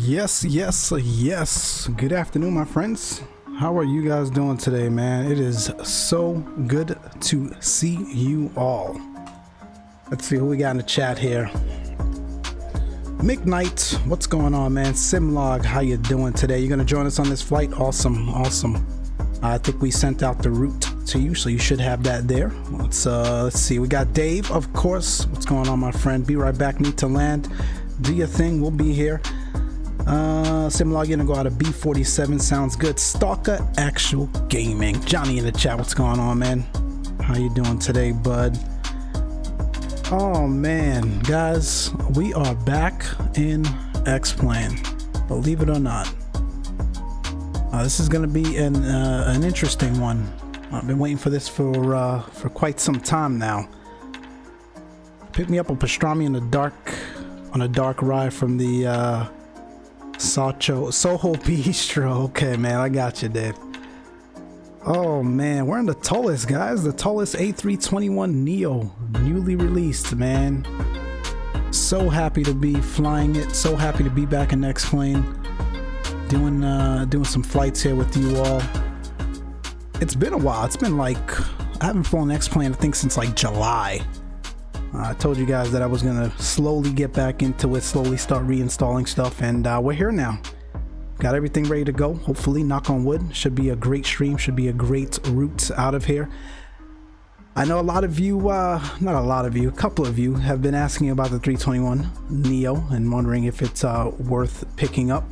Yes, yes, yes. Good afternoon, my friends. How are you guys doing today, man? It is so good to see you all. Let's see who we got in the chat here. McKnight, what's going on, man? Simlog, how you doing today? You gonna join us on this flight? Awesome, awesome. I think we sent out the route to you, so you should have that there. Let's see. We got Dave, of course. What's going on, my friend? Be right back. Need to land. Do your thing. We'll be here. Simlog, you're gonna go out of B47. Sounds good. Stalker Actual Gaming. Johnny in the chat. What's going on, man? How you doing today, bud? Oh man, guys, we are back in Xplane. Believe it or not. This is gonna be an interesting one. I've been waiting for this for quite some time now. Pick me up a pastrami in the dark on a dark ride from the Soho Bistro. Okay, man, I got you, Dave. Oh man, we're in the Toliss, guys. The Toliss A321 Neo, newly released, man. So happy to be flying it. So happy to be back in Xplane, doing some flights here with you all. It's been a while. It's been like, I haven't flown Xplane I think since like July. I told you guys that I was gonna slowly get back into it, slowly start reinstalling stuff, and we're here now. Got everything ready to go. Hopefully, knock on wood. Should be a great stream. Should be a great route out of here. I know a lot of you, not a lot of you, a couple of you have been asking about the 321 Neo and wondering if it's worth picking up,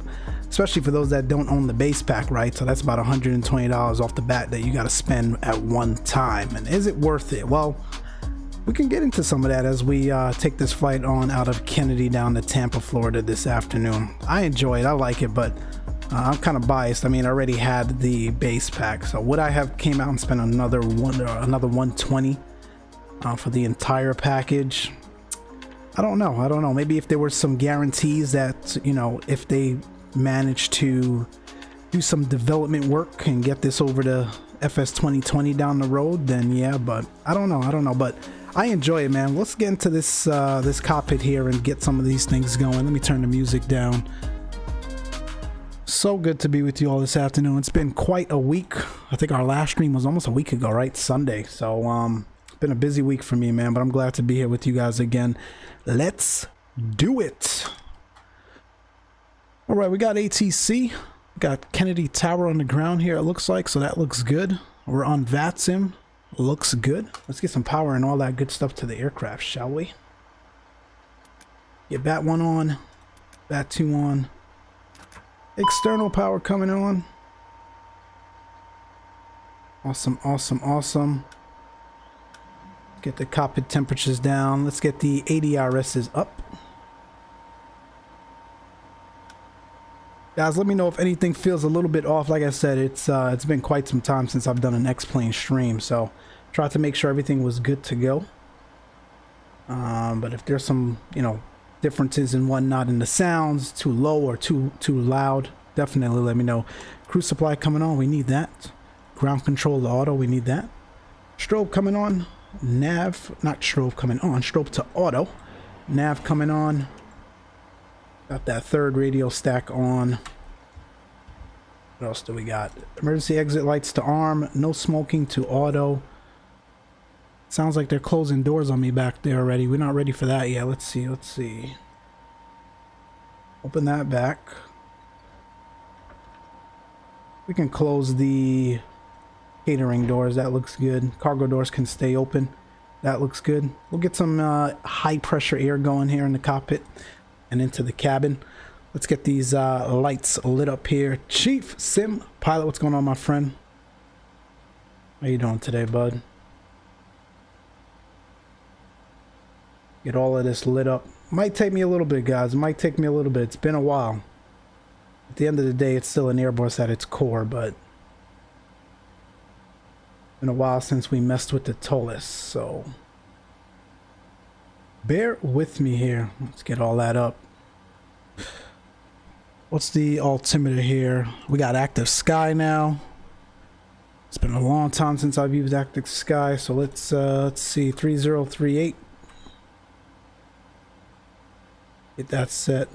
especially for those that don't own the base pack, right? So that's about $120 off the bat that you got to spend at one time. And is it worth it? Well, we can get into some of that as we take this flight on out of Kennedy down to Tampa, Florida this afternoon. I enjoy it. I like it, but I'm kind of biased. I mean, I already had the base pack, so would I have came out and spent another 120 for the entire package? I don't know. Maybe if there were some guarantees that, you know, if they managed to do some development work and get this over to FS 2020 down the road, then yeah. But I don't know. But I enjoy it, man. Let's get into this this cockpit here and get some of these things going. Let me turn the music down. So good to be with you all this afternoon. It's been quite a week. I think our last stream was almost a week ago, right? Sunday. So been a busy week for me, man, but I'm glad to be here with you guys again. Let's do it. All right, we got ATC. Got Kennedy Tower on the ground here, it looks like, so that looks good. We're on VATSIM. Looks good. Let's get some power and all that good stuff to the aircraft, shall we? Get BAT 1 on, BAT 2 on. External power coming on. Awesome. Get the cockpit temperatures down. Let's get the ADRSs up. Guys, let me know if anything feels a little bit off. Like I said, it's been quite some time since I've done an Xplane stream, so tried to make sure everything was good to go. But if there's some, you know, differences and whatnot in the sounds, too low or too loud, definitely let me know. Cruise supply coming on, we need that. Ground control to auto, we need that. Strobe coming on. Nav, not strobe coming on, strobe to auto. Nav coming on. Got that third radio stack on. What else do we got? Emergency exit lights to arm, no smoking to auto. Sounds like they're closing doors on me back there already. We're not ready for that yet. Let's see. Open that back. We can close the catering doors. That looks good. Cargo doors can stay open. That looks good. We'll get some high pressure air going here in the cockpit and into the cabin. Let's get these lights lit up here. Chief Sim Pilot, what's going on, my friend? How you doing today, bud? Get all of this lit up. Might take me a little bit, guys. Might take me a little bit. It's been a while. At the end of the day, it's still an Airbus at its core, but it's been a while since we messed with the Toliss, so bear with me here. Let's get all that up. What's the altimeter here? We got ActiveSky now. It's been a long time since I've used ActiveSky, so let's see, 3038. Get that set.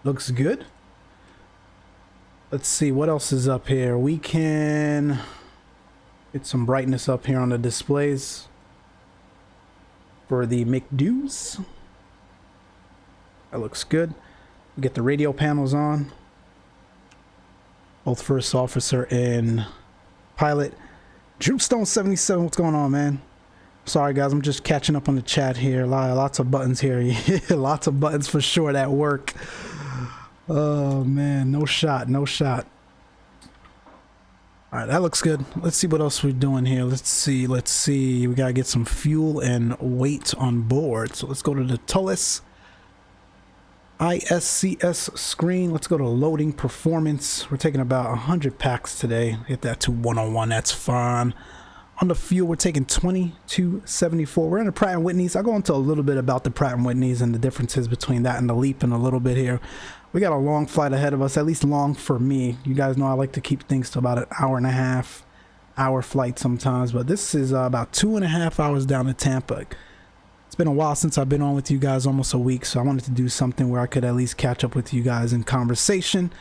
Looks good. Let's see what else is up here. We can get some brightness up here on the displays for the McDoos. That looks good. We get the radio panels on. Both first officer and pilot. DrewStone77, what's going on, man? Sorry guys, I'm just catching up on the chat here. Lots of buttons here. Lots of buttons for sure at work. Oh man, no shot. All right, that looks good. Let's see what else we're doing here. Let's see. We gotta get some fuel and weight on board. So let's go to the Toliss ISCS screen. Let's go to loading performance. We're taking about 100 packs today. Hit that to 101. That's fine. On the fuel, we're taking 2274. We're in the Pratt & Whitney's. I'll go into a little bit about the Pratt & Whitney's and the differences between that and the LEAP in a little bit here. We got a long flight ahead of us, at least long for me. You guys know I like to keep things to about an hour and a half, hour flight sometimes, but this is about 2.5 hours down to Tampa. It's been a while since I've been on with you guys, almost a week, so I wanted to do something where I could at least catch up with you guys in conversation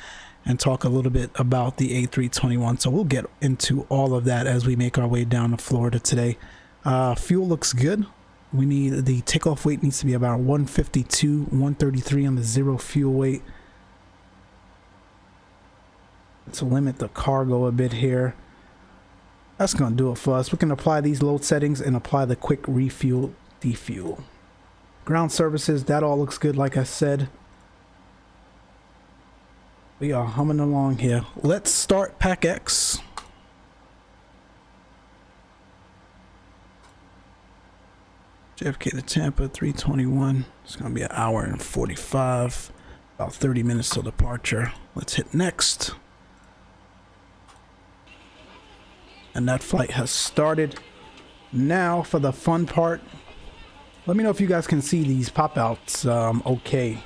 and talk a little bit about the A321. So we'll get into all of that as we make our way down to Florida today. Fuel looks good. We need the takeoff weight needs to be about 152, 133 on the zero fuel weight. Let's limit the cargo a bit here. That's gonna do it for us. We can apply these load settings and apply the quick refuel, defuel. Ground services, that all looks good like I said. We are humming along here. Let's start Pack X. JFK to Tampa, 321. It's gonna be an hour and 45, about 30 minutes till departure. Let's hit next. And that flight has started. Now for the fun part. Let me know if you guys can see these pop outs okay.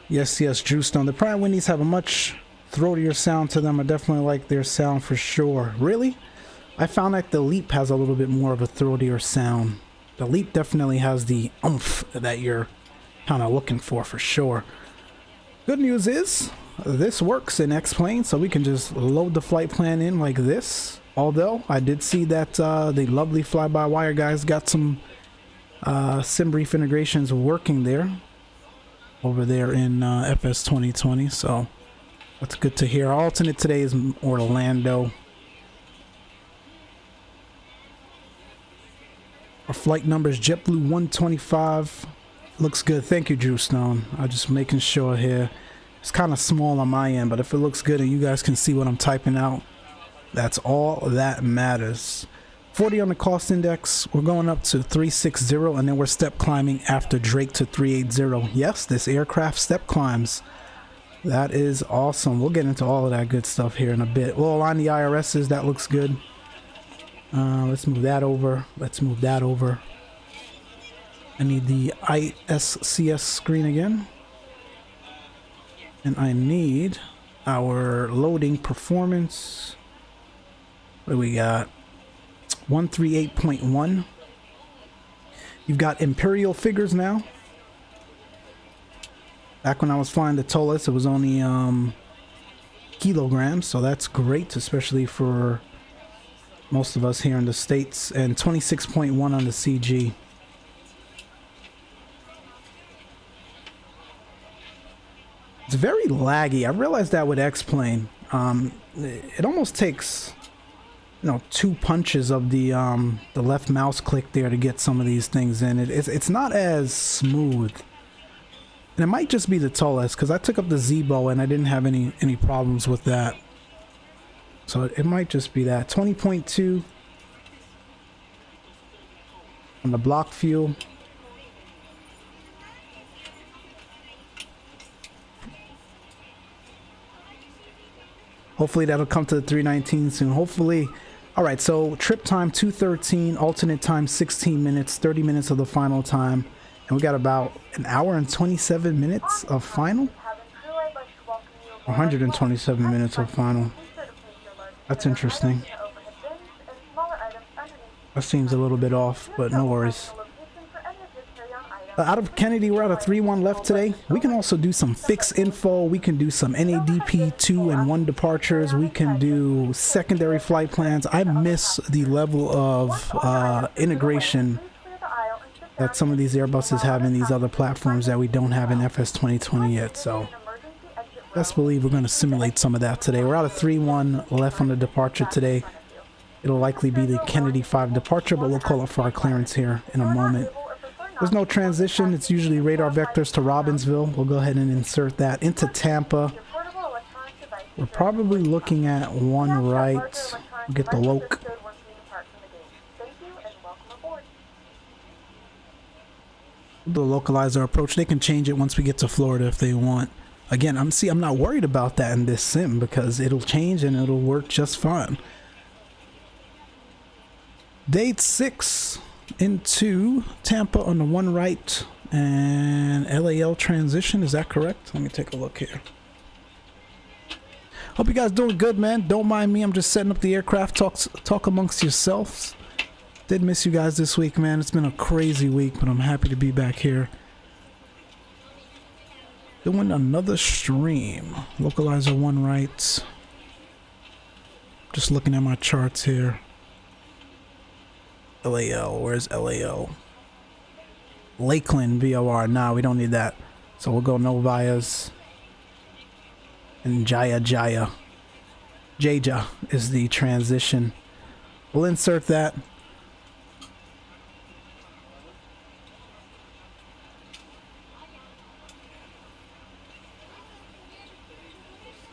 Yes, Drew Stone. The Pratt & Whitney's have a much throatier sound to them. I definitely like their sound for sure. Really? I found that the LEAP has a little bit more of a throatier sound. The LEAP definitely has the oomph that you're kind of looking for sure. Good news is this works in Xplane, so we can just load the flight plan in like this. Although I did see that the lovely fly-by-wire guys got some sim brief integrations working there over there in FS 2020, so that's good to hear. Our alternate today is Orlando. Our flight number is JetBlue 125. Looks good. Thank you, Drew Stone. I'm just making sure here. It's kind of small on my end, but if it looks good and you guys can see what I'm typing out, that's all that matters. 40 on the cost index. We're going up to 360, and then we're step climbing after Drake to 380. Yes, this aircraft step climbs. That is awesome. We'll get into all of that good stuff here in a bit. We'll align the IRSs. That looks good. Let's move that over. Let's move that over. I need the ISCS screen again. And I need our loading performance. What do we got? 138.1. You've got imperial figures now. Back when I was flying the Toliss, it was only kilograms, so that's great, especially for most of us here in the States. And 26.1 on the CG. It's very laggy. I realized that with Xplane. It almost takes, you know, 2 punches of the left mouse click there to get some of these things in. It's not as smooth, and it might just be the Toliss because I took up the Zibo and I didn't have any problems with that. So it might just be that. 20.2 on the block fuel. Hopefully that'll come to the 319 soon. Hopefully. All right, so trip time 2:13, alternate time 16 minutes, 30 minutes of the final time, and we got about an hour and 27 minutes of final. 127 minutes of final. That's interesting. That seems a little bit off, but no worries. Out of Kennedy, we're at a 3-1 left today. We can also do some fixed info. We can do some NADP 2 and 1 departures. We can do secondary flight plans. I miss the level of integration that some of these Airbuses have in these other platforms that we don't have in FS 2020 yet. So best believe we're going to simulate some of that today. We're out of 3-1 left on the departure today. It'll likely be the Kennedy 5 departure, but we'll call it for our clearance here in a moment. There's no transition. It's usually radar vectors to Robbinsville. We'll go ahead and insert that into Tampa. We're probably looking at 1 right. We'll get the loc. The localizer approach. They can change it once we get to Florida if they want. Again, I'm not worried about that in this sim because it'll change and it'll work just fine. Date 6 into Tampa on the 1 right and LAL transition. Is that correct? Let me take a look here. Hope you guys doing good, man. Don't mind me. I'm just setting up the aircraft. Talk amongst yourselves. Did miss you guys this week, man. It's been a crazy week, but I'm happy to be back here doing another stream. Localizer 1 right. Just looking at my charts here. LAL, where's LAL? Lakeland VOR. Nah, we don't need that. So we'll go no vias. And Jaya. Jaja is the transition. We'll insert that.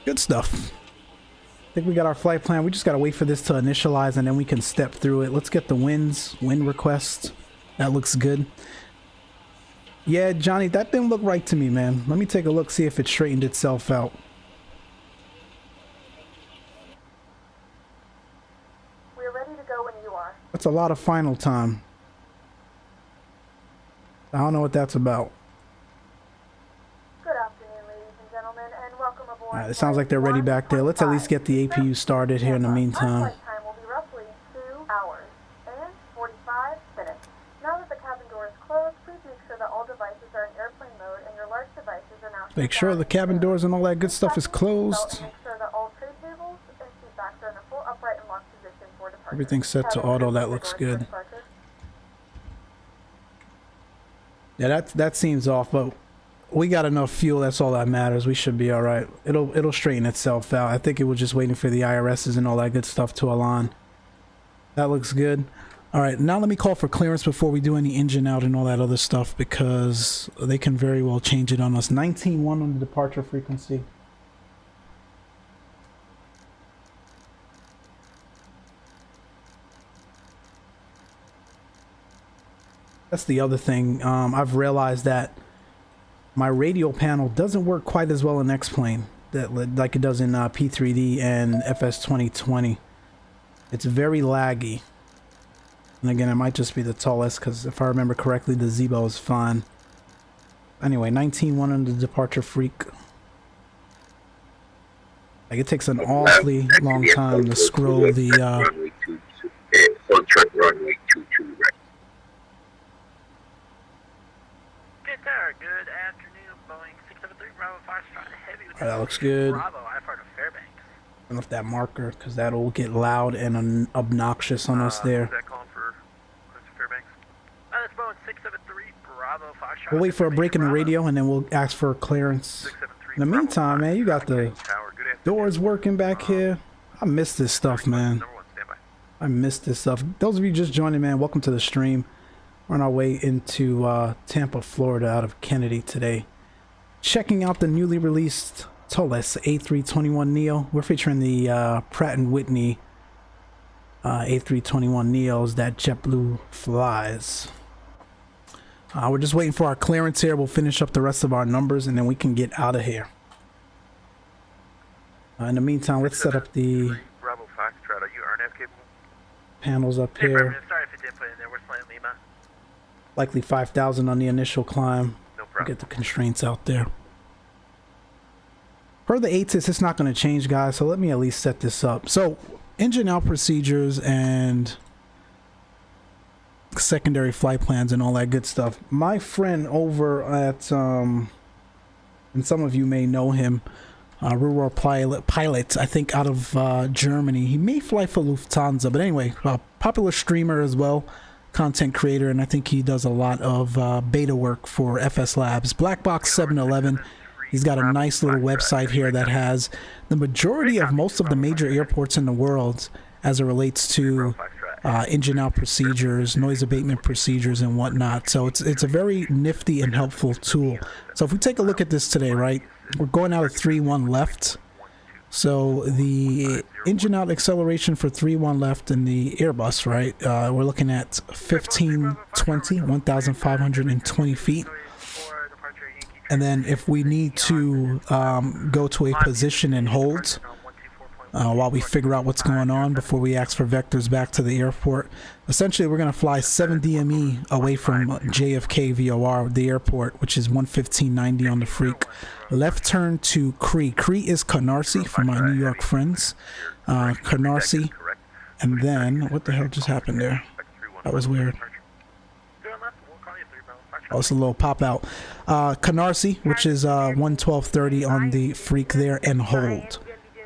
Good stuff. I think we got our flight plan. We just got to wait for this to initialize and then we can step through it. Let's get the wind request. That looks good. Yeah, Johnny, that didn't look right to me, man. Let me take a look, see if it straightened itself out. We're ready to go when you are. That's a lot of final time. I don't know what that's about. Good afternoon, ladies and gentlemen, and welcome aboard. All right, it sounds like they're ready back there. Let's at least get the APU started here in the meantime. Our flight time will be roughly 2 hours and 45 minutes. Now that the cabin door is closed, please make sure that all devices are in airplane mode and your large devices are now. Make sure the cabin doors and all that good stuff is closed. Make sure that all tray tables and seat backs are in a full upright and locked position for departure. Everything's set to auto. That looks good. Yeah, that seems off, but we got enough fuel. That's all that matters. We should be all right. It'll straighten itself out. I think it was just waiting for the IRSs and all that good stuff to align. That looks good. All right, now let me call for clearance before we do any engine out and all that other stuff because they can very well change it on us. 19.1 on the departure frequency. That's the other thing. I've realized that my radial panel doesn't work quite as well in Xplane like it does in P3D and FS 2020. It's very laggy. And again, it might just be the Toliss because if I remember correctly, the Zibo is fine. Anyway, 19.1 on the departure freak. Like it takes an awfully long time to scroll the runway 22 right. Good afternoon, Boeing 673 Bravo 5 Heavy with that looks good. Bravo, I've heard of Fairbanks. Turn off that marker because that'll get loud and obnoxious on us there. Is that calling for Fairbanks? That's Boeing 673 Bravo 5. We'll wait for a break in the radio and then we'll ask for clearance. In the meantime, man, you got the doors working back here. I miss this stuff, man. I miss this stuff. Those of you just joining, man, welcome to the stream. We're on our way into Tampa, Florida, out of Kennedy today. Checking out the newly released Toliss A321 Neo. We're featuring the Pratt & Whitney A321 Neos that JetBlue flies. We're just waiting for our clearance here. We'll finish up the rest of our numbers and then we can get out of here. In the meantime, let's set up the Bravo Foxtrot, are you RNAV capable? panels up here. Sorry if it did put in there. We're flying Lima. Likely 5,000 on the initial climb. No problem. Get the constraints out there. Per the ATIS, it's not going to change, guys, so let me at least set this up. So, engine out procedures and secondary flight plans and all that good stuff. My friend over at and some of you may know him, rural pilot, I think out of Germany. He may fly for Lufthansa, but anyway, popular streamer as well, content creator, and I think he does a lot of beta work for FSLABS. Blackbox711. He's got a nice little website here that has the majority of most of the major airports in the world as it relates to engine out procedures, noise abatement procedures, and whatnot. So it's a very nifty and helpful tool. So if we take a look at this today, right, we're going out at 3-1 left. So the engine out acceleration for 3-1 left in the Airbus, right, we're looking at 1520, 1,520 feet. And then if we need to go to a position and hold while we figure out what's going on before we ask for vectors back to the airport, essentially we're going to fly 7 DME away from JFK VOR, the airport, which is 115.90 on the freak. Left turn to Cree. Cree is Canarsie for my New York friends. Canarsie. And then, what the hell just happened there? That was weird. Oh, it's a little pop out. Canarsie, which is 112.30 on the freak there, and hold.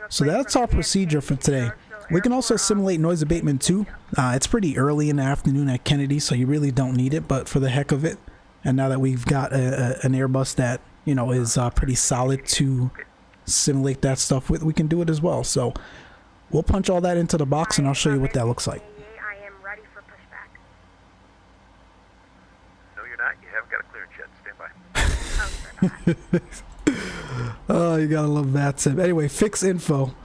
So that's our procedure for today. We can also simulate noise abatement too. It's pretty early in the afternoon at Kennedy, so you really don't need it, but for the heck of it, and now that we've got an Airbus that, you know, is pretty solid to simulate that stuff with, we can do it as well. So we'll punch all that into the box and I'll show you what that looks like. I am ready for pushback. No, you're not. You haven't got a clearance yet. Stand by. Oh, you gotta love VATSIM. Anyway, fix info.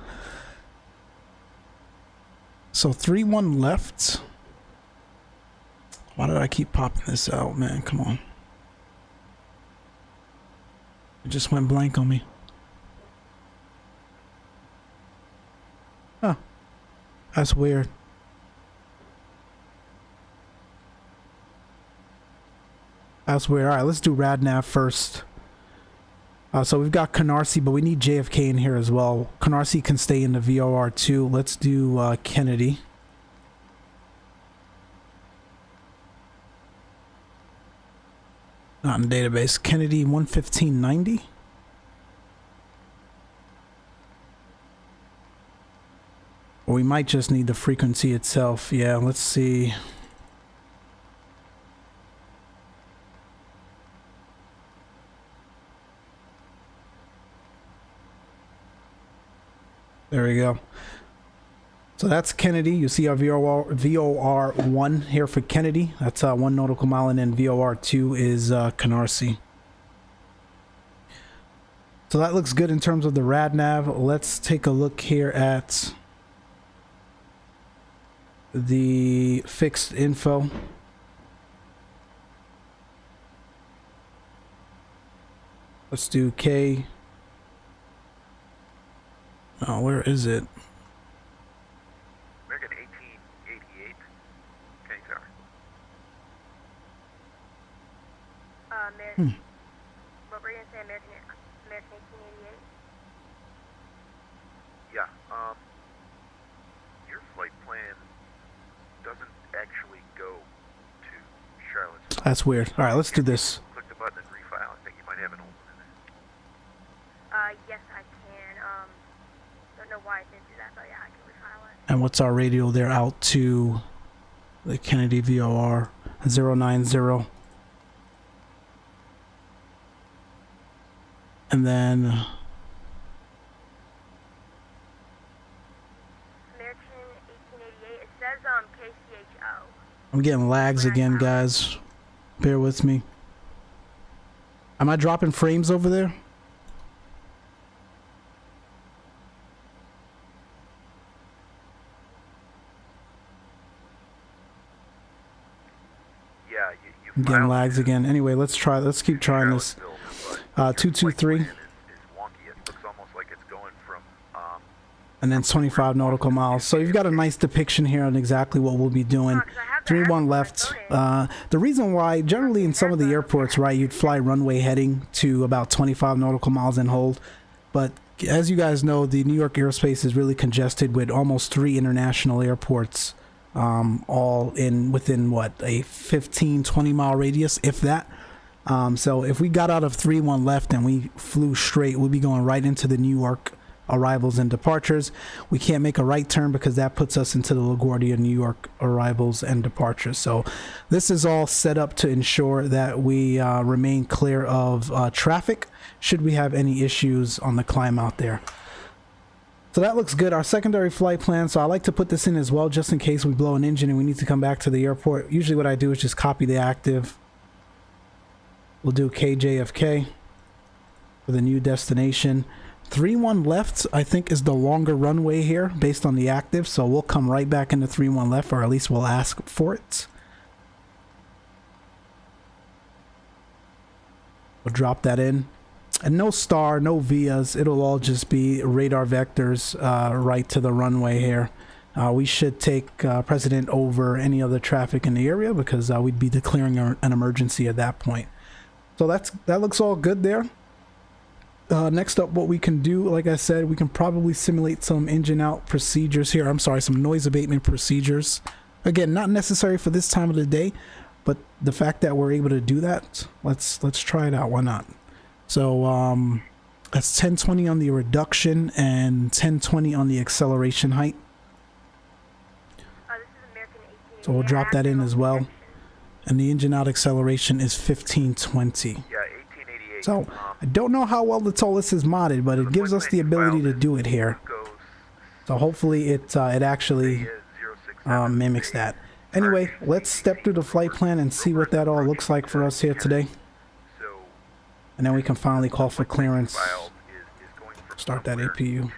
So 3-1 left. Why did I keep popping this out, man? Come on. It just went blank on me. Huh. That's weird. That's weird. Alright, let's do RadNav first. So we've got Canarsie, but we need JFK in here as well. Canarsie can stay in the VOR too. Let's do Kennedy. Not in the database. Kennedy 115.90. Or we might just need the frequency itself. Yeah, let's see. There we go. So that's Kennedy. You see our VOR 1 here for Kennedy. That's 1 nautical mile, and then VOR 2 is Canarsie. So that looks good in terms of the RadNav. Let's take a look here at the fixed info. Let's do K. Oh, where is it? American 1888. Kenny Tower. American. What were you gonna say? American 1888. Yeah. Your flight plan doesn't actually go to Charlotte. That's weird. All right, let's do this. Click the button and refile. I think you might have an old one in there. Yes, I can. Don't know why I didn't do that, but yeah, I can refile it. And what's our radio there out to the Kennedy VOR 090. And then American 1888. It says KCHO. I'm getting lags again, guys. Bear with me. Am I dropping frames over there? Yeah, I'm getting lags again. Anyway, let's keep trying this. 223. And then 25 nautical miles. So you've got a nice depiction here on exactly what we'll be doing. 3-1 left. The reason why, generally in some of the airports, right, you'd fly runway heading to about 25 nautical miles and hold. But as you guys know, the New York airspace is really congested with almost 3 international airports all within what, a 15-20 mile radius, if that. So if we got out of 3-1 left and we flew straight, we'd be going right into the New York arrivals and departures. We can't make a right turn because that puts us into the LaGuardia, New York arrivals and departures. So this is all set up to ensure that we remain clear of traffic should we have any issues on the climb out there. So that looks good. Our secondary flight plan, so I like to put this in as well just in case we blow an engine and we need to come back to the airport. Usually what I do is just copy the active. We'll do KJFK for the new destination. 3-1 left, I think, is the longer runway here based on the active, so we'll come right back into 3-1 left, or at least we'll ask for it. We'll drop that in. And no star, no vias, it'll all just be radar vectors right to the runway here. We should take precedent over any other traffic in the area because we'd be declaring an emergency at that point. So that looks all good there. Next up, what we can do, like I said, we can probably simulate some engine out procedures here. I'm sorry, some noise abatement procedures. Again, not necessary for this time of the day, but the fact that we're able to do that, let's try it out. Why not? So that's 1020 on the reduction and 1020 on the acceleration height. So we'll drop that in as well. And the engine out acceleration is 1520. Yeah, 1888. So I don't know how well the Toliss is modded, but it gives us the ability to do it here. So hopefully it actually mimics that. Anyway, let's step through the flight plan and see what that all looks like for us here today. And then we can finally call for clearance. Start that APU.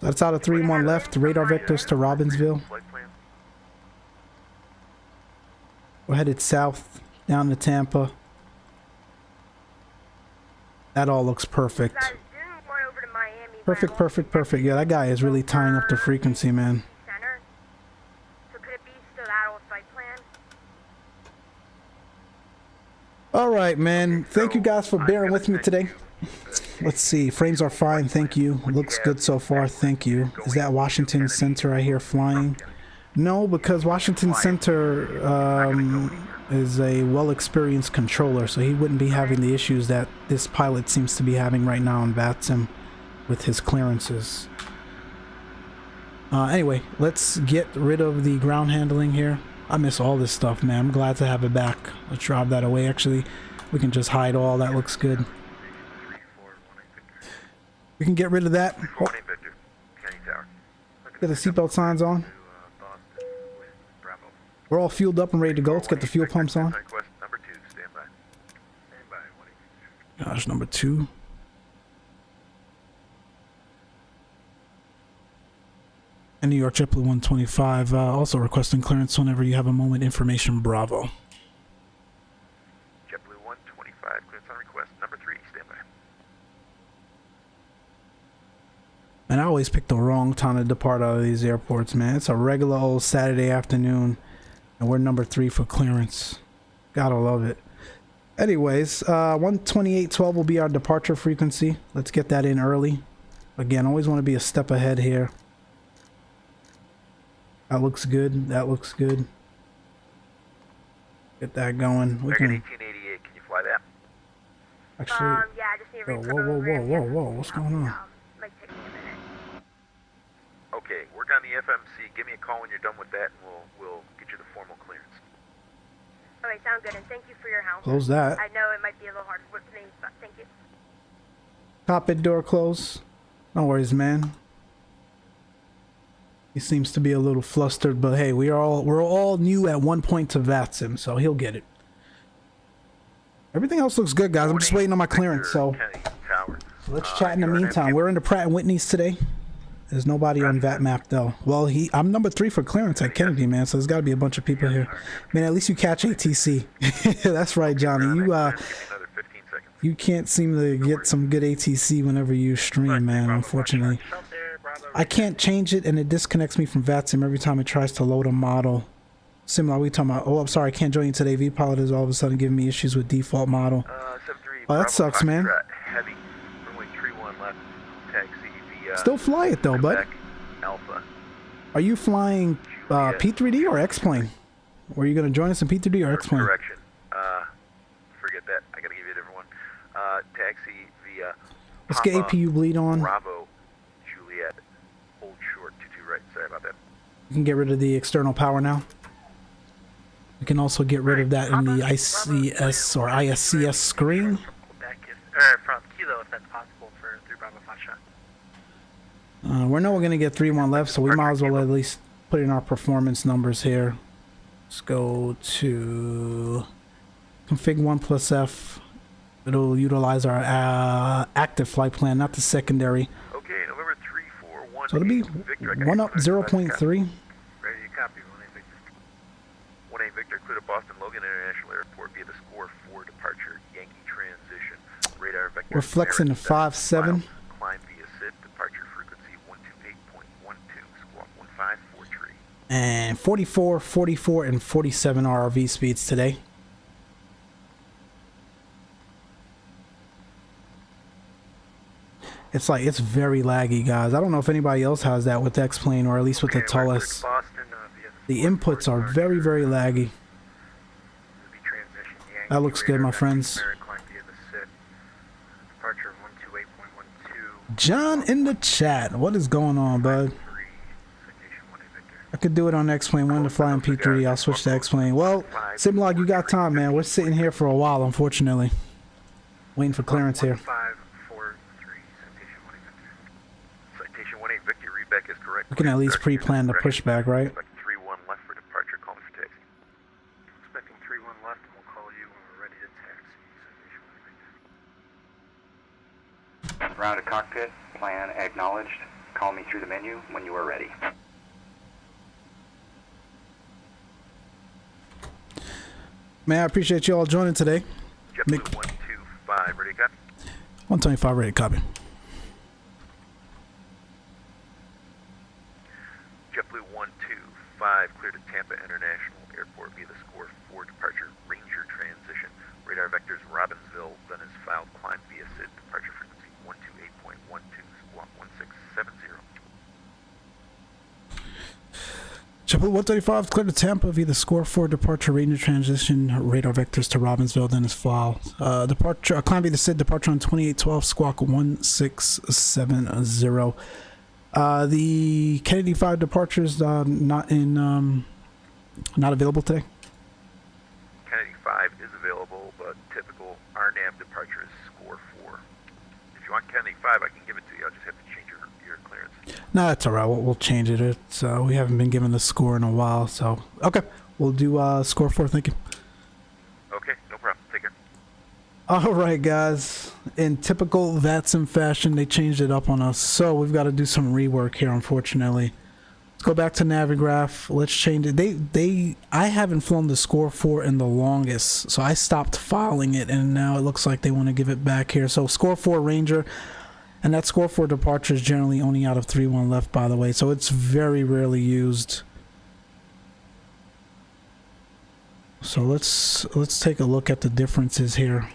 That's out of 3-1 left, radar vectors to Robbinsville. We're headed south, down to Tampa. That all looks perfect. Perfect, perfect, perfect. Yeah, that guy is really tying up the frequency, man. Alright, man. Thank you guys for bearing with me today. Let's see. Frames are fine. Thank you. Looks good so far. Thank you. Is that Washington Center I hear flying? No, because Washington Center is a well-experienced controller, so he wouldn't be having the issues that this pilot seems to be having right now in VATSIM with his clearances. Anyway, let's get rid of the ground handling here. I miss all this stuff, man. I'm glad to have it back. Let's drive that away. Actually, we can just hide all. That looks good. We can get rid of that. Oh. Get the seatbelt signs on. We're all fueled up and ready to go. Let's get the fuel pumps on. Gosh, number 2. And New York JetBlue 125, also requesting clearance whenever you have a moment. Information Bravo. JetBlue 125, clearance on request. Number 3, stand by. And I always pick the wrong time to depart out of these airports, man. It's a regular old Saturday afternoon, and we're number 3 for clearance. Gotta love it. Anyways, 128.12 will be our departure frequency. Let's get that in early. Again, always want to be a step ahead here. That looks good. That looks good. Get that going. We can. 1888. Can you fly that? Actually. Yeah, I just need to Whoa. What's going on? Might take me a minute. Okay, work on the FMC. Give me a call when you're done with that, and we'll get you the formal clearance. Okay, sound good, and thank you for your help. Close that. I know it might be a little hard with me, but thank you. Cockpit door close. No worries, man. He seems to be a little flustered, but hey, we're all new at one point to VATSIM, so he'll get it. Everything else looks good, guys. I'm just waiting on my clearance, so let's chat in the meantime. We're into Pratt & Whitney's today. There's nobody on VATMAP though. Well, I'm number 3 for clearance at Kennedy, man. So there's got to be a bunch of people here. Man, at least you catch ATC. That's right, Johnny. You can't seem to get some good ATC whenever you stream, man. Unfortunately, I can't change it, and it disconnects me from VATSIM every time it tries to load a model. Similar, we talking about? Oh, I'm sorry, I can't join you today. VPilot is all of a sudden giving me issues with default model. Oh, that sucks, man. Heavy, runway 31 left, taxi via Still fly it though, bud. Alpha. Are you flying P3D or Xplane? Were you going to join us in P3D or Xplane? Correction. Forget that. I gotta give you a different one. Taxi via Let's get Papa APU bleed on. Bravo Juliet Old Short 22 right. Sorry about that. We can get rid of the external power now. We can also get rid of that in the ICS or ISCS screen. From Kilo, if that's possible for 3 Bravo 5 shot. We know we're going to get 3-1 left, so we might as well at least put in our performance numbers here. Let's go to config 1+F. It'll utilize our active flight plan, not the secondary. Okay, November 341. So it'll be Victor, 1 up 0.3. Ready to copy. 1A Victor, clear to Boston Logan International Airport via the score 4 departure Yankee transition. Radar vector. We're flexing to 5-7. Climb via SID, departure frequency 128.12, squawk 1543. And 44, 44, and 47 RRV speeds today. It's like, it's very laggy, guys. I don't know if anybody else has that with Xplane or at least with the Toliss. The inputs are very, very laggy. That looks good, my friends. John in the chat. What is going on, bud? I could do it on Xplane 1 to fly in P3. I'll switch to Xplane. Well, Simlog, you got time, man. We're sitting here for a while, unfortunately. Waiting for clearance here. We can at least pre-plan the pushback, right? 3-1 left for departure. Call me for taxi. Expecting 3-1 left, and we'll call you when we're ready to taxi. Round to cockpit, plan acknowledged. Call me through the menu when you are ready. Man, I appreciate you all joining today. JetBlue 125, ready to copy? 125, ready to copy. JetBlue 125, clear to Tampa International Airport via the score 4 departure Ranger transition. Radar vectors Robbinsville, then is filed climb via SID, departure frequency 128.12, squawk 1670. JetBlue 135, clear to Tampa via the score 4 departure Ranger transition. Radar vectors to Robbinsville, then is filed. Departure, climb via the SID, departure on 2812, squawk 1670. The Kennedy 5 departures not available today. Kennedy 5 is available, but typical RNAV departure is score 4. If you want Kennedy 5, I can give it to you. I'll just have to change your clearance. No, that's all right. We'll change it. It's we haven't been given the score in a while, so okay. We'll do score 4. Thank you. Okay, no problem. Take care. All right, guys. In typical VATSIM fashion, they changed it up on us, so we've got to do some rework here, unfortunately. Let's go back to Navigraph. Let's change it. I haven't flown the score 4 in the longest, so I stopped filing it, and now it looks like they want to give it back here. So score 4 Ranger, and that score 4 departure is generally only out of 3-1 left, by the way, so it's very rarely used. So let's take a look at the differences here.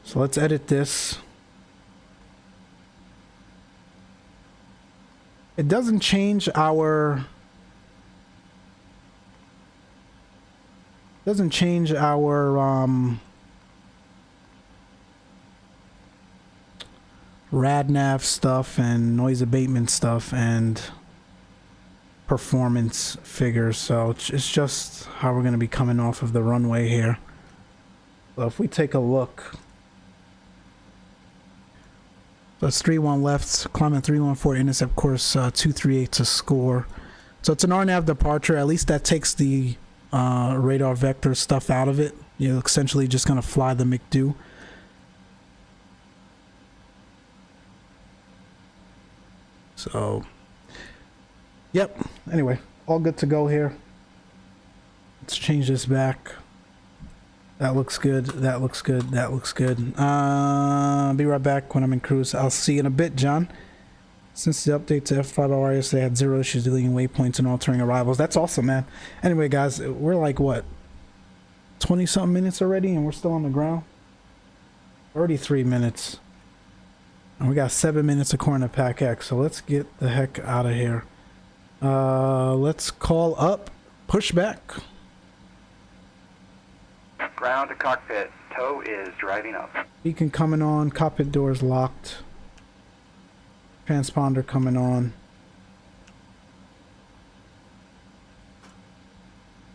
So let's edit this. It doesn't change our RadNav stuff and noise abatement stuff and performance figures, so it's just how we're going to be coming off of the runway here. So if we take a look, so it's 3-1 left, climbing 314, intercept course 238 to score. So it's an RNAV departure. At least that takes the radar vector stuff out of it. You're essentially just going to fly the McDo. So, yep. Anyway, all good to go here. Let's change this back. That looks good. That looks good. That looks good. Be right back when I'm in cruise. I'll see you in a bit, John. Since the update to F5LRS, they had 0 issues deleting waypoints and altering arrivals. That's awesome, man. Anyway, guys, we're like, what, 20-something minutes already, and we're still on the ground? 33 minutes. And we got 7 minutes according to Pack X, so let's get the heck out of here. Let's call up pushback. Ground to cockpit. Tow is driving up. Beacon coming on, cockpit doors locked. Transponder coming on.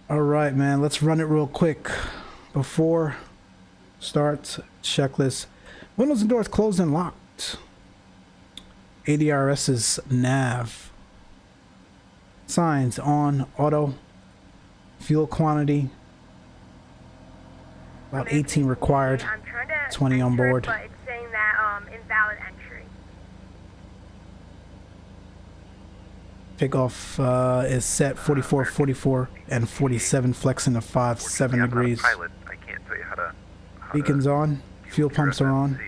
Alright, man, let's run it real quick. Before start checklist. Windows and doors closed and locked. ADRS's nav. Signs on, auto. Fuel quantity. About 18 required. I'm trying to 20 on enter it, board. but it's saying that invalid entry. Takeoff is set 44, 44, and 47, flexing to 7 degrees. Pilot, I can't tell you how to Beacons on. Fuel pumps are on.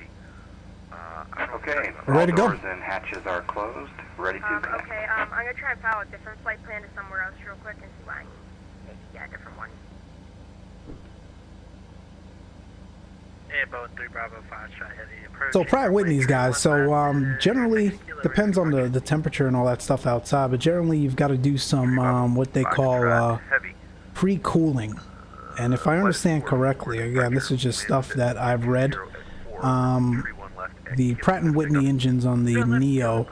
Okay. We're ready to go. All doors and hatches are closed. Ready to connect. Okay, I'm gonna try and file a different flight plan to somewhere else real quick and see what I can maybe get a different one. Boeing 3 Bravo 5 shot heavy approach. So Pratt Whitney's guys, so generally depends on the temperature and all that stuff outside, but generally you've got to do some what they call pre-cooling. And if I understand correctly, again, this is just stuff that I've read. The Pratt & Whitney engines on the Neo,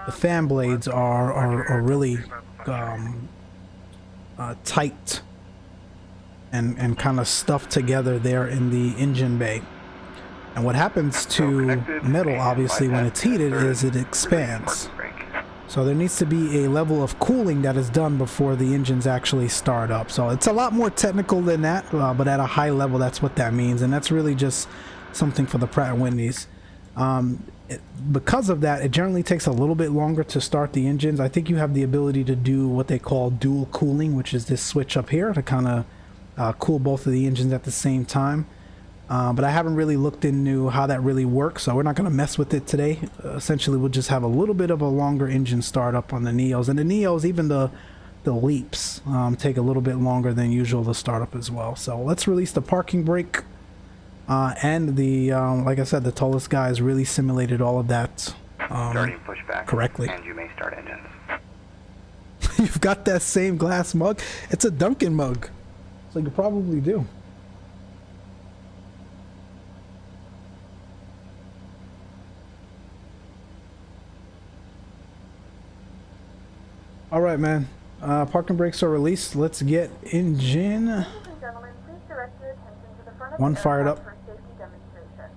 the fan blades are really tight and kind of stuffed together there in the engine bay. And what happens to metal, obviously, when it's heated is it expands. So there needs to be a level of cooling that is done before the engines actually start up. So it's a lot more technical than that, but at a high level, that's what that means. And that's really just something for the Pratt & Whitneys. Because of that, it generally takes a little bit longer to start the engines. I think you have the ability to do what they call dual cooling, which is this switch up here to kind of cool both of the engines at the same time. But I haven't really looked into how that really works, so we're not going to mess with it today. Essentially, we'll just have a little bit of a longer engine startup on the Neos. And the Neos, even the Leaps, take a little bit longer than usual to start up as well. So let's release the parking brake. And the, like I said, the Toliss guys really simulated all of that Starting pushback correctly. And you may start engines. You've got that same glass mug. It's a Dunkin' mug, so you probably do. All right, man. Parking brakes are released. Let's get engine. Ladies and gentlemen, please direct your attention to the front of One the fired aircraft up. for a safety demonstration.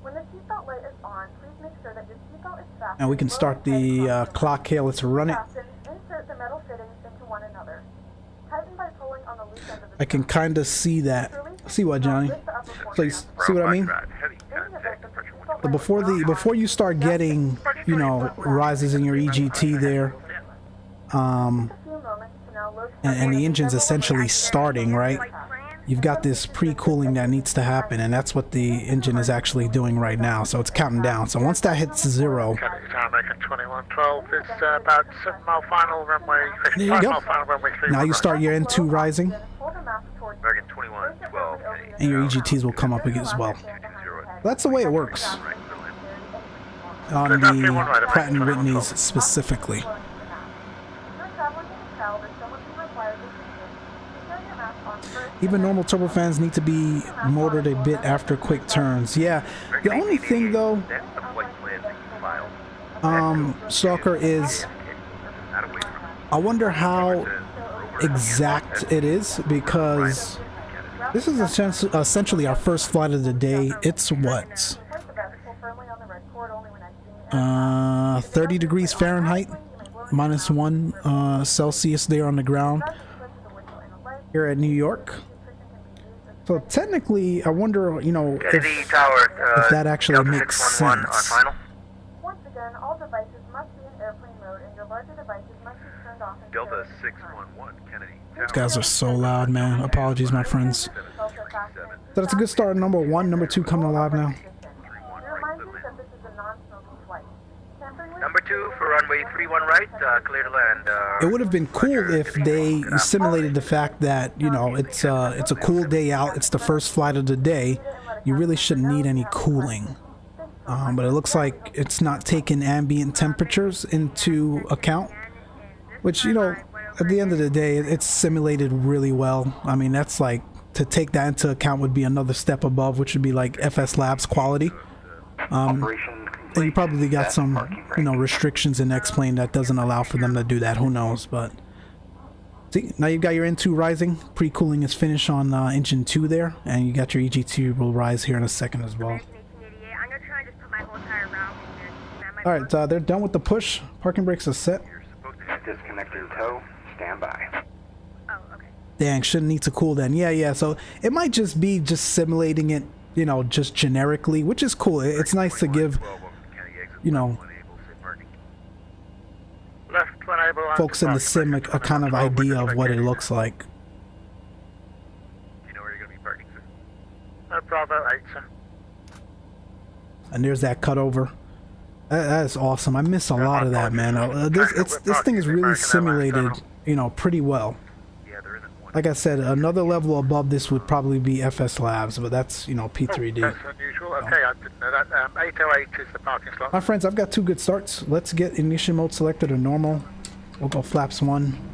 When the seatbelt light is on, please make sure that your seatbelt is fastened. And we can start the clock here. Let's run it. Insert the metal fittings into one another. Tighten by pulling on the loose end of the I can kind of see that. See what, Johnny? Please see what I mean? But before you start getting, you know, rises in your EGT there, and the engine's essentially starting, right? You've got this pre-cooling that needs to happen, and that's what the engine is actually doing right now. So it's counting down. So once that hits 0, American 2112 is about 7 mile final runway. there you go. Now you start your N2 rising, American 2112. and your EGTs will come up as well. That's the way it works on the Pratt & Whitneys specifically. Even normal turbofans need to be motored a bit after quick turns. Yeah, the only thing though, Stalker, is I wonder how exact it is, because this is essentially our first flight of the day. It's what? 30 degrees Fahrenheit, -1 Celsius there on the ground here at New York. So technically, I wonder, you know, if that actually makes sense. Once again, all devices must be in airplane mode, and your larger devices must be turned off. Delta 611 Kennedy. These guys are so loud, man. Apologies, my friends. So that's a good start. Number 1, number 2 coming alive now. Number 2 for runway 31 right, clear to land. It would have been cool if they simulated the fact that, you know, it's a cool day out. It's the first flight of the day, you really shouldn't need any cooling. But it looks like it's not taking ambient temperatures into account, which, you know, at the end of the day, it's simulated really well. I mean, that's like, to take that into account would be another step above, which would be like FSLABS quality. And you probably got some, you know, restrictions in Xplane that doesn't allow for them to do that. Who knows? But see, now you've got your N2 rising. Pre-cooling is finished on engine 2 there, and you got your EG2 will rise here in a second as well. I'm gonna try and just put my whole tire around in here. All right, they're done with the push. Parking brakes are set. Disconnecting tow. Stand by. Oh, okay. Dang, shouldn't need to cool then. Yeah. So it might just be simulating it, you know, just generically, which is cool. It's nice to give, you know, folks in the sim a kind of idea of what it looks like. Do you know where you're going to be parking, sir? Bravo 8, sir. And there's that cutover. That is awesome. I miss a lot of that, man. This thing is really simulated, you know, pretty well. Yeah, there isn't one. Like I said, another level above this would probably be FSLABS, but that's, you know, P3D. That's unusual. Okay, I didn't know that. 808 is the parking slot. My friends, I've got 2 good starts. Let's get ignition mode selected to normal. We'll go flaps 1.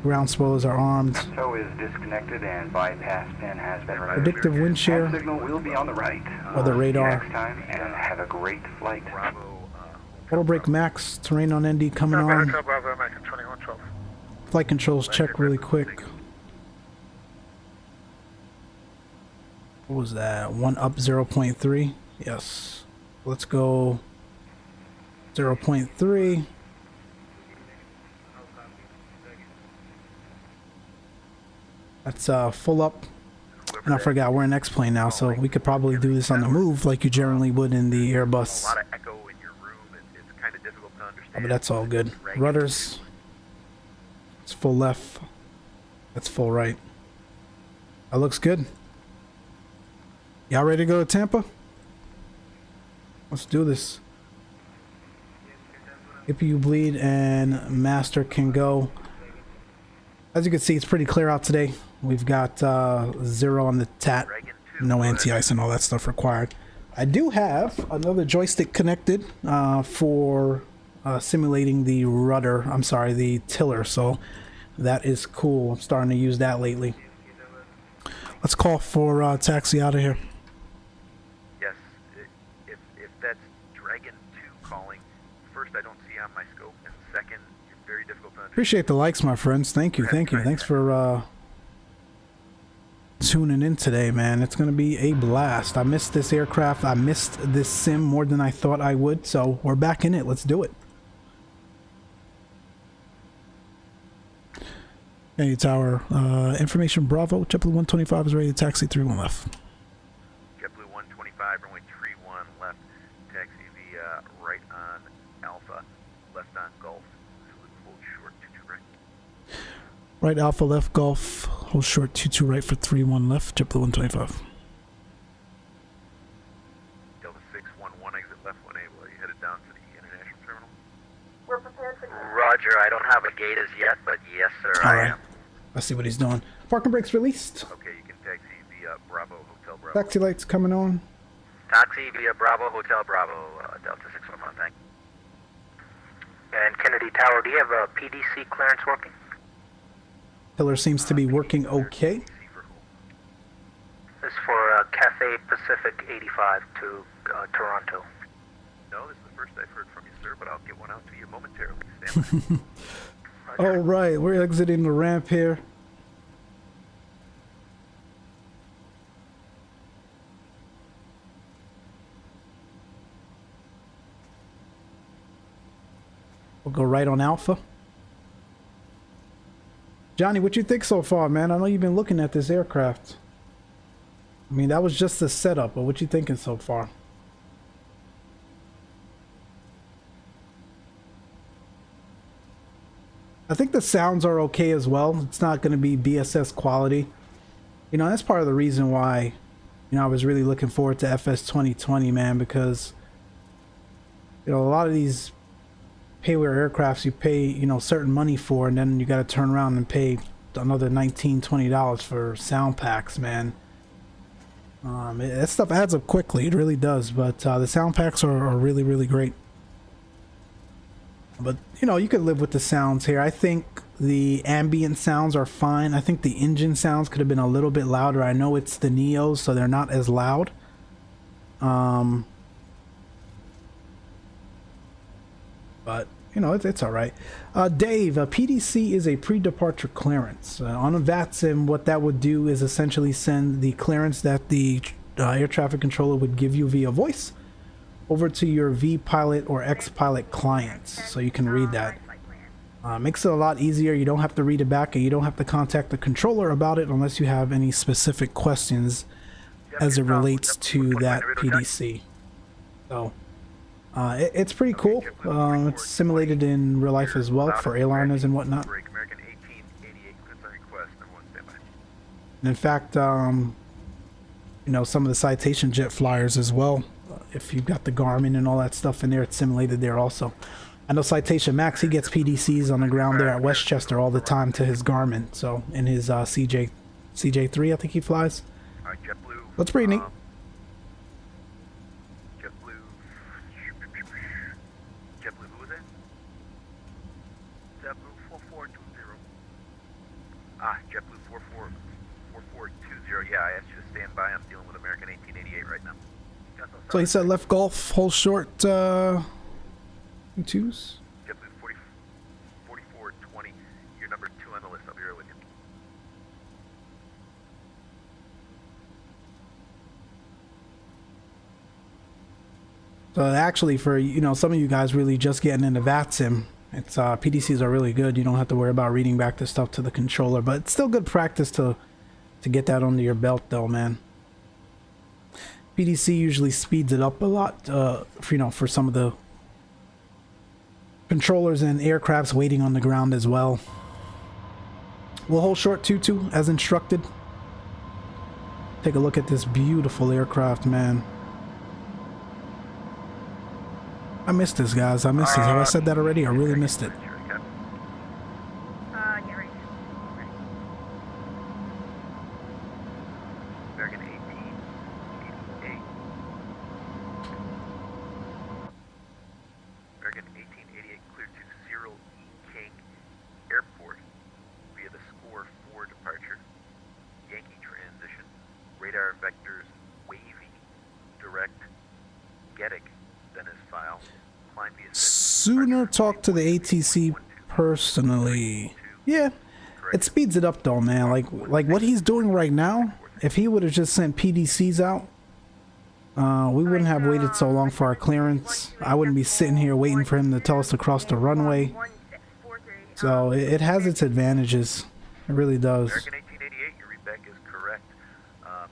Ground spoilers are armed. Tow is disconnected and bypass pin has been removed. Predictive wind shear. Signal will be on the right. Weather radar. Next time, and have a great flight. Auto brake max. Terrain on ND coming on. Hotel Bravo, American 2112. Flight controls check really quick. What was that? 1 up 0.3. Yes. Let's go 0.3. That's full up. And I forgot we're in Xplane now, so we could probably do this on the move like you generally would in the Airbus. A lot of echo in your room. It's kind of difficult to understand. But that's all good. Rudders. It's full left. That's full right. That looks good. Y'all ready to go to Tampa? Let's do this. APU bleed and master can go. As you can see, it's pretty clear out today. We've got 0 on the TAT, no anti-ice and all that stuff required. I do have another joystick connected for simulating the rudder, I'm sorry, the tiller, so that is cool. I'm starting to use that lately. Let's call for taxi out of here. Yes, if that's Dragon 2 calling, first I don't see on my scope, and second, you're very difficult to understand. Appreciate the likes, my friends. Thank you. Thanks for tuning in today, man. It's gonna be a blast. I missed this aircraft. I missed this sim more than I thought I would, so we're back in it. Let's do it. Hey, tower. Information Bravo. JetBlue 125 is ready to taxi 31 left. JetBlue 125, runway 31 left, taxi via right on Alpha, left on Gulf, hold short 22 right. Right Alpha, left Golf, hold short 22 right for 31 left, JetBlue 125. Delta 611, exit left 1A, will you headed down to the international terminal? We're prepared for Roger, I don't have a gate as yet, but yes, sir, I am. I see what he's doing. Parking brakes released. Okay, you can taxi via Bravo, Hotel Bravo. Taxi lights coming on. Taxi via Bravo, Hotel Bravo, Delta 611, thank you. And Kennedy Tower, do you have a PDC clearance working? Tiller seems to be working okay. This is for Cathay Pacific 85 to Toronto. No, this is the first I've heard from you, sir, but I'll get one out to you momentarily. Stand by. All right, we're exiting the ramp here. We'll go right on Alpha. Johnny, what you think so far, man? I know you've been looking at this aircraft. I mean, that was just the setup, but what you thinking so far? I think the sounds are okay as well. It's not going to be BSS quality. You know, that's part of the reason why, you know, I was really looking forward to FS 2020, man, because, you know, a lot of these payware aircrafts you pay, you know, certain money for, and then you got to turn around and pay another $19, $20 for sound packs, man. That stuff adds up quickly, it really does, but the sound packs are really, really great. But, you know, you could live with the sounds here. I think the ambient sounds are fine. I think the engine sounds could have been a little bit louder. I know it's the Neos, so they're not as loud. But, you know, it's all right. Dave, a PDC is a pre-departure clearance. On a VATSIM, what that would do is essentially send the clearance that the air traffic controller would give you via voice over to your vPilot or XPilot clients, so you can read that. Makes it a lot easier. You don't have to read it back, and you don't have to contact the controller about it unless you have any specific questions as it relates to that PDC. So it's pretty cool. It's simulated in real life as well for airliners and whatnot. And in fact, you know, some of the Citation jet flyers as well. If you've got the Garmin and all that stuff in there, it's simulated there also. I know Citation Max, he gets PDCs on the ground there at Westchester all the time to his Garmin. So in his CJ3, I think he flies. JetBlue. That's pretty neat. JetBlue, who was that? JetBlue 4420. JetBlue 4420. Yeah, I asked you to stand by. I'm dealing with American 1888 right now. So he said left Gulf, hold short, twos. JetBlue 4420. You're number 2 on the list. I'll be right with you. So actually, for, you know, some of you guys really just getting into VATSIM, it's PDCs are really good. You don't have to worry about reading back the stuff to the controller, but it's still good practice to get that under your belt, though, man. PDC usually speeds it up a lot, for, you know, for some of the controllers and aircrafts waiting on the ground as well. We'll hold short 2-2 as instructed. Take a look at this beautiful aircraft, man. I missed this, guys. I missed this. Have I said that already? I really missed it. Yeah, right. American 1888. American 1888 cleared to Cyril E. King Airport via the score 4 departure. Yankee transition. Radar vectors wavy. Direct. Getic. Then his file. Sooner talk to the ATC personally. Yeah, it speeds it up though, man. Like what he's doing right now, if he would have just sent PDCs out, we wouldn't have waited so long for our clearance. I wouldn't be sitting here waiting for him to tell us to cross the runway. So it has its advantages. It really does. American 1888, your readback is correct.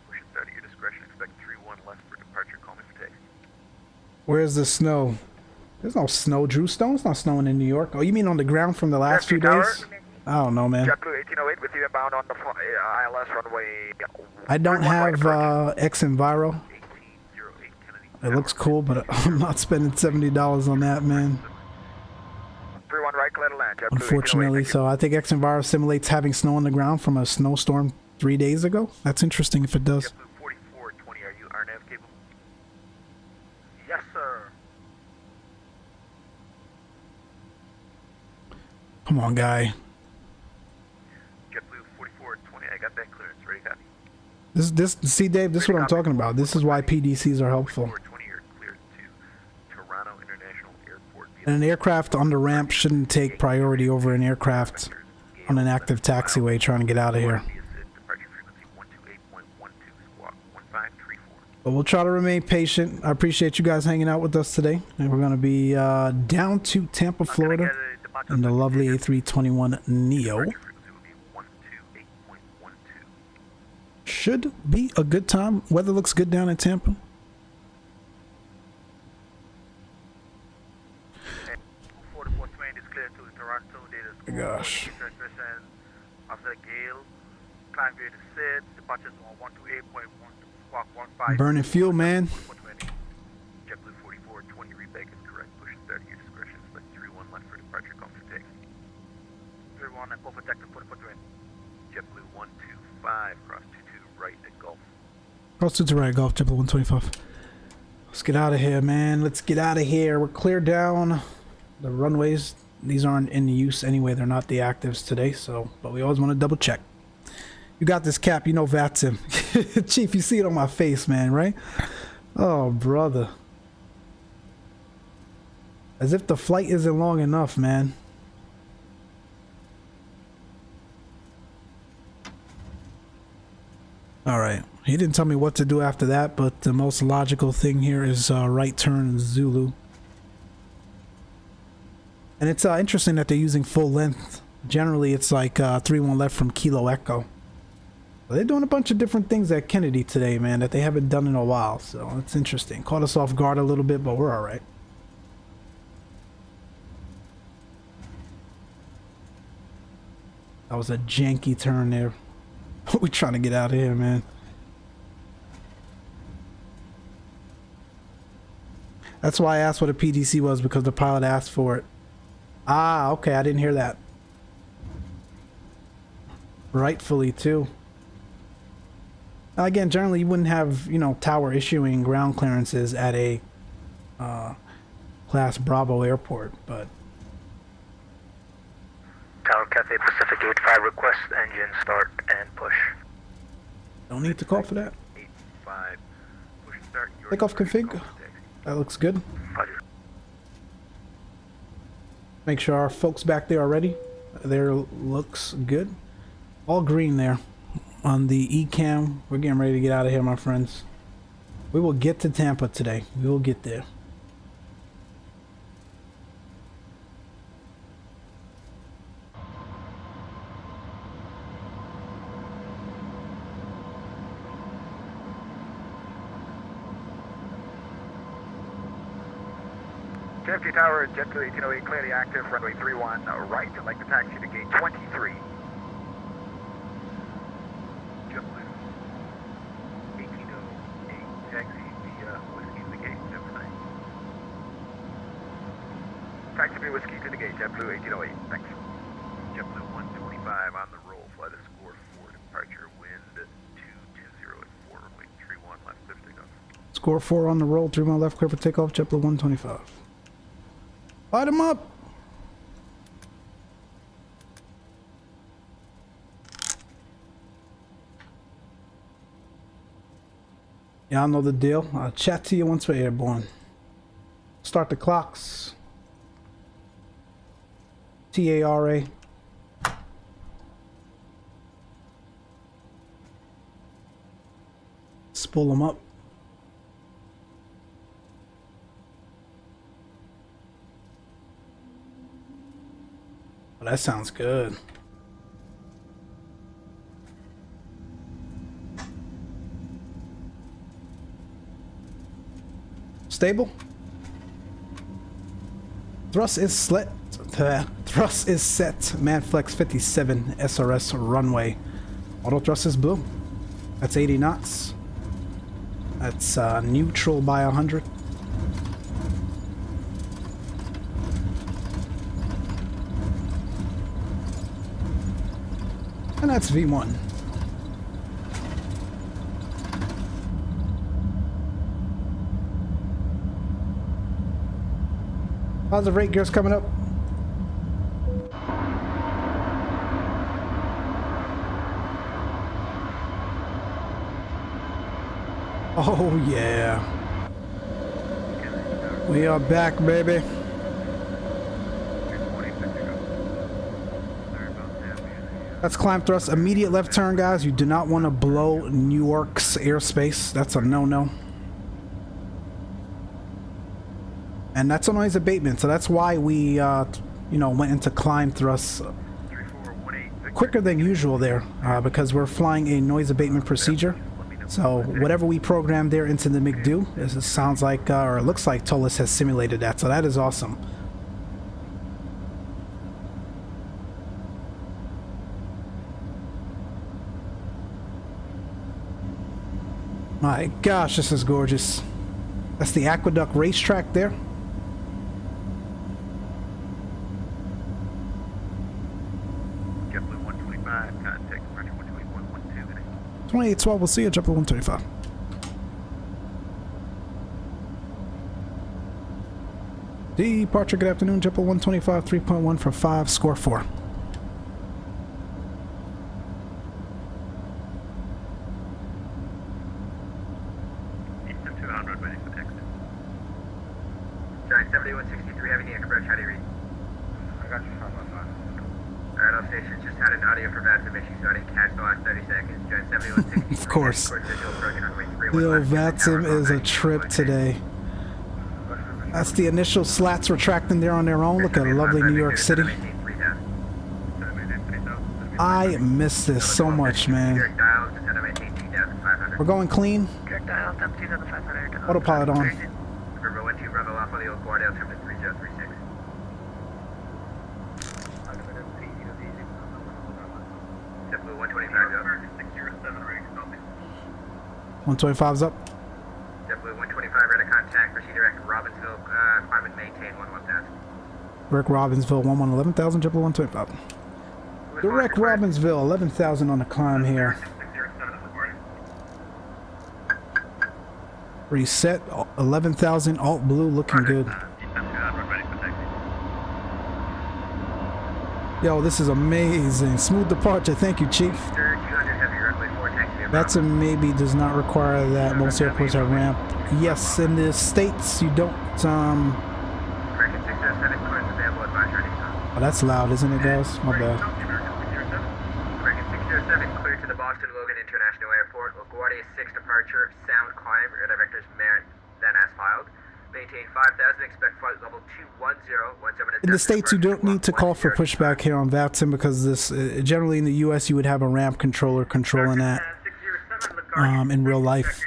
Push and start at your discretion. Expect 3-1 left for departure. Call me for taxi. Where's the snow? There's no snow, Drew Stone. It's not snowing in New York. Oh, you mean on the ground from the last few days? I don't know, man. JetBlue 1808 with you inbound on the ILS runway. I don't have X Enviro. It looks cool, but I'm not spending $70 on that, man. 31 right, clear to land. JetBlue Unfortunately, so I think X Enviro simulates having snow on the ground from a snowstorm 3 days ago. That's interesting if it does. JetBlue 4420, are you RNAV capable? Yes, sir. Come on, guy. JetBlue 4420, I got that clearance. Ready, copy. See, Dave, this is what I'm talking about. This is why PDCs are helpful. 4420, you're cleared to Toronto International Airport. And an aircraft on the ramp shouldn't take priority over an aircraft on an active taxiway trying to get out of here. Departure frequency 128.12, squawk 1534. But we'll try to remain patient. I appreciate you guys hanging out with us today. And we're going to be down to Tampa, Florida in the lovely A321 Neo. Should be a good time. Weather looks good down in Tampa. Gosh. Burning fuel, man. JetBlue 4420, readback is correct. Push and start at your discretion. Select 3-1 left for departure. Call for taxi. 3-1 and go for taxi. JetBlue 125, cross 22 right at Gulf. Cross to the right, Golf JetBlue 125. Let's get out of here, man. Let's get out of here. We're clear down the runways. These aren't in use anyway. They're not the actives today, so, but we always want to double check. You got this, Cap. You know VATSIM. Chief, you see it on my face, man, right? Oh, brother. As if the flight isn't long enough, man. Alright. He didn't tell me what to do after that, but the most logical thing here is right turn Zulu. And it's interesting that they're using full length. Generally, it's like 3-1 left from Kilo Echo. They're doing a bunch of different things at Kennedy today, man, that they haven't done in a while. So it's interesting. Caught us off guard a little bit, but we're alright. That was a janky turn there. We're trying to get out of here, man. That's why I asked what a PDC was, because the pilot asked for it. Ah, okay, I didn't hear that. Rightfully, too. Now, again, generally you wouldn't have, you know, tower issuing ground clearances at a Class Bravo airport, but... Tower Cathay Pacific 85, request engine start and push. Don't need to call for that. 85, push and start. Takeoff config. That looks good. Roger. Make sure our folks back there are ready. There looks good. All green there on the ECAM. We're getting ready to get out of here, my friends. We will get to Tampa today. We will get there. JFK Tower, JetBlue 1808, clearly active, runway 31, right, I'd like to taxi to gate 23. JetBlue 1808, taxi via Whiskey to the gate, 79. Taxi via Whiskey to the gate, JetBlue 1808, thanks. JetBlue 125 on the roll, fly the score 4, departure, wind 220 at 4, runway 31, left, clear for takeoff. Score 4 on the roll, 3 mile left, clear for takeoff, JetBlue 125. Light him up! Yeah, I know the deal. I'll chat to you once we're airborne. Start the clocks. TARA. Spool them up. Oh, that sounds good. Stable. Thrust is set. Thrust is set. Manflex 57 SRS runway. Auto thrust is blue. That's 80 knots. That's neutral by 100. And that's V1. Positive rate gears coming up. Oh yeah. We are back, baby. That's climb thrust. Immediate left turn, guys. You do not want to blow New York's airspace. That's a no-no. And that's a noise abatement, so that's why we, you know, went into climb thrust quicker than usual there, because we're flying a noise abatement procedure. So whatever we programmed there into the McDo, it sounds like, or it looks like Toliss has simulated that, so that is awesome. My gosh, this is gorgeous. That's the Aqueduct racetrack there. JetBlue 125, contact departure 128.112 today. 2812, we'll see you, JetBlue 125. Departure, good afternoon. JetBlue 125, 3.1 for 5, score 4. Eastern 200, waiting for exit. Giant 7163, having the approach, how do you read? I got you from my Alright, all stations just had an audio for VATSIM issue, so I didn't catch the last 30 seconds. Giant 7163. Of course. Visual approach, runway 31 Yo, left, VATSIM tower, is a runway trip 21, today. That's the initial slats retracting there on their own. Look at lovely New York City. I miss this so much, man. We're going clean. Autopilot on. River 12 Bravo Alpha, the old Guardia, terminal 3036. 125 up. 125's up. JetBlue 125, ready to contact, proceed direct Robbinsville, climb and maintain 11,000. Direct Robbinsville, 11,000, JetBlue 125. Direct Robbinsville, 11,000 on the climb here. Reset, 11,000, alt blue, looking good. Yo, this is amazing. Smooth departure, thank you, Chief. VATSIM maybe does not require that. Most airports have ramp. Yes, in the States you don't, oh, that's loud, isn't it, guys? My bad. American 607, clear to the Boston Logan International Airport. LaGuardia 6 departure, sound climb, radar vectors merit than as filed. Maintain 5,000, expect flight level 210, In the States, you don't need to call for pushback here on VATSIM because this, generally in the US, you would have a ramp controller controlling that in real life.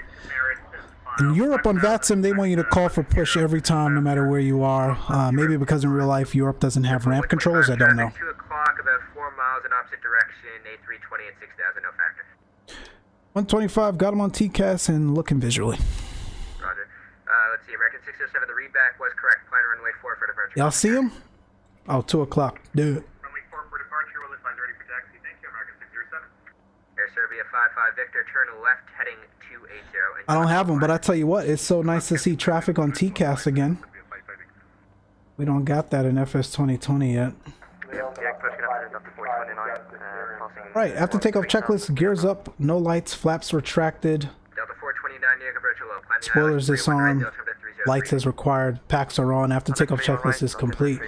In Europe on VATSIM, they want you to call for push every time, no matter where you are. Maybe because in real life, Europe doesn't have ramp controllers, I don't know. 2 o'clock, about 4 miles in opposite direction, A320 at 6,000, no factor. 125, got him on TCAS and looking visually. Roger. Let's see, American 607, the readback was correct. Plan runway 4 for departure. Y'all see him? Oh, 2 o'clock. Dude. Runway 4 for departure, will lines ready for taxi. Thank you, American 607. Air Serbia 55 Victor, turn left heading 280. I don't have them, but I tell you what, it's so nice to see traffic on TCAS again. We don't got that in FS 2020 yet. Right, after takeoff checklist, gears up, no lights, flaps retracted, Delta 429 near conversion low. spoilers disarmed, lights as required, packs are on, after takeoff checklist is complete.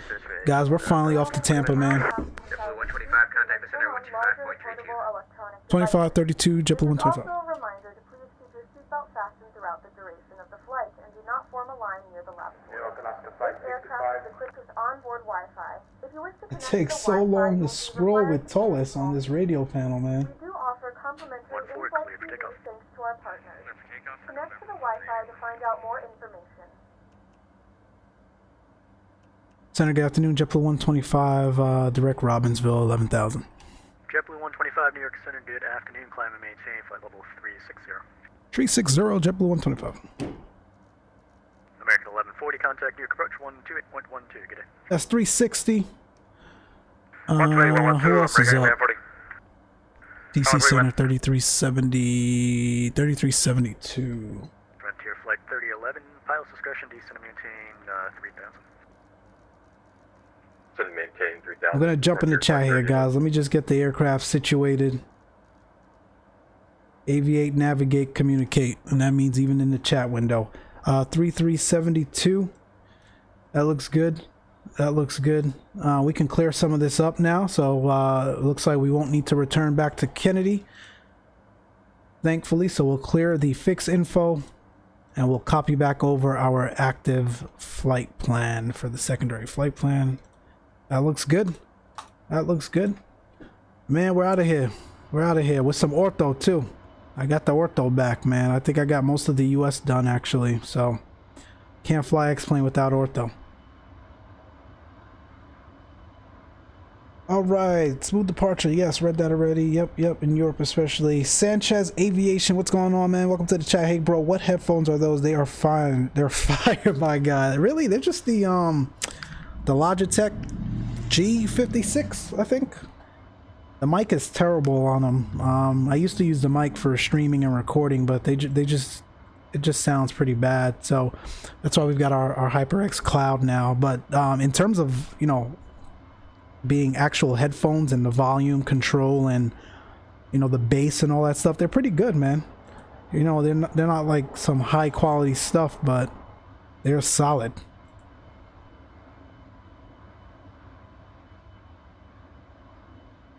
Guys, we're finally off to Tampa, man. JetBlue 125, contact the center 125.32. 2532, JetBlue 125. Also a reminder to please keep your seatbelt fastened throughout the duration of the flight and do not form a line near the lavatory. This aircraft is equipped with onboard Wi-Fi. If you wish to It connect takes to so Wi-Fi, long you to will be scroll required with to Toliss install on this radio panel, man. We do offer complimentary in-flight TV thanks to our partners. Connect to the Wi-Fi to find out more information. Center, good afternoon, JetBlue 125, direct Robbinsville, 11,000. JetBlue 125, New York Center, good afternoon, climb and maintain, flight level 360. 360, JetBlue 125. American 1140, contact New York approach 128.12, good day. That's 360. Who else is up? DC Center 3370, 3372. Frontier flight 3011, pilot's discretion, descend and maintain 3000. Descend and maintain 3000. I'm gonna jump in the chat here, guys. Let me just get the aircraft situated. Aviate, navigate, communicate, and that means even in the chat window. 3372. That looks good. That looks good. We can clear some of this up now, so it looks like we won't need to return back to Kennedy, thankfully. So we'll clear the fix info and we'll copy back over our active flight plan for the secondary flight plan. That looks good. That looks good. Man, we're out of here. We're out of here with some ortho too. I got the ortho back, man. I think I got most of the US done actually, so can't fly Xplane without ortho. All right, smooth departure. Yes, read that already. Yep, in Europe especially. Sanchez Aviation, what's going on, man? Welcome to the chat. Hey, bro, what headphones are those? They are fine. They're fire, my God. Really? They're just the Logitech G56, I think. The mic is terrible on them. I used to use the mic for streaming and recording, but it's it just sounds pretty bad. So that's why we've got our HyperX Cloud now. But in terms of, you know, being actual headphones and the volume control and, you know, the bass and all that stuff, they're pretty good, man. You know, they're not like some high quality stuff, but they're solid.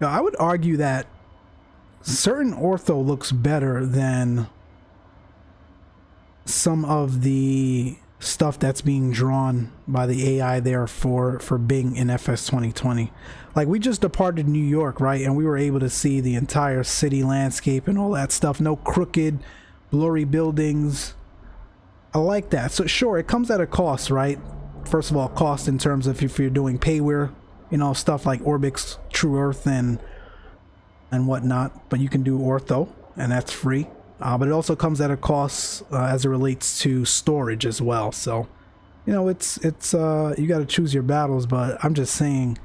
Now, I would argue that certain ortho looks better than some of the stuff that's being drawn by the AI there for Bing in FS 2020. Like, we just departed New York, right? And we were able to see the entire city landscape and all that stuff. No crooked, blurry buildings. I like that. So sure, it comes at a cost, right? First of all, cost in terms of if you're doing payware, you know, stuff like ORBX, True Earth, and whatnot. But you can do ortho, and that's free. But it also comes at a cost as it relates to storage as well. So, you know, it's you got to choose your battles. But I'm just saying,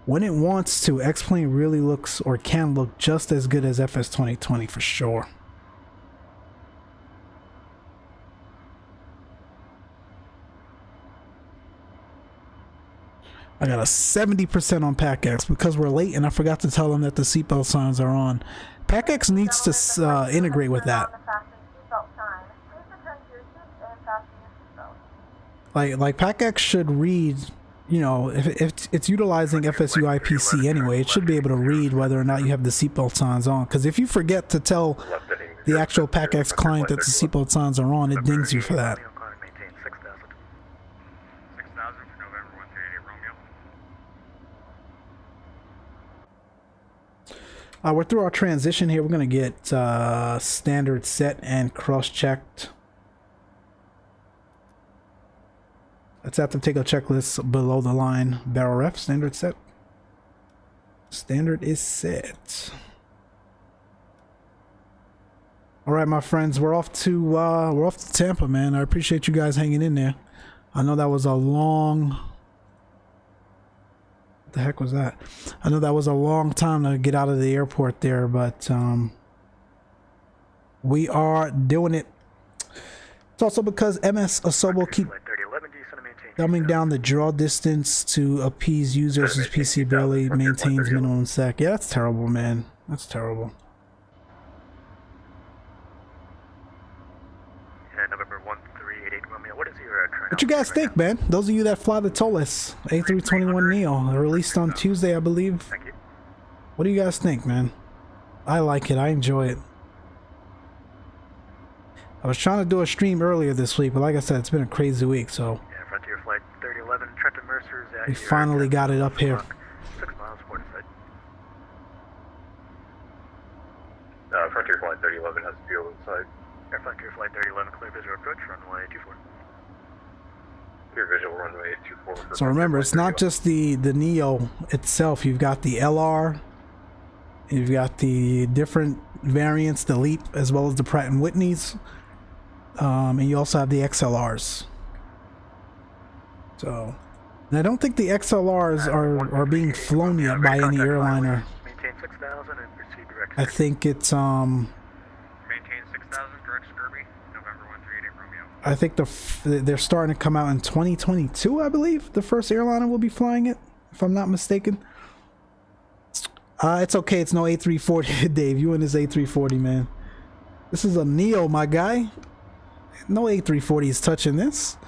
when it wants to, Xplane really looks or can look just as good as FS 2020 for sure. I got a 70% on PackX because we're late and I forgot to tell them that the seatbelt signs are on. PackX needs to integrate with that. Like PackX should read, you know, if it's utilizing FSUI PC anyway, it should be able to read whether or not you have the seatbelt signs on. Because if you forget to tell the actual PackX client that the seatbelt signs are on, it dings you for that. We're through our transition here. We're going to get standard set and cross-checked. Let's have to take a checklist below the line. Barrel ref, standard set. Standard is set. All right, my friends, we're off to Tampa, man. I appreciate you guys hanging in there. I know that was a long... the heck was that? I know that was a long time to get out of the airport there, but we are doing it. It's also because MS Asobo keep dumbing down the draw distance to appease users whose PC barely maintains minimum sec. Yeah, that's terrible, man. That's terrible. What you guys think, man? Those of you that fly the Toliss A321 Neo, released on Tuesday, I believe. What do you guys think, man? I like it. I enjoy it. I was trying to do a stream earlier this week, but like I said, it's been a crazy week, so Frontier Flight 3011, Trenton Mercer's at we finally got it up here. 6 miles fortified. Frontier Flight 3011 has fuel inside. Frontier Flight 3011, clear visual approach, runway 24. Clear visual runway 24. So remember, it's not just the Neo itself. You've got the LR, you've got the different variants, the Leap, as well as the Pratt & Whitneys, and you also have the XLRs. So, and I don't think the XLRs are being flown yet by any airliner. Maintain 6,000 and proceed direct. I think it's Maintain 6,000, direct Skirby, November 1388 Romeo. I think they're starting to come out in 2022, I believe. The first airliner will be flying it, if I'm not mistaken. It's okay. It's no A340, Dave. You and this A340, man. This is a Neo, my guy. No A340 is touching this.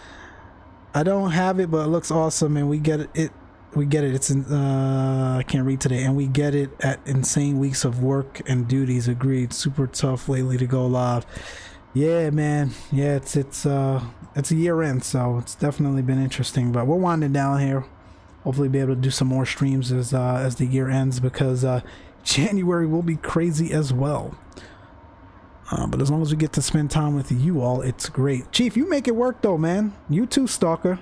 I don't have it, but it looks awesome, and we get it. It's in, I can't read today, and we get it at insane weeks of work and duties. Agreed. Super tough lately to go live. Yeah, man. Yeah, it's a year end, so it's definitely been interesting. But we're winding down here. Hopefully, be able to do some more streams as the year ends, because January will be crazy as well. But as long as we get to spend time with you all, it's great. Chief, you make it work though, man. You too, Stalker.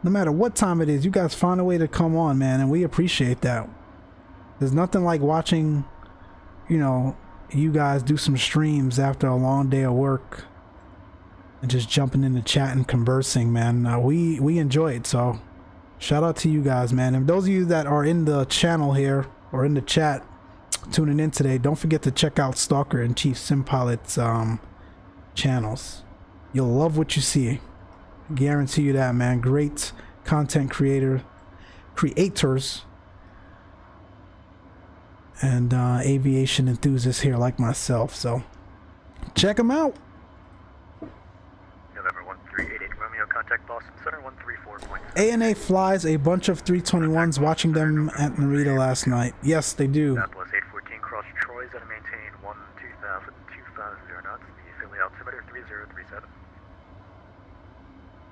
No matter what time it is, you guys find a way to come on, man, and we appreciate that. There's nothing like watching, you know, you guys do some streams after a long day of work and just jumping in the chat and conversing, man. We enjoy it, so shout out to you guys, man. And those of you that are in the channel here or in the chat tuning in today, don't forget to check out Stalker and Chief Sim Pilot's channels. You'll love what you see. Guarantee you that, man. Great content creators and aviation enthusiasts here like myself. So check them out. November 1388 Romeo, contact Boston Center 134.6. ANA flies a bunch of 321s, watching them at Narita last night. Yes, they do. Southwest 814 cross Troy, and maintain 120,250 knots. The affiliate altimeter 3037.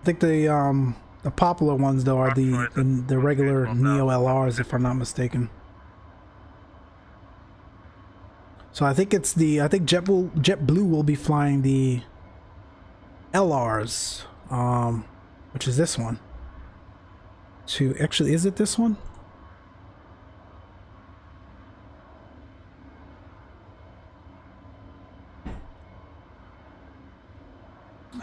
I think the popular ones though are the regular Neo LRs, if I'm not mistaken. So I think JetBlue will be flying the LRs, which is this one. Actually, is it this one?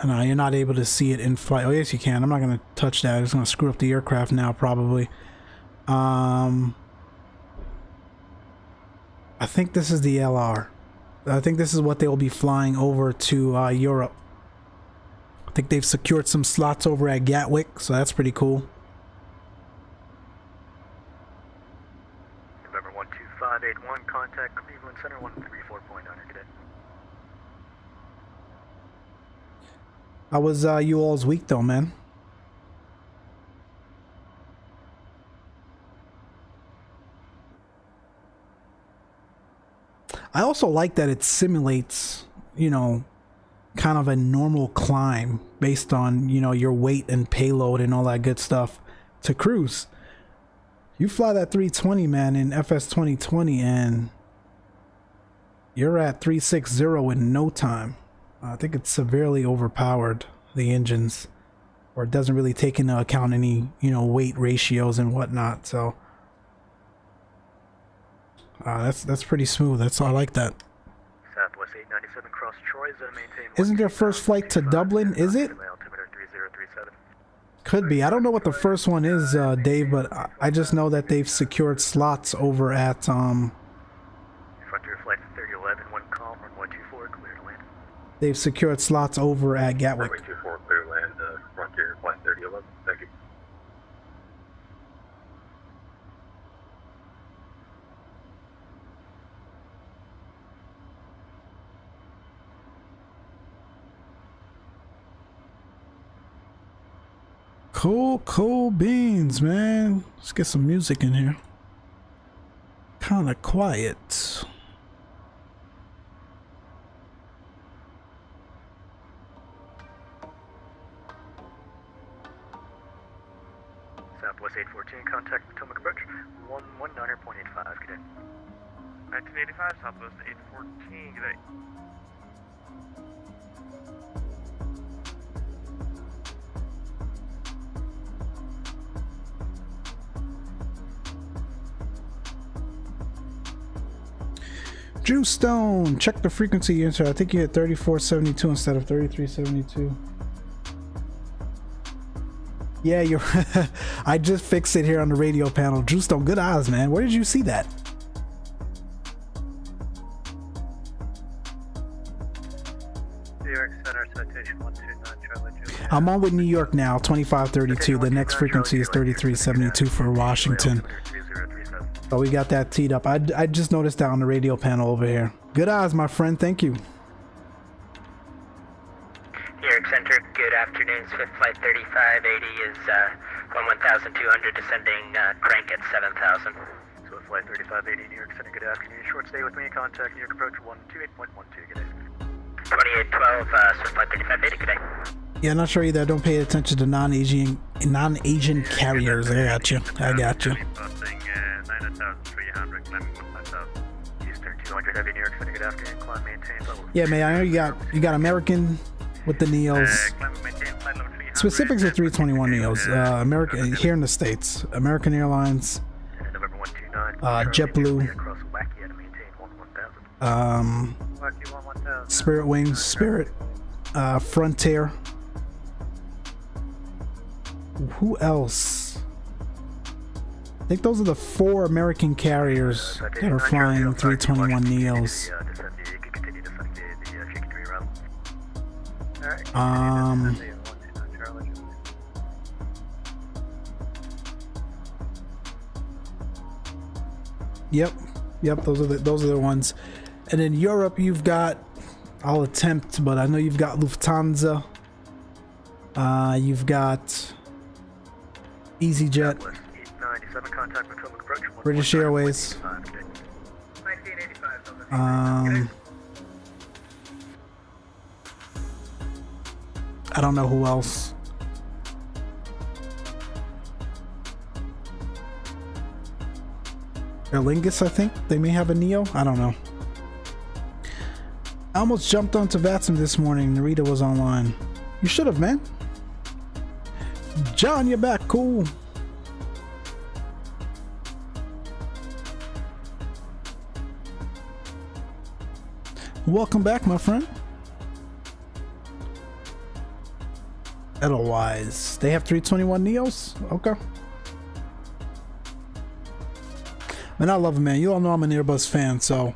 No, you're not able to see it in flight. Oh yes, you can. I'm not going to touch that. It's going to screw up the aircraft now, probably. I think this is the LR. I think this is what they will be flying over to Europe. I think they've secured some slots over at Gatwick, so that's pretty cool. November 12581, contact Cleveland Center 134.9. Good day. How was you all's week though, man? I also like that it simulates, you know, kind of a normal climb based on, you know, your weight and payload and all that good stuff to cruise. You fly that 320, man, in FS 2020 and you're at 360 in no time. I think it's severely overpowered, the engines, or it doesn't really take into account any, you know, weight ratios and whatnot. So that's pretty smooth. I like that. Southwest 897 cross Troy, maintain. Isn't their first flight to Dublin? Is it? Altimeter 3037. Could be. I don't know what the first one is, Dave, but I just know that they've secured slots over at Frontier flight 3011, one calm, 124, clear to land. They've secured slots over at Gatwick. 24, clear to land, Frontier flight 3011. Thank you. Cool beans, man. Let's get some music in here. Kind of quiet. Southwest 814, contact Potomac approach 119.85. Good day. 1985, Southwest 814, good day. Drew Stone, check the frequency you entered. I think you hit 3472 instead of 3372. Yeah, you're. I just fixed it here on the radio panel. Drew Stone, good eyes, man. Where did you see that? New York Center, citation 129, Charlie Juliet. I'm on with New York now, 2532. The next frequency is 3372 for Washington. Oh, we got that teed up. I just noticed that on the radio panel over here. Good eyes, my friend. Thank you. New York Center, good afternoon. Swift Flight 3580 is 11,200, descending crank at 7,000. Swift Flight 3580, New York Center, good afternoon. Short stay with me, contact New York approach 128.12, good day. 2812, Swift Flight 3580, good day. Yeah, not sure either. Don't pay attention to non-Asian carriers. I got you. 9,300, climbing 5,000. Eastern 200, heavy New York Center, good afternoon. Climb, maintain level. Yeah, man. I know you got American with the Neos. Specifics are 321 Neos. American here in the States. American Airlines. November 129. JetBlue. Spirit Wings. Spirit. Frontier. Who else? I think those are the 4 American carriers that are flying 321 Neos. Yep, those are the ones. And in Europe, you've got, I'll attempt, but I know you've got Lufthansa. You've got EasyJet, British Airways. I don't know who else. Aer Lingus, I think they may have a Neo. I don't know. I almost jumped onto VATSIM this morning. Narita was online. You should have, man. John, you're back. Cool. Welcome back, my friend. Edelweiss. They have 321 Neos? Okay. Man, I love them, man. You all know I'm an Airbus fan, so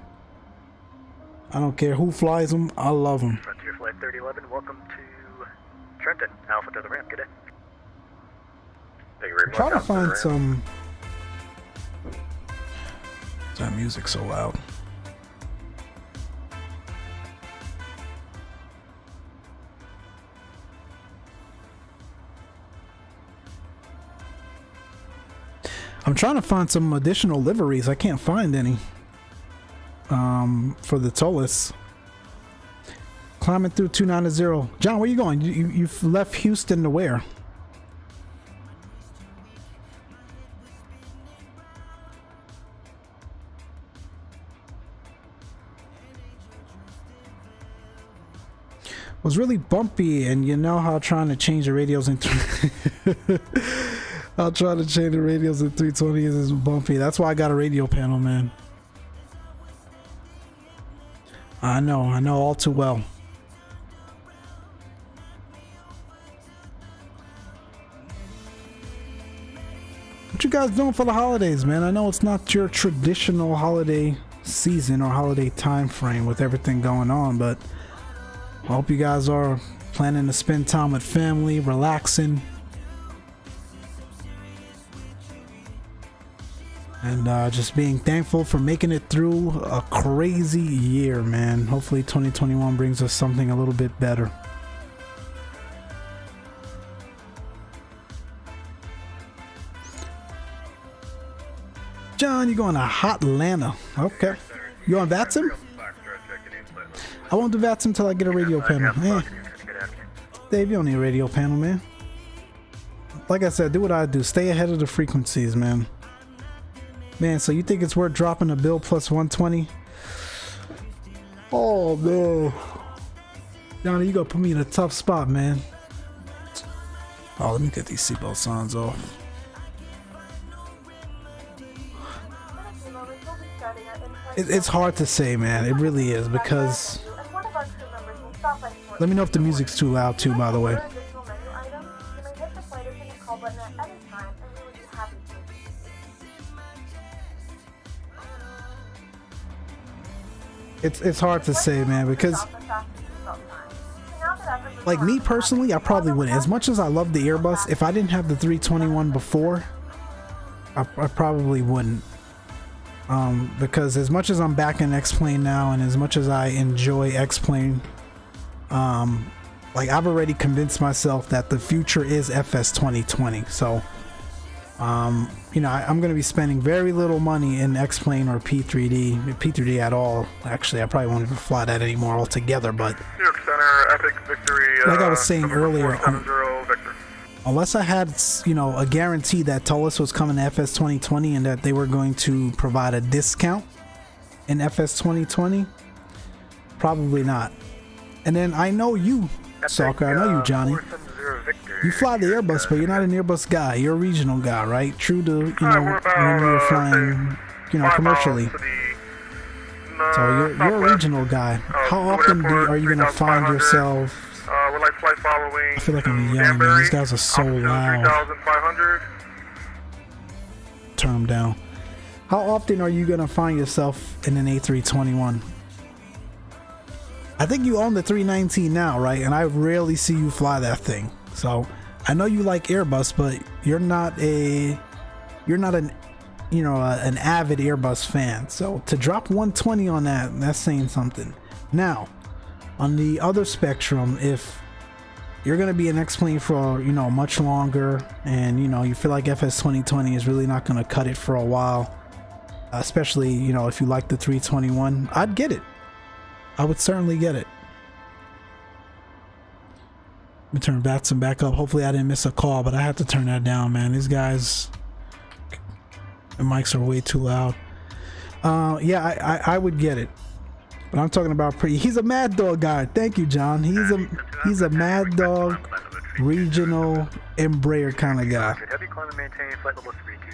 I don't care who flies them. I love them. Frontier Flight 3011, welcome to Trenton. Alpha to the ramp. Good day. Thank you very much. Try to find some. That music's so loud. I'm trying to find some additional liveries. I can't find any for the Toliss. Climbing through 290. John, where you going? You've left Houston to where? It was really bumpy, and you know how trying to change the radios into I'll try to change the radios in 320 is bumpy. That's why I got a radio panel, man. I know all too well. What you guys doing for the holidays, man? I know it's not your traditional holiday season or holiday time frame with everything going on, but I hope you guys are planning to spend time with family, relaxing. And just being thankful for making it through a crazy year, man. Hopefully 2021 brings us something a little bit better. John, you're going to Hot Atlanta. Okay. You on VATSIM? I won't do VATSIM until I get a radio panel. Eh. Dave, you don't need a radio panel, man. Like I said, do what I do. Stay ahead of the frequencies, man. Man, so you think it's worth dropping a bill plus 120? Oh, man. Johnny, you gonna put me in a tough spot, man. Oh, let me get these seatbelt signs off. It's hard to say, man. It really is, because... Let me know if the music's too loud, too, by the way. It's hard to say, man, because like me personally, I probably wouldn't. As much as I love the Airbus, if I didn't have the 321 before, I probably wouldn't. Because as much as I'm back in Xplane now, and as much as I enjoy Xplane, like I've already convinced myself that the future is FS 2020. So you know, I'm going to be spending very little money in Xplane or P3D at all. Actually, I probably won't even fly that anymore altogether, but New York Center, Epic Victory, like I was saying earlier, unless I had, you know, a guarantee that Toliss was coming to FS 2020 and that they were going to provide a discount in FS 2020, probably not. And then I know you, Soccer, I know you, Johnny. You fly the Airbus, but you're not an Airbus guy. You're a regional guy, right? True to, you know, when you're flying, you know, commercially. So you're a regional guy. How often are you gonna find yourself? I feel like I'm yelling, man. These guys are so loud. Turn them down. How often are you gonna find yourself in an A321? I think you own the 319 now, right? And I rarely see you fly that thing. So I know you like Airbus, but you're not an an avid Airbus fan. So to drop 120 on that's saying something. Now, on the other spectrum, if you're going to be an Xplane for, much longer, and, you feel like FS 2020 is really not going to cut it for a while, especially, if you like the 321, I'd get it. I would certainly get it. Let me turn VATSIM back up. Hopefully I didn't miss a call, but I had to turn that down, man. These guys, the mics are way too loud. Yeah, I would get it. But I'm talking about he's a Mad Dog guy. Thank you, John. He's a Mad Dog regional Embraer kind of guy. Heavy climb and maintain flight level 320.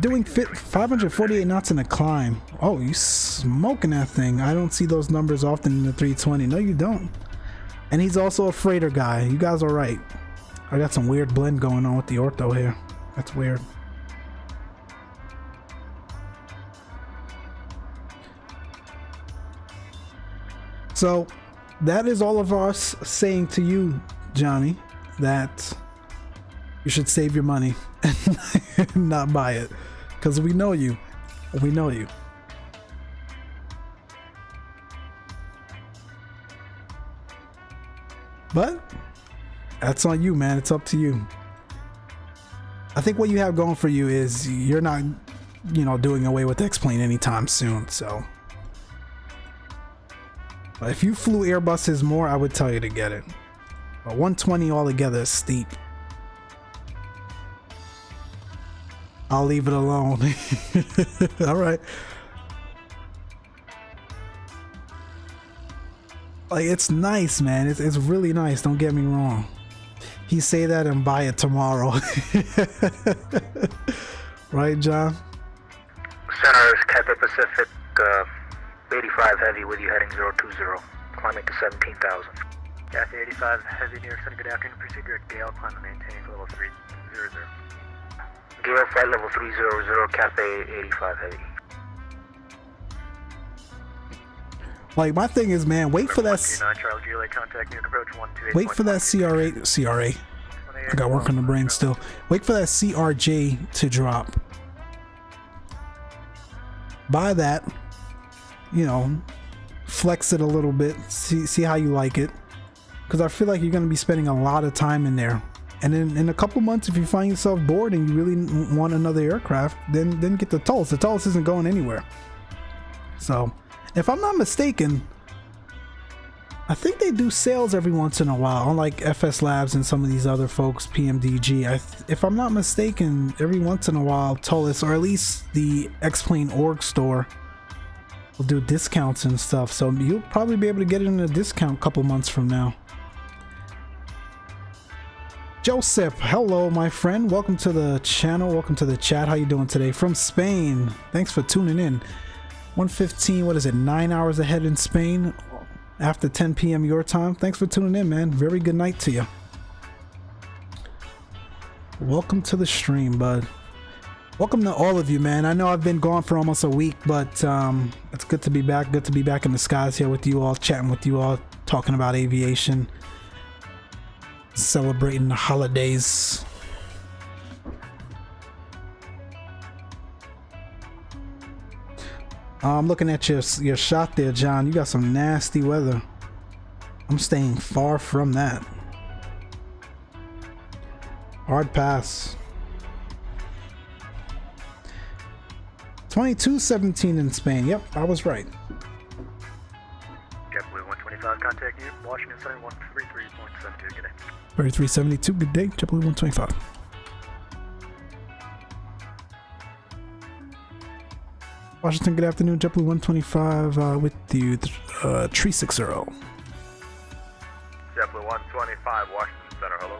Doing 548 knots in a climb. Oh, you smoking that thing. I don't see those numbers often in the 320. No, you don't. And he's also a freighter guy. You guys are right. I got some weird blend going on with the ortho here. That's weird. So that is all of us saying to you, Johnny, that you should save your money and not buy it, because we know you. We know you. But that's on you, man. It's up to you. I think what you have going for you is you're not, doing away with Xplane anytime soon. So but if you flew Airbuses more, I would tell you to get it. But 120 altogether is steep. I'll leave it alone. All right. Like, it's nice, man. It's really nice. Don't get me wrong. He say that and buy it tomorrow. Right, John? Center is Cathay Pacific 85 Heavy with you heading 020. Climbing to 17,000. Cathay 85 Heavy, New York City. Good afternoon. Proceed at Gale. Climb and maintain level 300. Gale flight level 300. Cathay 85 Heavy. Like, my thing is, man, wait for that. Wait for that CRA. I got work on the brain still. Wait for that CRJ to drop. Buy that. Flex it a little bit. See how you like it. Because I feel like you're going to be spending a lot of time in there. And then in a couple months, if you find yourself bored and you really want another aircraft, then get the Toliss. The Toliss isn't going anywhere. So, if I'm not mistaken, I think they do sales every once in a while, unlike FSLABS and some of these other folks, PMDG. If I'm not mistaken, every once in a while, Toliss, or at least the Xplane org store, will do discounts and stuff. So you'll probably be able to get it in a discount a couple months from now. Joseph, hello, my friend. Welcome to the channel. Welcome to the chat. How you doing today? From Spain. Thanks for tuning in. 1:15, what is it, 9 hours ahead in Spain after 10 p.m. your time. Thanks for tuning in, man. Very good night to you. Welcome to the stream, bud. Welcome to all of you, man. I know I've been gone for almost a week, but it's good to be back. Good to be back in the skies here with you all, chatting with you all, talking about aviation, celebrating the holidays. I'm looking at your shot there, John. You got some nasty weather. I'm staying far from that. Hard pass. 22:17 in Spain. Yep, I was right. JetBlue 125, contact you. Washington Center 133.72. Good day. 3372. Good day. JetBlue 125. Washington, good afternoon. JetBlue 125 with you, 360. JetBlue 125, Washington Center, hello.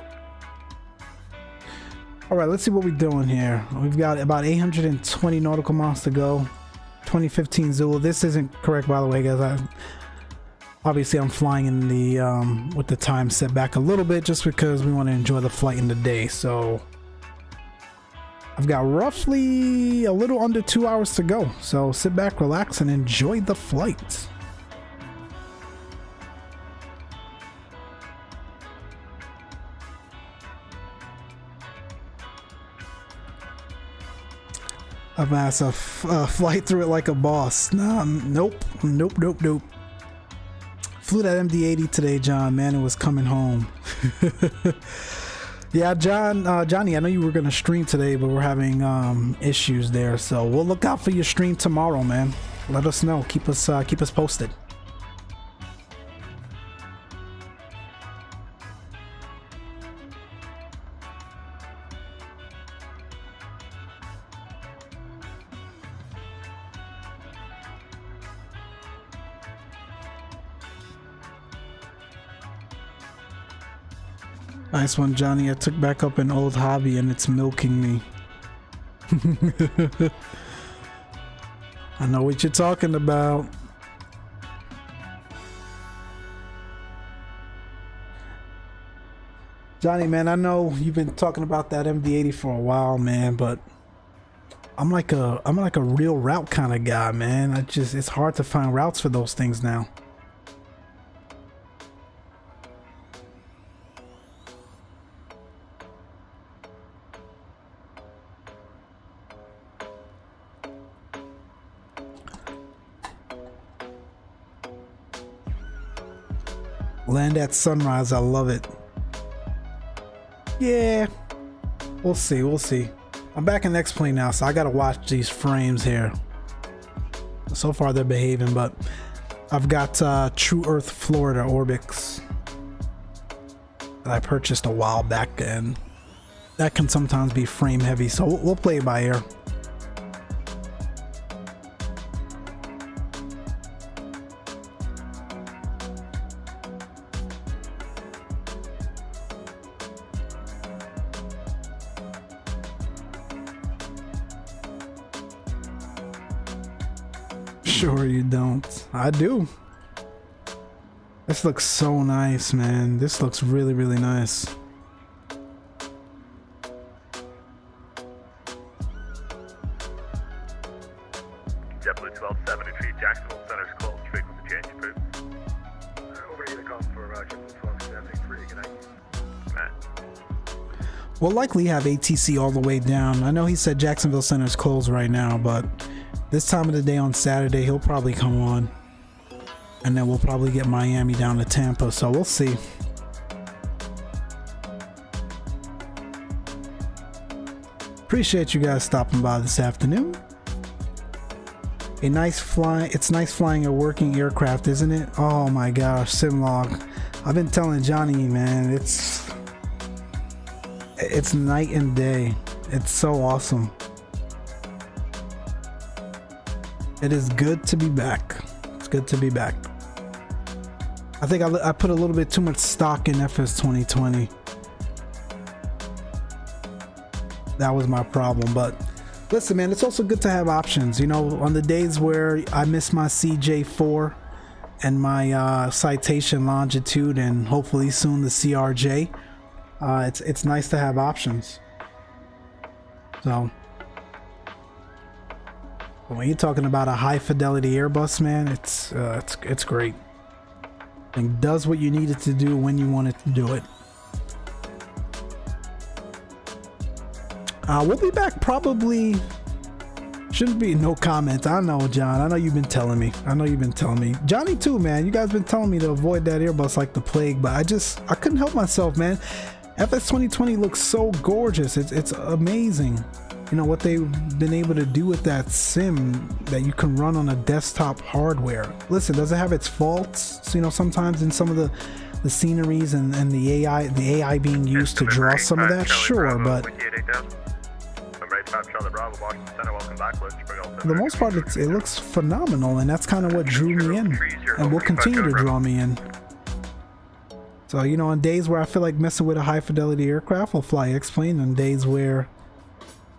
Alright, let's see what we're doing here. We've got about 820 nautical miles to go. 2015 Zulu. This isn't correct, by the way, guys. Obviously, I'm flying in the with the time set back a little bit just because we want to enjoy the flight in the day. So I've got roughly a little under 2 hours to go. So sit back, relax, and enjoy the flight. I'm gonna have to fly through it like a boss. Nah, nope. Flew that MD-80 today, John. Man, it was coming home. Yeah, Johnny, I know you were gonna stream today, but we're having issues there, so we'll look out for your stream tomorrow, man. Let us know. Keep us posted. Nice one, Johnny. I took back up an old hobby and it's milking me. I know what you're talking about. Johnny, man, I know you've been talking about that MD-80 for a while, man, but I'm like a real route kind of guy, man. It's hard to find routes for those things now. Land at sunrise, I love it. Yeah, we'll see. I'm back in Xplane now, so I gotta watch these frames here. So far they're behaving, but I've got True Earth Florida ORBX that I purchased a while back, and that can sometimes be frame heavy, so we'll play it by ear. Sure you don't. I do. This looks so nice, man. This looks really, really nice. JetBlue 12-7, retreat Jacksonville Center's closed, frequency change approved. Over here to call for JetBlue 12-7, good night. Matt. We'll likely have ATC all the way down. I know he said Jacksonville Center's closed right now, but this time of the day on Saturday, he'll probably come on. And then we'll probably get Miami down to Tampa, so we'll see. Appreciate you guys stopping by this afternoon. It's nice flying a working aircraft, isn't it? Oh my gosh, Simlog. I've been telling Johnny, man, it's night and day. It's so awesome. It is good to be back. It's good to be back. I think I put a little bit too much stock in FS 2020. That was my problem, but listen, man, it's also good to have options. You know, on the days where I miss my CJ4 and my citation longitude, and hopefully soon the CRJ, it's nice to have options. So when you're talking about a high fidelity Airbus, man, it's great. It does what you need it to do when you want it to do it. We'll be back probably. Shouldn't be no comment. I know, John. I know you've been telling me. Johnny too, man. You guys been telling me to avoid that Airbus like the plague, but I couldn't help myself, man. FS 2020 looks so gorgeous. It's amazing. You know what they've been able to do with that sim that you can run on a desktop hardware. Listen, does it have its faults? So, you know, sometimes in some of the sceneries and the AI being used to draw some of that, sure, but for the most part, it looks phenomenal, and that's kind of what drew me in, and will continue to draw me in. So, you know, on days where I feel like messing with a high fidelity aircraft, I'll fly Xplane. On days where,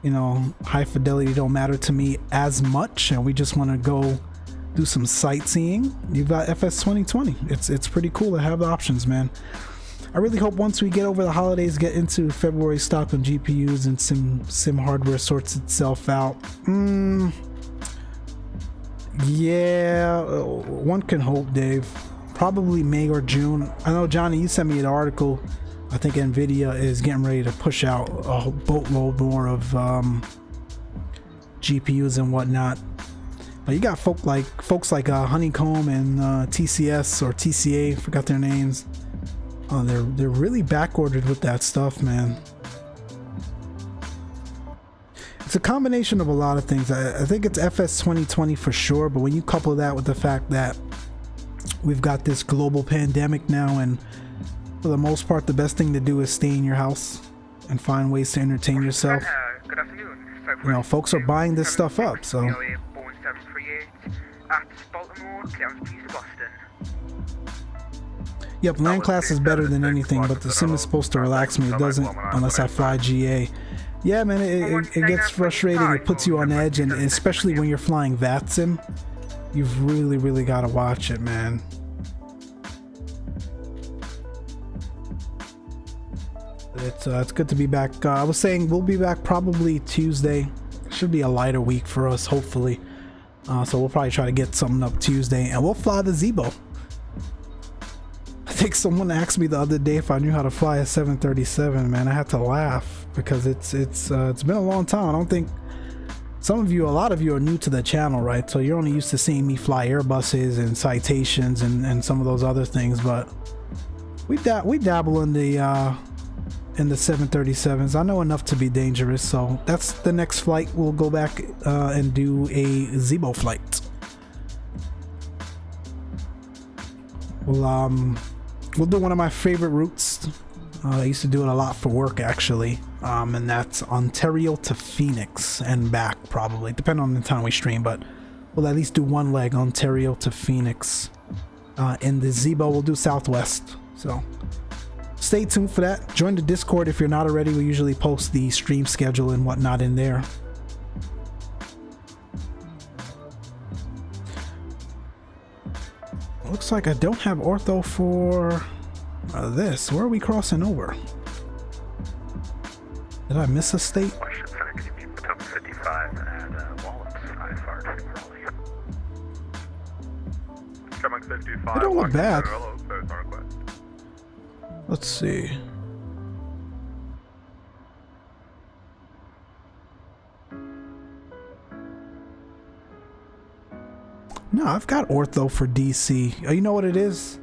you know, high fidelity don't matter to me as much and we just want to go do some sightseeing, you've got FS 2020. It's pretty cool to have the options, man. I really hope once we get over the holidays, get into February stock on GPUs and sim hardware sorts itself out. Yeah, one can hope, Dave. Probably May or June. I know, Johnny, you sent me an article. I think Nvidia is getting ready to push out a boatload more of GPUs and whatnot. But you got folks like Honeycomb and TCS or TCA, forgot their names. They're really back ordered with that stuff, man. It's a combination of a lot of things. I think it's FS 2020 for sure, but when you couple that with the fact that we've got this global pandemic now, and for the most part the best thing to do is stay in your house and find ways to entertain yourself. Good afternoon. You know, folks are buying this stuff up, so yep, land class is better than anything, but the sim is supposed to relax me. It doesn't unless I fly GA. Yeah, man, it gets frustrating. It puts you on edge, and especially when you're flying VATSIM, you've really got to watch it, man. It's good to be back. I was saying we'll be back probably Tuesday. Should be a lighter week for us, hopefully. So we'll probably try to get something up Tuesday, and we'll fly the Zibo. I think someone asked me the other day if I knew how to fly a 737. Man, I had to laugh because it's been a long time. I don't think a lot of you are new to the channel, right? So you're only used to seeing me fly Airbuses and Citations and some of those other things. But we dabble in the 737s. I know enough to be dangerous, so that's the next flight. We'll go back and do a Zibo flight. We'll do one of my favorite routes. I used to do it a lot for work, actually, and that's Ontario to Phoenix and back, probably, depending on the time we stream, but we'll at least do one leg, Ontario to Phoenix. In the Zibo, we'll do Southwest, so stay tuned for that. Join the Discord if you're not already. We usually post the stream schedule and whatnot in there. Looks like I don't have ortho for this. Where are we crossing over? Did I miss a state? It don't look bad. Let's see. No, I've got ortho for DC. Oh, you know what it is?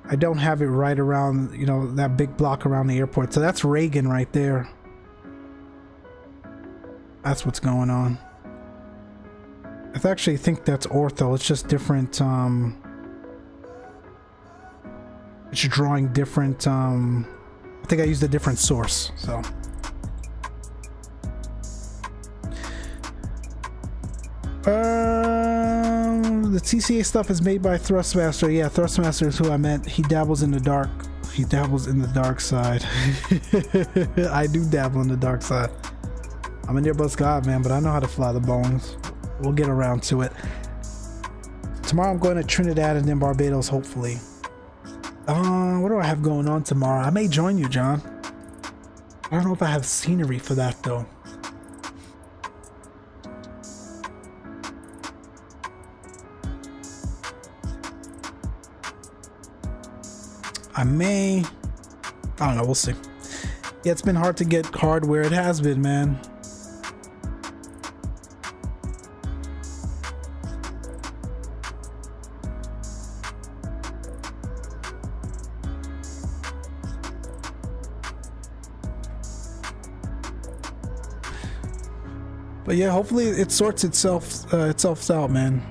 I don't have it right around, you know, that big block around the airport. So that's Reagan right there. That's what's going on. I actually think that's ortho. It's just different. It's drawing different. I think I used a different source. So. The TCA stuff is made by Thrustmaster. Yeah, Thrustmaster is who I meant. He dabbles in the dark. He dabbles in the dark side. I do dabble in the dark side. I'm an Airbus god, man, but I know how to fly the Boeings. We'll get around to it. Tomorrow I'm going to Trinidad and then Barbados, hopefully. What do I have going on tomorrow? I may join you, John. I don't know if I have scenery for that, though. I don't know, we'll see. Yeah, it's been hard to get hardware. It has been, man. But yeah, hopefully it sorts itself out, man.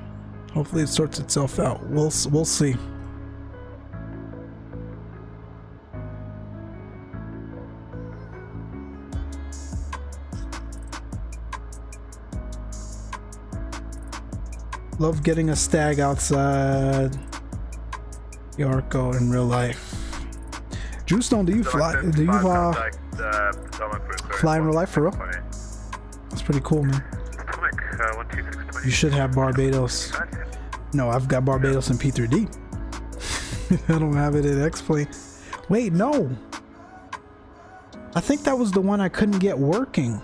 Hopefully it sorts itself out. We'll see. Love getting a stag outside Yarko in real life. Drewstone, do you fly? Do you fly in real life for real? That's pretty cool, man. You should have Barbados. No, I've got Barbados in P3D. I don't have it in Xplane. Wait, no. I think that was the one I couldn't get working.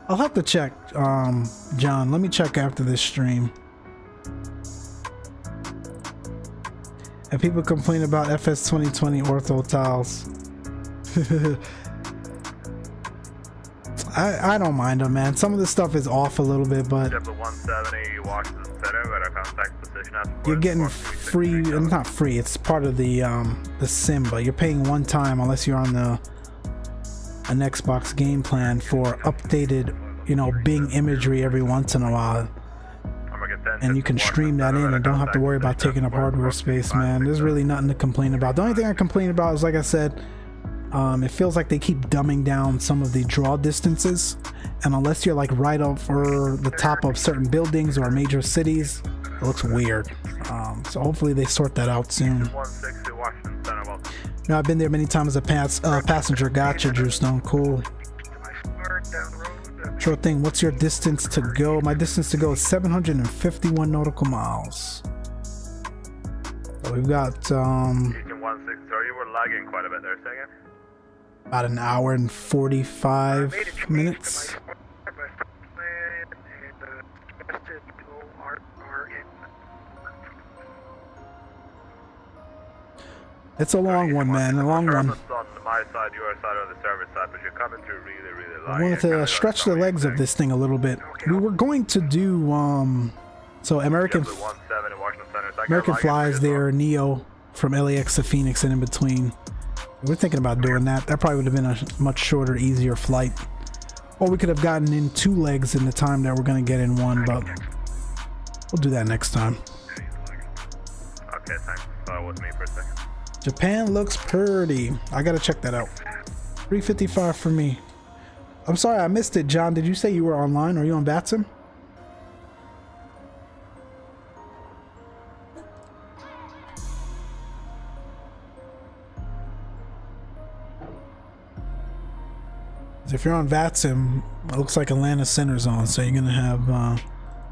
I'll have to check, John. Let me check after this stream. And people complain about FS 2020 ortho tiles. I don't mind them, man. Some of the stuff is off a little bit, but JetBlue 170, Washington Center, got our contact position at you're getting free, not free, it's part of the sim, but you're paying one time unless you're on an Xbox game plan for updated, you know, Bing imagery every once in a while. And you can stream that in and don't have to worry about taking up hardware space, man. There's really nothing to complain about. The only thing I complain about is, like I said, it feels like they keep dumbing down some of the draw distances, and unless you're like right over the top of certain buildings or major cities, it looks weird. So hopefully they sort that out soon. You know, I've been there many times as a passenger. Gotcha, Drew Stone. Cool. Sure thing. What's your distance to go? My distance to go is 751 nautical miles. So we've got Houston 16, sorry, you were lagging quite a bit there, second. about an hour and 45 minutes. It's a long one, man. A long one. On my side, your side, on the service side, but you're coming through really I wanted to stretch the legs of this thing a little bit. We were going to do so American flies there, Neo from LAX to Phoenix and in between. We're thinking about doing that. That probably would have been a much shorter, easier flight. Or we could have gotten in 2 legs in the time that we're going to get in 1, but we'll do that next time. Okay, thanks. Follow with me for a second. Japan looks pretty. I gotta check that out. 355 for me. I'm sorry, I missed it, John. Did you say you were online? Are you on VATSIM? If you're on VATSIM, it looks like Atlanta Center's on, so you're gonna have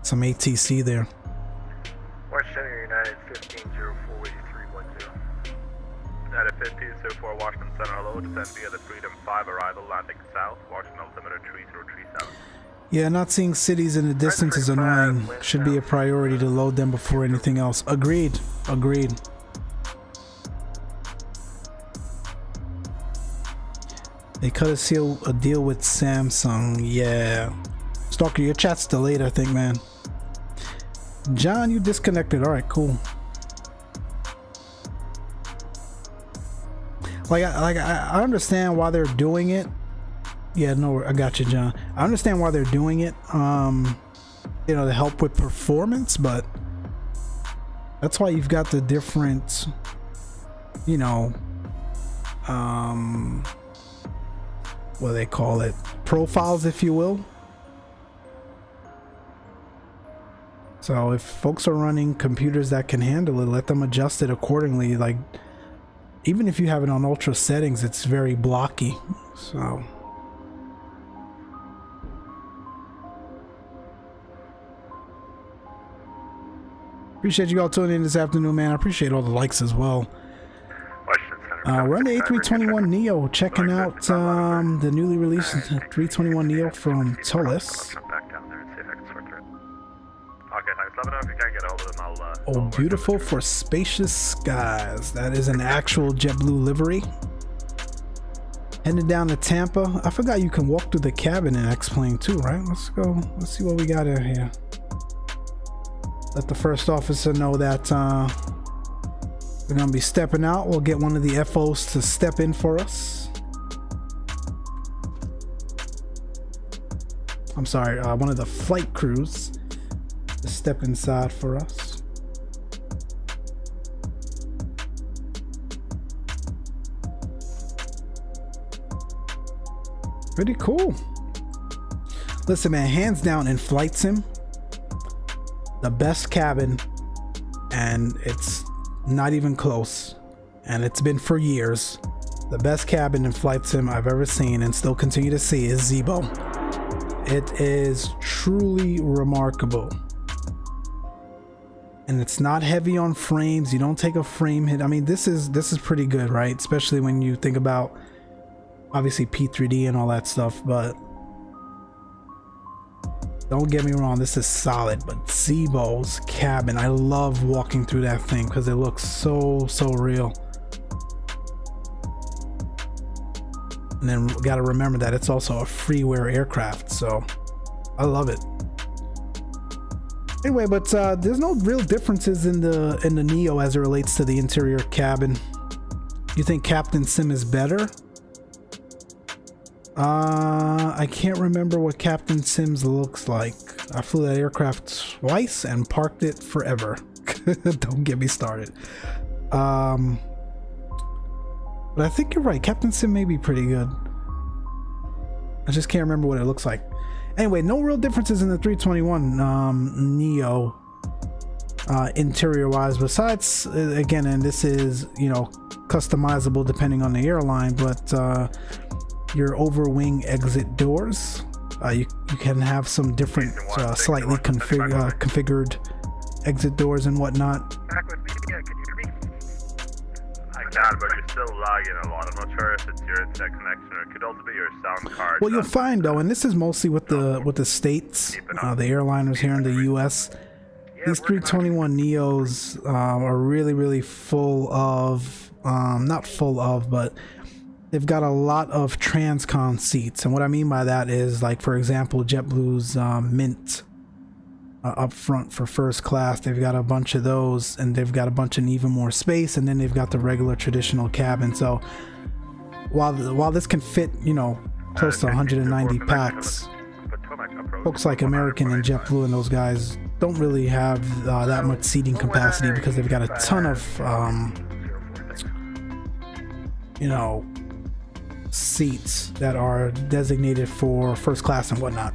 some ATC there. West Center United 15048310. United 1504 Washington Center, hello, descend via the Freedom 5 arrival, landing south, Washington altimeter 3037. Yeah, not seeing cities in the distance is annoying. Should be a priority to load them before anything else. Agreed. Agreed. They cut a deal with Samsung. Yeah. Stalker, your chat's delayed, I think, man. John, you disconnected. All right, cool. I understand why they're doing it. Yeah, no, I got you, John. I understand why they're doing it. You know, to help with performance, but that's why you've got the different, you know, what do they call it? Profiles, if you will. So if folks are running computers that can handle it, let them adjust it accordingly. Like, even if you have it on ultra settings, it's very blocky. So appreciate you all tuning in this afternoon, man. I appreciate all the likes as well. We're on the A321 Neo, checking out the newly released 321 Neo from Toliss. Oh, beautiful for spacious skies. That is an actual JetBlue livery. Heading down to Tampa. I forgot you can walk through the cabin in Xplane too, right? Let's go. Let's see what we got in here. Let the first officer know that we're gonna be stepping out. We'll get one of the FOs to step in for us. I'm sorry, one of the flight crews to step inside for us. Pretty cool. Listen, man, hands down in flight sim, the best cabin, and it's not even close, and it's been for years. The best cabin in flight sim I've ever seen and still continue to see is Zibo. It is truly remarkable, and it's not heavy on frames. You don't take a frame hit. I mean, this is pretty good, right? Especially when you think about obviously P3D and all that stuff, but don't get me wrong, this is solid. But Zibo's cabin, I love walking through that thing because it looks so real. And then got to remember that it's also a freeware aircraft, so I love it. Anyway, but there's no real differences in the Neo as it relates to the interior cabin. You think CaptainSim is better? I can't remember what CaptainSim's looks like. I flew that aircraft twice and parked it forever. Don't get me started. But I think you're right. CaptainSim may be pretty good. I just can't remember what it looks like. Anyway, no real differences in the 321 Neo interior wise, besides again, and this is, you know, customizable depending on the airline, but your overwing exit doors, you can have some different slightly configured exit doors and whatnot. Back with me again, can you hear me? I can, but you're still lagging a lot. I'm not sure if it's your internet connection or it could also be your sound card. Well, you'll find though, and this is mostly with the states, the airliners here in the US. These 321 Neos are really full of, not full of, but they've got a lot of transcon seats. And what I mean by that is, like, for example, JetBlue's Mint up front for first class. They've got a bunch of those, and they've got a bunch of even more space, and then they've got the regular traditional cabin. So while this can fit, you know, close to 190 packs, folks like American and JetBlue and those guys don't really have that much seating capacity because they've got a ton of you know, seats that are designated for first class and whatnot.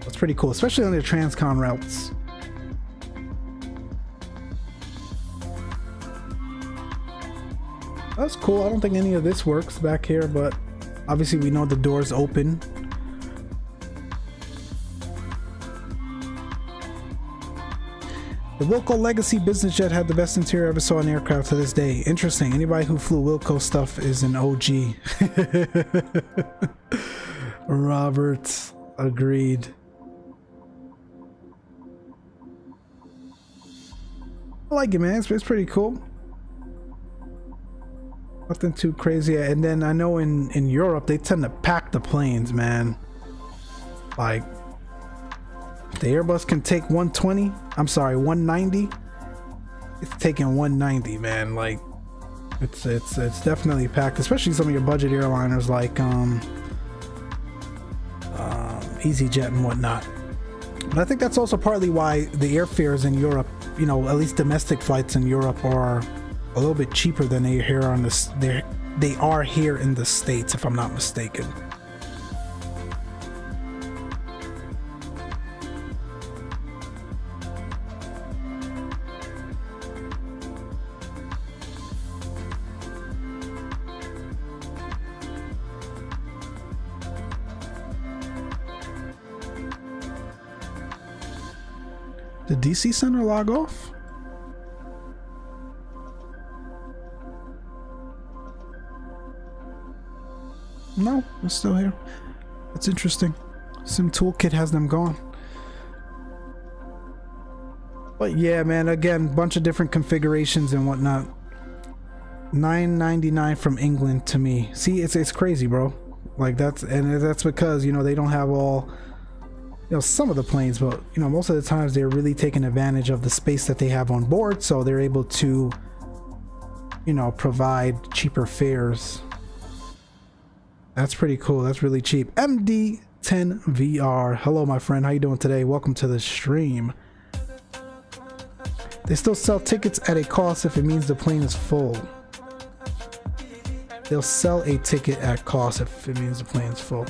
It's pretty cool, especially on their transcon routes. That's cool. I don't think any of this works back here, but obviously we know the doors open. The Wilco Legacy business jet had the best interior I ever saw in an aircraft to this day. Interesting. Anybody who flew Wilco stuff is an OG. Robert, agreed. I like it, man. It's pretty cool. Nothing too crazy. And then I know in Europe they tend to pack the planes, man. Like, the Airbus can take 120. I'm sorry, 190. It's taking 190, man. Like, it's definitely packed, especially some of your budget airliners like EasyJet and whatnot. But I think that's also partly why the airfares in Europe, you know, at least domestic flights in Europe, are a little bit cheaper than they are here in the States, if I'm not mistaken. Did DC Center log off? No, it's still here. That's interesting. Sim Toolkit has them gone. But yeah, man, again, bunch of different configurations and whatnot. $9.99 from England to me. See, it's crazy, bro. Like, that's because, you know, they don't have all, you know, some of the planes, but, you know, most of the times they're really taking advantage of the space that they have on board, so they're able to, you know, provide cheaper fares. That's pretty cool. That's really cheap. MD10VR. Hello, my friend. How you doing today? Welcome to the stream. They still sell tickets at a cost if it means the plane is full. They'll sell a ticket at cost if it means the plane's full.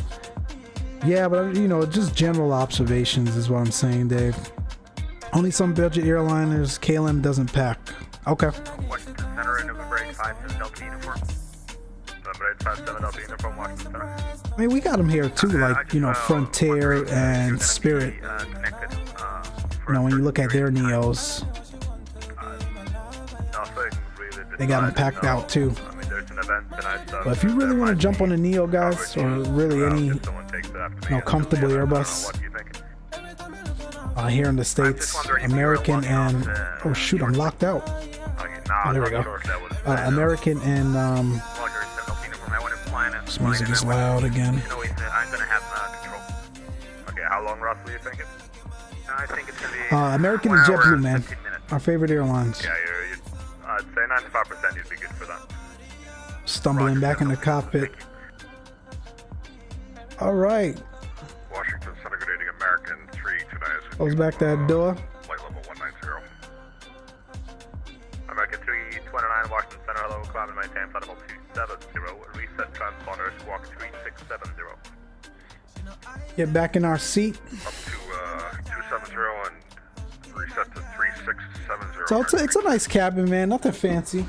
Yeah, but, you know, just general observations is what I'm saying, Dave. Only some budget airliners. KLM doesn't pack. Okay. Washington Center in November 85 Delta uniform. November 87 Delta uniform, Washington Center. I mean, we got them here too, like, you know, Frontier and Spirit. You know, when you look at their Neos, they got them packed out too. But if you really want to jump on a Neo, guys, or really any, you know, comfortable Airbus here in the States, American and, oh shoot, I'm locked out. Oh, there we go. American and This music is loud again. You know, I'm gonna have control. Okay, how long roughly are you thinking? I think it's gonna be American 1 and hour JetBlue, and man. 15 minutes. Our favorite airlines. Yeah, I'd say 95% you'd be good for that. Stumbling back in the cockpit. All right. Washington Center, good evening, American 329. Close back that door. Flight level 190. American 329, Washington Center, hello, climb and maintain flight level 270. Reset transponder, squawk 3670. Get back in our seat. Up to 270 and reset to 3670. So it's a nice cabin, man. Nothing fancy.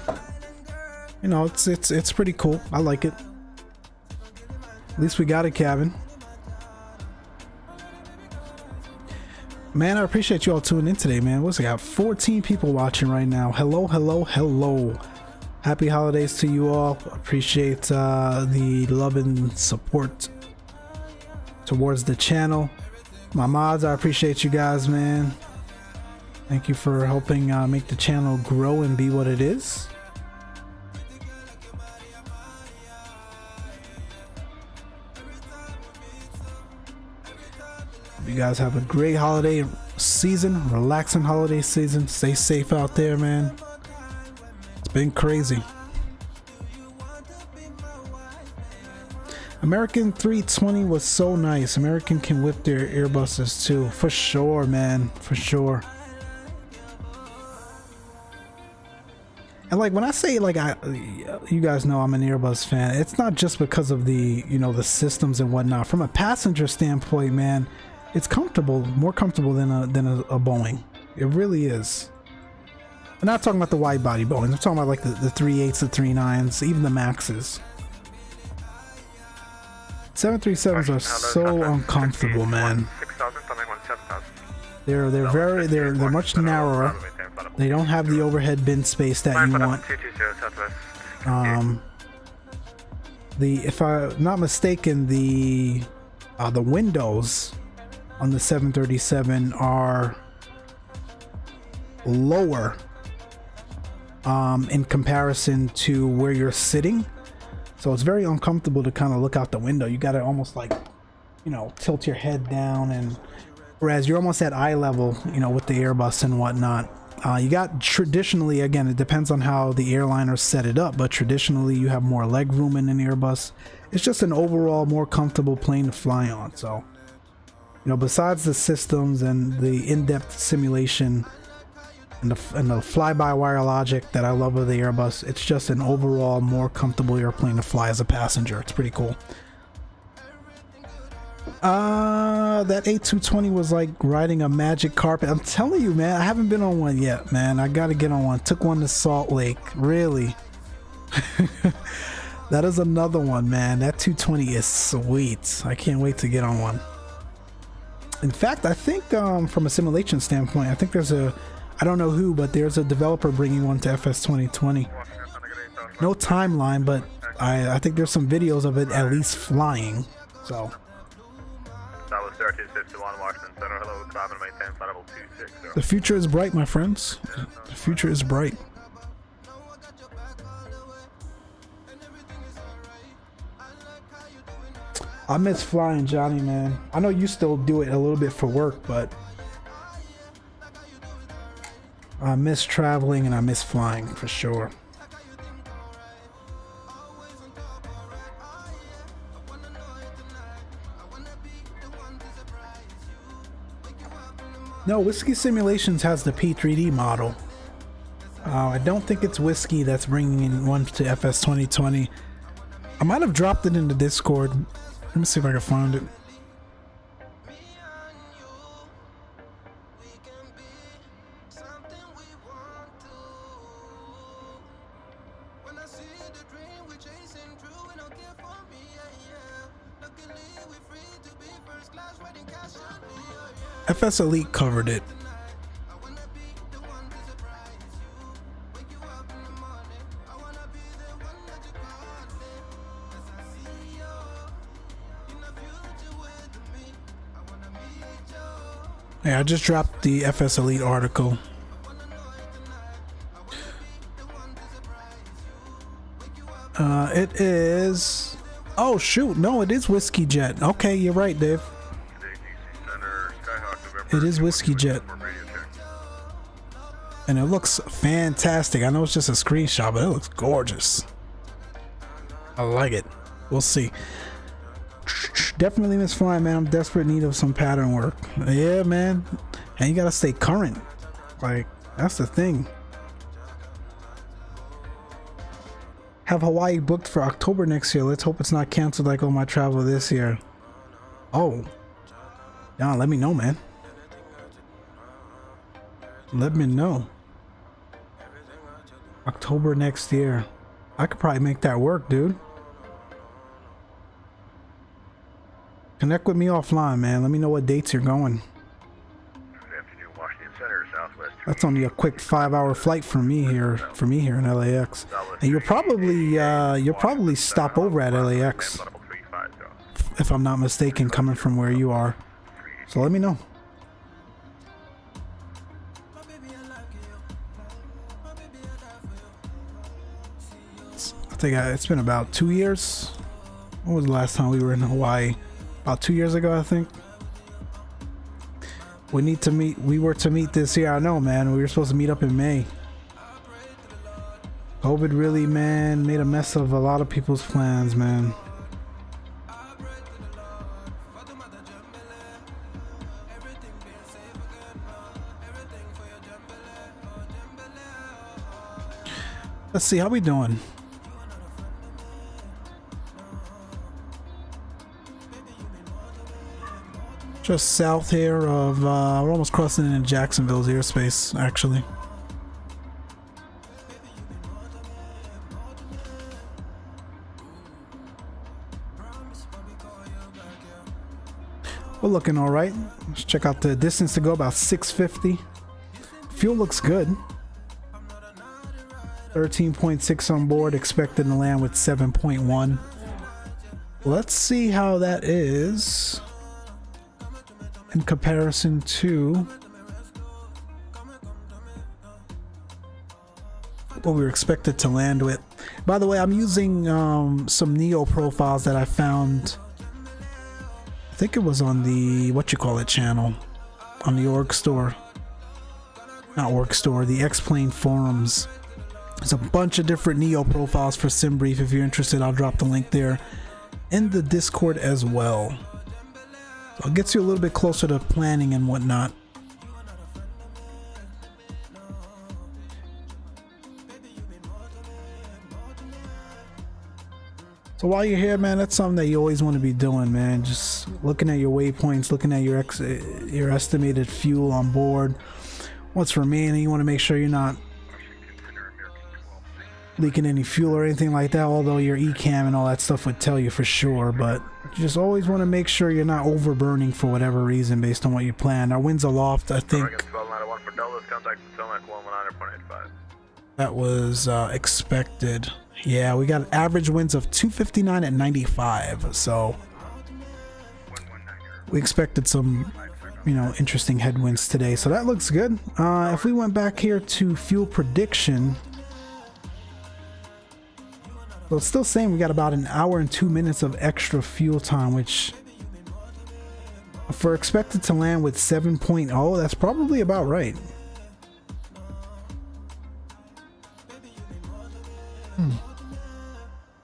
You know, it's pretty cool. I like it. At least we got a cabin. Man, I appreciate you all tuning in today, man. What's it got? 14 people watching right now. Hello, hello, hello. Happy holidays to you all. Appreciate the love and support towards the channel. My mods, I appreciate you guys, man. Thank you for helping make the channel grow and be what it is. You guys have a great holiday season, relaxing holiday season. Stay safe out there, man. It's been crazy. American 320 was so nice. American can whip their Airbuses too, for sure, man, for sure. And like when I say like you guys know I'm an Airbus fan. It's not just because of the the systems and whatnot. From a passenger standpoint, man, it's comfortable, more comfortable than a Boeing. It really is. I'm not talking about the wide body Boeings. I'm talking about like the 3.8s, the 3.9s, even the Maxes. 737s are so uncomfortable, man. They're much narrower. They don't have the overhead bin space that you want. If I'm not mistaken, the windows on the 737 are lower in comparison to where you're sitting, so it's very uncomfortable to kind of look out the window. You gotta almost like tilt your head down, and whereas you're almost at eye level with the Airbus and whatnot. You got traditionally, again, it depends on how the airliners set it up, but traditionally you have more leg room in an Airbus. It's just an overall more comfortable plane to fly on. So besides the systems and the in-depth simulation and the fly-by-wire logic that I love of the Airbus, it's just an overall more comfortable airplane to fly as a passenger. It's pretty cool. That A220 was like riding a magic carpet. I'm telling you, man, I haven't been on one yet, man. I gotta get on one. Took one to Salt Lake. Really? That is another one, man. That 220 is sweet. I can't wait to get on one. In fact, I think from a simulation standpoint, I think there's I don't know who, but there's a developer bringing one to FS 2020. No timeline, but I think there's some videos of it at least flying. So. That was 3261 Washington Center. Hello, climb and maintain flight level 260. The future is bright, my friends. The future is bright. I miss flying, Johnny, man. I know you still do it a little bit for work, but I miss traveling and I miss flying for sure. No, Whiskey Simulations has the P3D model. I don't think it's Whiskey that's bringing in one to FS 2020. I might have dropped it in the Discord. Let me see if I can find it. FS Elite covered it. Yeah, I just dropped the FS Elite article. It is Oh shoot, no, it is Whiskey Jet. Okay, you're right, Dave. It is Whiskey Jet. And it looks fantastic. I know it's just a screenshot, but it looks gorgeous. I like it. We'll see. Definitely miss flying, man. I'm desperate need of some pattern work. Yeah, man. And you gotta stay current. Like, that's the thing. Have Hawaii booked for October next year. Let's hope it's not canceled like all my travel this year. Oh. Yeah, let me know, man. Let me know. October next year. I could probably make that work, dude. Connect with me offline, man. Let me know what dates you're going. That's only a quick 5-hour flight for me here in LAX. And you'll probably stop over at LAX, if I'm not mistaken, coming from where you are. So let me know. I think it's been about 2 years. When was the last time we were in Hawaii? About 2 years ago, I think. We need to meet. We were to meet this year. I know, man. We were supposed to meet up in May. COVID really, man, made a mess of a lot of people's plans, man. Let's see how we doing. Just south here of, we're almost crossing into Jacksonville's airspace, actually. We're looking all right. Let's check out the distance to go, about 650. Fuel looks good. 13.6 on board, expected to land with 7.1. Let's see how that is in comparison to what we were expected to land with. By the way, I'm using some Neo profiles that I found. I think it was on the channel, on the org store. Not org store, the Xplane forums. There's a bunch of different Neo profiles for SimBrief. If you're interested, I'll drop the link there in the Discord as well. So it gets you a little bit closer to planning and whatnot. So while you're here, man, that's something that you always want to be doing, man. Just looking at your waypoints, looking at your estimated fuel on board, what's remaining. You want to make sure you're not leaking any fuel or anything like that, although your ECAM and all that stuff would tell you for sure. But you just always want to make sure you're not overburning for whatever reason based on what you plan. Our winds aloft, I think that was expected. Yeah, we got average winds of 259 at 95, so we expected some, you know, interesting headwinds today, so that looks good. If we went back here to fuel prediction, well, it's still saying we got about an hour and 2 minutes of extra fuel time, which for expected to land with 7.0, that's probably about right.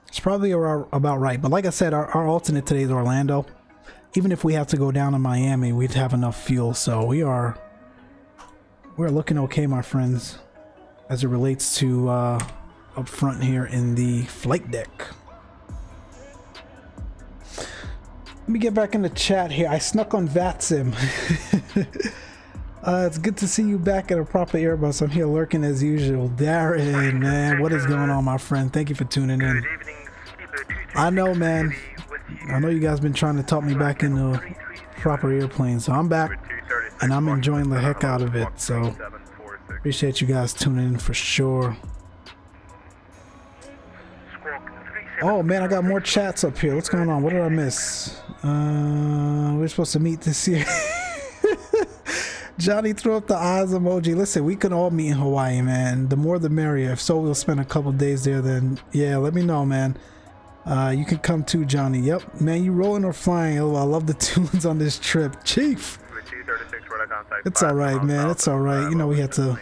It's probably about right, but like I said, our alternate today is Orlando. Even if we have to go down to Miami, we'd have enough fuel, so we're looking okay, my friends, as it relates to up front here in the flight deck. Let me get back in the chat here. I snuck on VATSIM. It's good to see you back at a proper Airbus. I'm here lurking as usual. Darren, man, what is going on, my friend? Thank you for tuning in. I know, man. I know you guys been trying to talk me back into proper airplane, so I'm back and I'm enjoying the heck out of it. So appreciate you guys tuning in for sure. Oh man, I got more chats up here. What's going on? What did I miss? We're supposed to meet this year. Johnny threw up the eyes emoji. Listen, we can all meet in Hawaii, man. The more the merrier. If so, we'll spend a couple days there, then yeah, let me know, man. You can come too, Johnny. Yep, man, you rolling or flying? Oh, I love the tunes on this trip, Chief. It's all right, man. It's all right. You know, we had to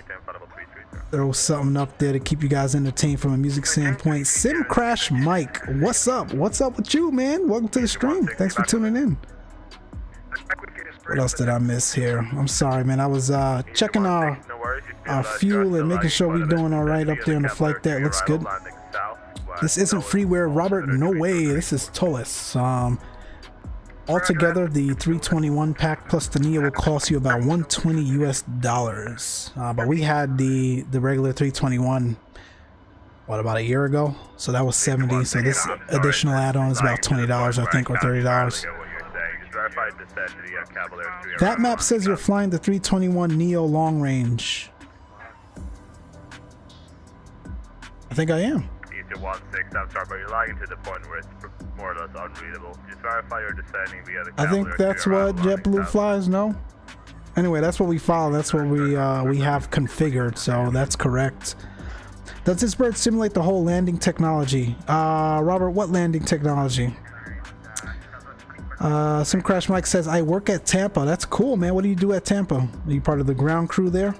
throw something up there to keep you guys entertained from a music standpoint. Sim Crash Mike, what's up? What's up with you, man? Welcome to the stream. Thanks for tuning in. What else did I miss here? I'm sorry, man. I was checking our fuel and making sure we're doing all right up there in the flight deck. Looks good. This isn't freeware, Robert. No way. This is Toliss. Altogether, the 321 pack plus the Neo will cost you about $120 US. But we had the regular 321, what, about a year ago? So that was 70. So this additional add-on is about $20, I think, or $30. That map says you're flying the 321 Neo long range. I think I am. 16, I'm sorry, but you're lagging to the point where it's more or less unreadable. Just verify you're descending via the I think that's what JetBlue flies, no? Anyway, that's what we follow. That's what we have configured, so that's correct. Does this bird simulate the whole landing technology? Robert, what landing technology? Sim Crash Mike says, I work at Tampa. That's cool, man. What do you do at Tampa? Are you part of the ground crew there?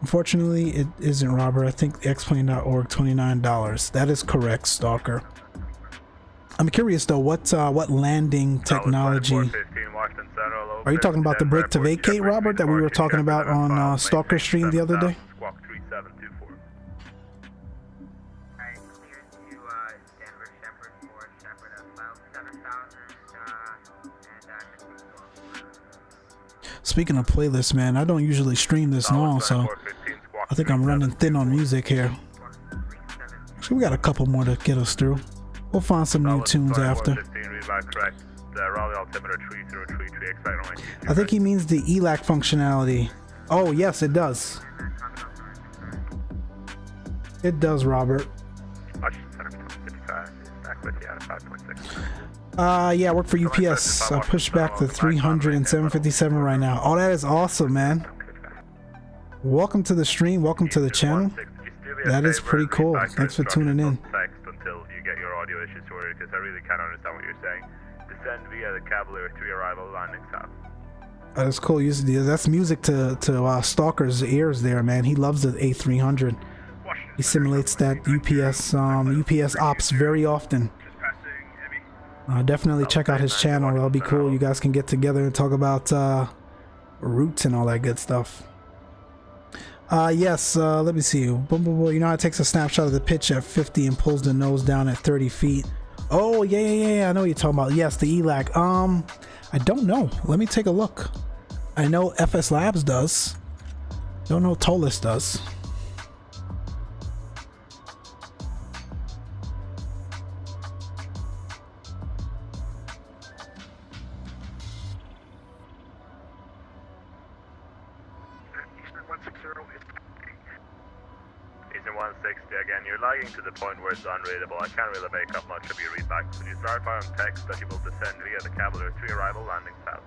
Unfortunately, it isn't, Robert. I think Xplane.org, $29. That is correct, Stalker. I'm curious though, what landing technology? Are you talking about the break to vacate, Robert, that we were talking about on Stalker stream the other day? Speaking of playlists, man, I don't usually stream this long, so I think I'm running thin on music here. So we got a couple more to get us through. We'll find some new tunes after. I think he means the ELAC functionality. Oh, yes, it does. It does, Robert. Yeah, I work for UPS. I push back the 300 and 757 right now. Oh, that is awesome, man. Welcome to the stream. Welcome to the channel. That is pretty cool. Thanks for tuning in. Until you get your audio issues sorted, because I really can't understand what you're saying. Descend via the Cavalier 3 arrival landing south. That is cool. That's music to Stalker's ears there, man. He loves the A300. He simulates that UPS ops very often. Definitely check out his channel. That'll be cool. You guys can get together and talk about routes and all that good stuff. Yes, let me see. Boom, boom, boom. You know how it takes a snapshot of the pitch at 50 and pulls the nose down at 30 feet. Oh, yeah. I know what you're talking about. Yes, the ELAC. I don't know. Let me take a look. I know FSLABS does. Don't know Toliss does. Eastern 160 again, you're lagging to the point where it's unreadable. I can't really make up much of your readback. Could you verify on text that you will descend via the Cavalier 3 arrival landing south?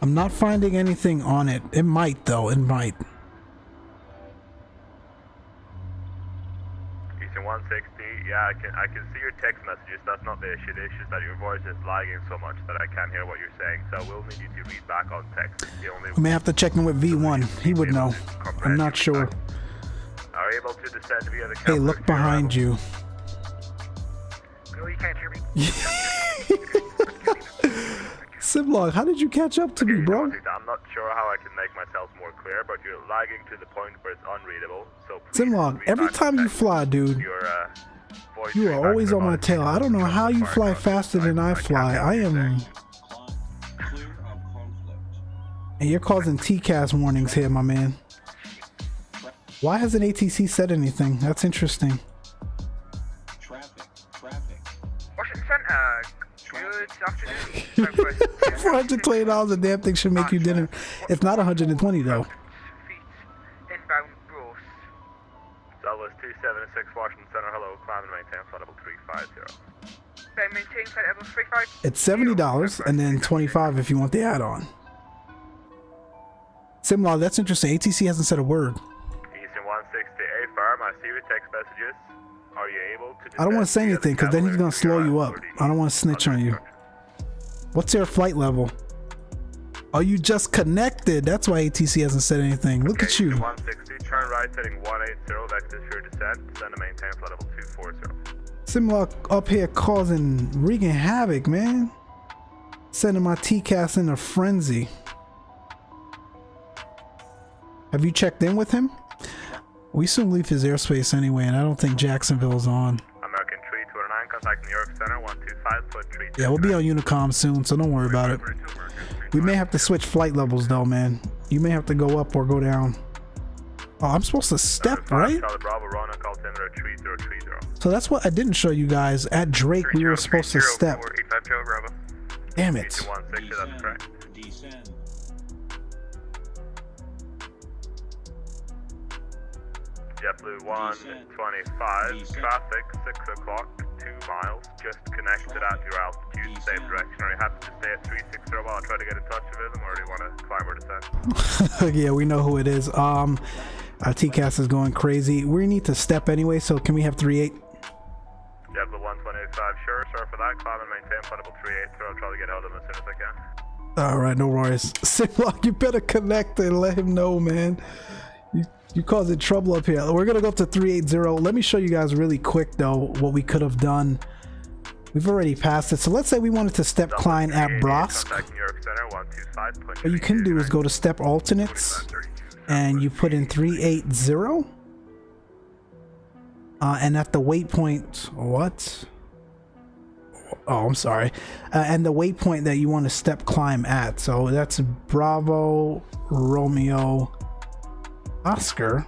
I'm not finding anything on it. It might though, it might. Eastern 160, yeah, I can see your text messages. That's not the issue. The issue is that your voice is lagging so much that I can't hear what you're saying. So we'll need you to read back on text. We may have to check in with V1. He would know. I'm not sure. Are you able to descend via the Hey, look behind you. No, you can't hear me. Simlog, how did you catch up to me, bro? I'm not sure how I can make myself more clear, but you're lagging to the point where it's unreadable. So Simlog, every time you fly, dude, you are always on my tail. I don't know how you fly faster than I fly. I am... And you're causing TCAS warnings here, my man. Why hasn't ATC said anything? That's interesting. Good afternoon. $420 a damn thing should make you dinner. It's not 120 though. Inbound Gross. Toliss 276 Washington Center, hello, climb and maintain flight level 350. Xplane, maintain flight level 35. It's $70 and then $25 if you want the add-on. Simlog, that's interesting. ATC hasn't said a word. Eastern 168 firm, I see your text messages. Are you able to... I don't want to say anything because then he's going to slow you up. I don't want to snitch on you. What's your flight level? Oh, you just connected. That's why ATC hasn't said anything. Look at you. 160, turn right, heading 180, vectors for descent, send to maintain flight level 240. Simlock up here wreaking havoc, man. Sending my TCAS in a frenzy. Have you checked in with him? We soon leave his airspace anyway, and I don't think Jacksonville's on. American 329, contact New York Center, 125, foot 3. Yeah, we'll be on Unicom soon, so don't worry about it. We may have to switch flight levels though, man. You may have to go up or go down. Oh, I'm supposed to step, right? So that's what I didn't show you guys. At Drake, we were supposed to step. Damn it. JetBlue 125, traffic 6 o'clock, 2 miles, just connected at your altitude, same direction. Are you happy to stay at 360 while I try to get in touch with him, or do you want to climb or descend? Yeah, we know who it is. Our TCAS is going crazy. We need to step anyway, so can we have 38? JetBlue 125, sure, sorry for that. Climb and maintain flight level 38, so I'll try to get out of him as soon as I can. Alright, no worries. Simlock, you better connect and let him know, man. You causing trouble up here. We're gonna go up to 380. Let me show you guys really quick though what we could have done. We've already passed it. So let's say we wanted to step climb at Brosk. What you can do is go to step alternates and you put in 380. And at the waypoint, what? Oh, I'm sorry. And the waypoint that you want to step climb at. So that's Bravo Romeo Oscar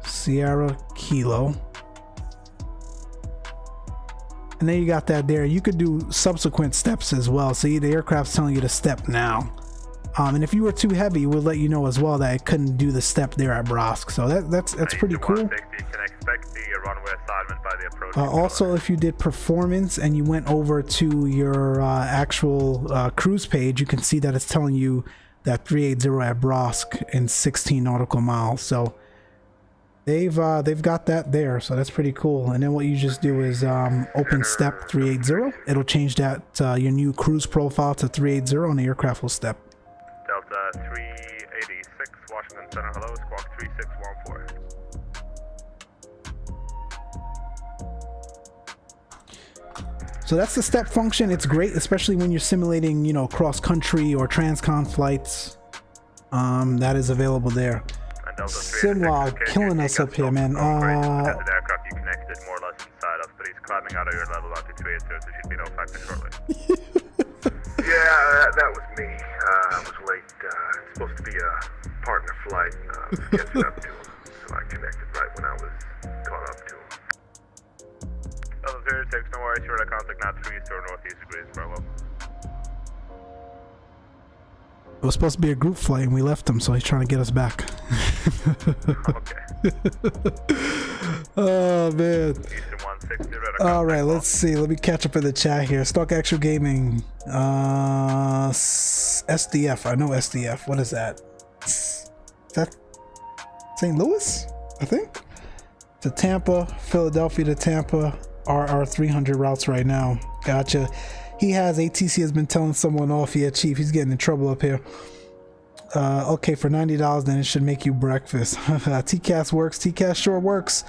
Sierra Kilo, and then you got that there. You could do subsequent steps as well. See, the aircraft's telling you to step now, and if you were too heavy, we'll let you know as well that it couldn't do the step there at Brosk. So that's pretty cool. Also, if you did performance and you went over to your actual cruise page, you can see that it's telling you that 380 at Brosk in 16 nautical miles. So they've got that there, so that's pretty cool. And then what you just do is open step 380. It'll change that your new cruise profile to 380, and the aircraft will step. Delta 386 Washington Center, hello, squawk 3614. So that's the step function. It's great, especially when you're simulating, you know, cross country or transcon flights. That is available there. Simlog killing us up here, man. The aircraft you connected more or less inside of, but he's climbing out of your level out to 380, so there should be no factor shortly. Yeah, that was me. I was late. It's supposed to be a partner flight. Catching up to him, so I connected right when I was caught up to him. Delta 36, no worries, you're at contact now 3 or northeast degrees, Bravo. It was supposed to be a group flight and we left him, so he's trying to get us back. Okay. Oh man. Eastern 160, Alright, let's see. Let me catch up in the chat here. Stock Actual Gaming. SDF. I know SDF. What is that? Is that St. Louis? I think? To Tampa, Philadelphia to Tampa. RR 300 routes right now. Gotcha. He has ATC has been telling someone off. Yeah, chief, he's getting in trouble up here. Okay, for $90, then it should make you breakfast. TCAS works. TCAS sure works.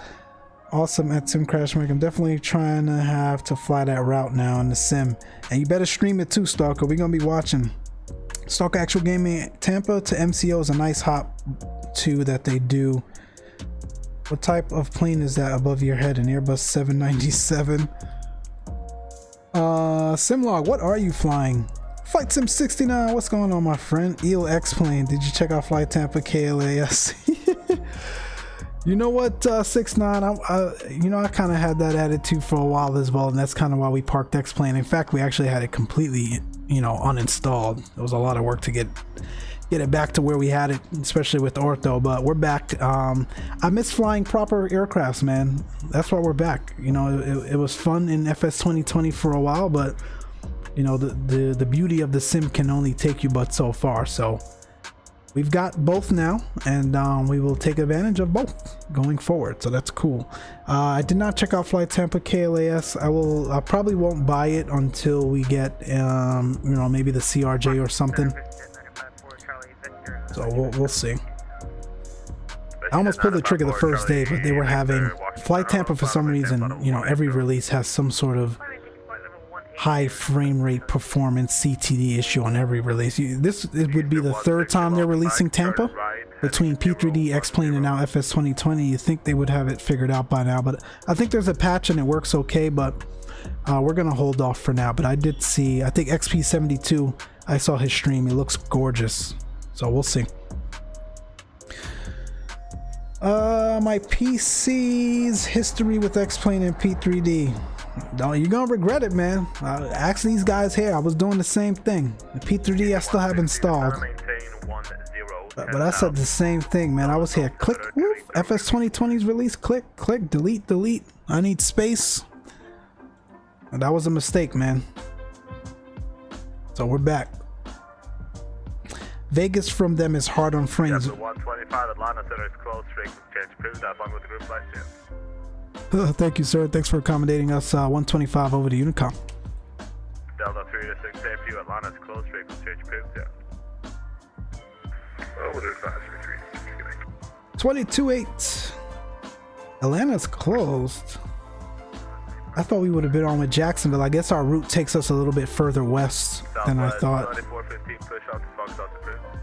Awesome at Sim Crash Mike. I'm definitely trying to have to fly that route now in the sim. And you better stream it too, Stalker. We're gonna be watching. Stalker Actual Gaming Tampa to MCO is a nice hop too that they do. What type of plane is that above your head? An Airbus 797. Simlog, what are you flying? Flight Sim 69, what's going on, my friend? Xplane, did you check out Flight Tampa KLAS? You know what, 6ix9ine, you know, I kind of had that attitude for a while as well, and that's kind of why we parked Xplane. In fact, we actually had it completely, you know, uninstalled. It was a lot of work to get it back to where we had it, especially with ortho, but we're back. I miss flying proper aircrafts, man. That's why we're back. You know, it was fun in FS 2020 for a while, but you know, the beauty of the sim can only take you but so far. So we've got both now, and we will take advantage of both going forward. So that's cool. I did not check out Flight Tampa KLAS. I probably won't buy it until we get you know, maybe the CRJ or something. So we'll see. I almost pulled the trigger the first day, but they were having Flight Tampa for some reason. You know, every release has some sort of high frame rate performance CTD issue on every release. This would be the third time they're releasing Tampa between P3D, Xplane, and now FS 2020. You think they would have it figured out by now, but I think there's a patch and it works okay, but we're gonna hold off for now. But I did see, I think XP72, I saw his stream. It looks gorgeous, so we'll see. My PC's history with Xplane and P3D. No, you're gonna regret it, man. Ask these guys here. I was doing the same thing. The P3D I still have installed, but I said the same thing, man. I was here. Click, woof, FS 2020's release. Click, click, delete, delete. I need space. And that was a mistake, man. So we're back. Vegas from them is hard on frames. 125 Atlanta Center is closed. Change approved. Have fun with the group flight. Thank you, sir. Thanks for accommodating us. 125 over to Unicom. Delta 3 to 6 AFU, Atlanta's closed. Vehicle change approved. Yeah. Over to 533. 22-8. Atlanta's closed. I thought we would have been on with Jacksonville. I guess our route takes us a little bit further west than I thought.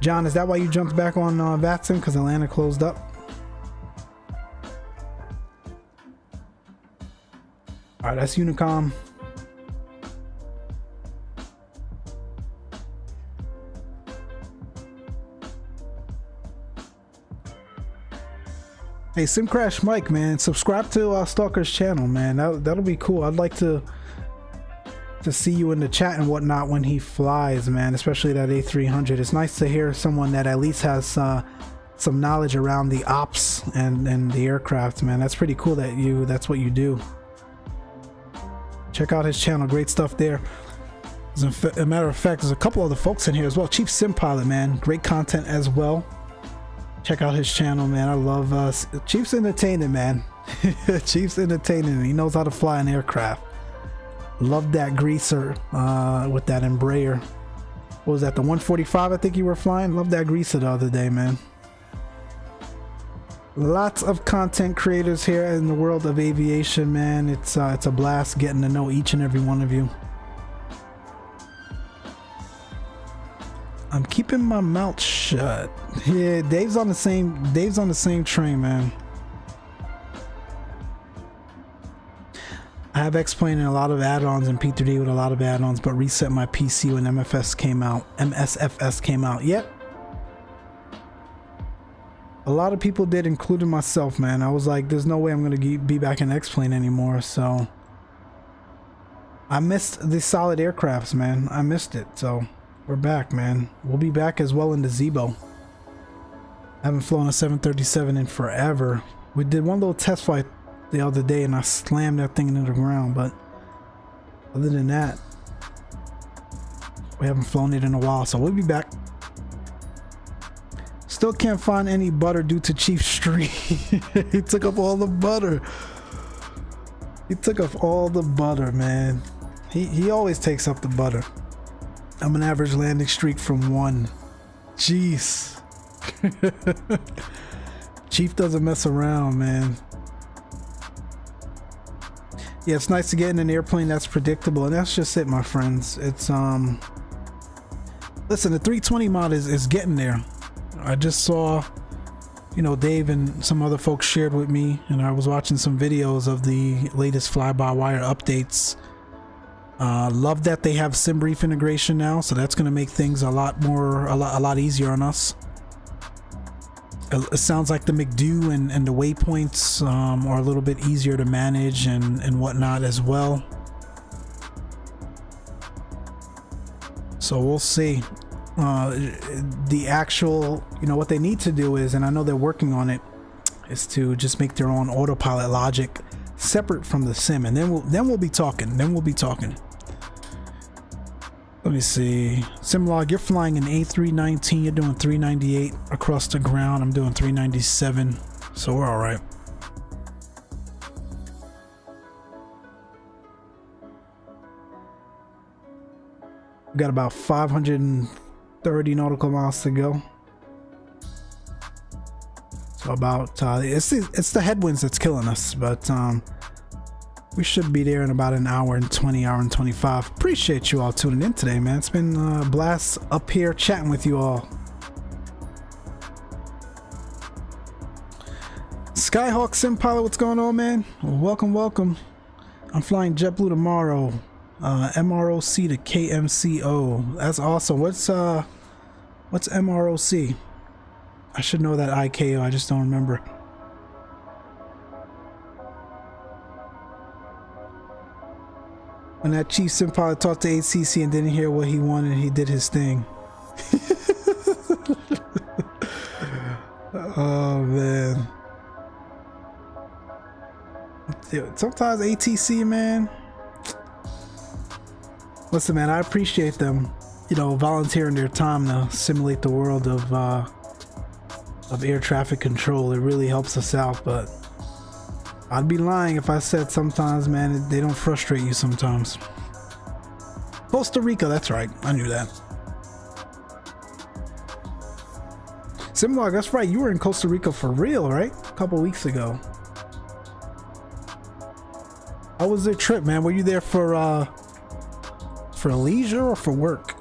John, is that why you jumped back on VATSIM? Because Atlanta closed up? All right, that's Unicom. Hey, Sim Crash Mike, man, subscribe to Stalker's channel, man. That'll be cool. I'd like to see you in the chat and whatnot when he flies, man, especially that A300. It's nice to hear someone that at least has some knowledge around the ops and the aircraft, man. That's pretty cool that that's what you do. Check out his channel, great stuff there. As a matter of fact, there's a couple other folks in here as well. Chief Sim Pilot, man, great content as well. Check out his channel, man. I love Chief's entertaining, man. Chief's entertaining. He knows how to fly an aircraft. Love that greaser with that Embraer. What was that, the 145 I think you were flying? Love that greaser the other day, man. Lots of content creators here in the world of aviation, man. It's a blast getting to know each and every one of you. I'm keeping my mouth shut. Yeah, Dave's on the same train, man. I have Xplane and a lot of add-ons and P3D with a lot of add-ons, but reset my PC when MSFS came out. Yep. A lot of people did, including myself, man. I was like, there's no way I'm gonna be back in Xplane anymore, so I missed the solid aircrafts, man. I missed it, so we're back, man. We'll be back as well in the Zibo. I haven't flown a 737 in forever. We did one little test flight the other day and I slammed that thing into the ground, but other than that, we haven't flown it in a while, so we'll be back. Still can't find any butter due to Chief's stream. He took up all the butter. He took up all the butter, man. He always takes up the butter. I'm an average landing streak from 1. Jeez. Chief doesn't mess around, man. Yeah, it's nice to get in an airplane that's predictable, and that's just it, my friends. It's listen, the 320 mod is getting there. I just saw, you know, Dave and some other folks shared with me, and I was watching some videos of the latest fly-by-wire updates. Love that they have SimBrief integration now, so that's going to make things a lot easier on us. It sounds like the McDo and the waypoints are a little bit easier to manage and whatnot as well. So we'll see. The actual, you know, what they need to do is, and I know they're working on it, is to just make their own autopilot logic separate from the sim, and then we'll be talking. Let me see. Simlog, you're flying an A319. You're doing 398 across the ground. I'm doing 397, so we're all right. We got about 530 nautical miles to go. So about it's the headwinds that's killing us, but we should be there in about an hour and 20, hour and 25. Appreciate you all tuning in today, man. It's been a blast up here chatting with you all. Skyhawk Sim Pilot, what's going on, man? Welcome. I'm flying JetBlue tomorrow. MROC to KMCO. That's awesome. What's MROC? I should know that IKO. I just don't remember. When that chief sim pilot talked to ACC and didn't hear what he wanted, he did his thing. Oh man. Sometimes ATC, man. Listen, man, I appreciate them, you know, volunteering their time to simulate the world of air traffic control. It really helps us out, but I'd be lying if I said sometimes, man, they don't frustrate you sometimes. Costa Rica, that's right. I knew that. Simlog, that's right. You were in Costa Rica for real, right? A couple weeks ago. How was their trip, man? Were you there for leisure or for work?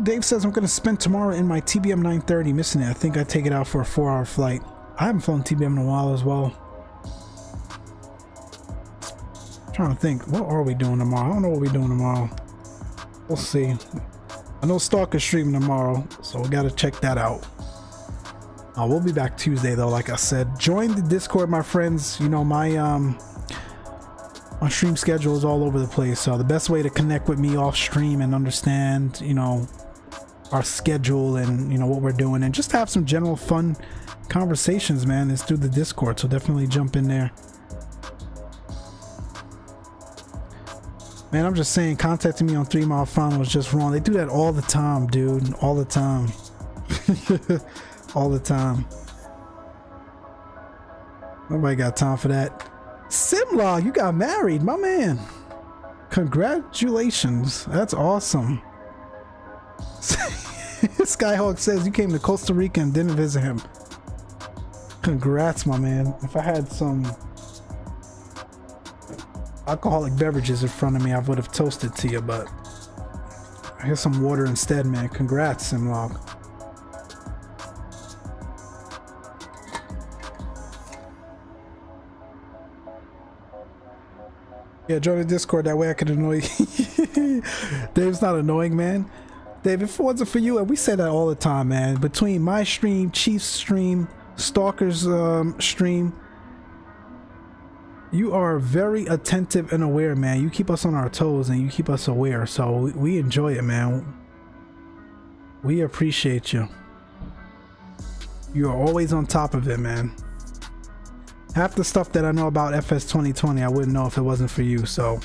Dave says I'm going to spend tomorrow in my TBM 930, missing it. I think I take it out for a 4-hour flight. I haven't flown TBM in a while as well. I'm trying to think, what are we doing tomorrow? I don't know what we're doing tomorrow. We'll see. I know Stalker's streaming tomorrow, so we got to check that out. We'll be back Tuesday though, like I said. Join the Discord, my friends. You know, my stream schedule is all over the place, so the best way to connect with me off stream and understand, you know, our schedule and, you know, what we're doing and just have some general fun conversations, man, is through the Discord, so definitely jump in there. Man, I'm just saying, contacting me on 3 Mile Final was just wrong. They do that all the time, dude. All the time. All the time. Nobody got time for that. Simlog, you got married, my man. Congratulations. That's awesome. Skyhawk says you came to Costa Rica and didn't visit him. Congrats, my man. If I had some alcoholic beverages in front of me, I would have toasted to you, but here's some water instead, man. Congrats, Simlog. Yeah, join the Discord, that way I can annoy you. Dave's not annoying, man. Dave, if it wasn't for you, and we say that all the time, man, between my stream, Chief's stream, Stalker's stream, you are very attentive and aware, man. You keep us on our toes and you keep us aware, so we enjoy it, man. We appreciate you. You are always on top of it, man. Half the stuff that I know about FS 2020, I wouldn't know if it wasn't for you, so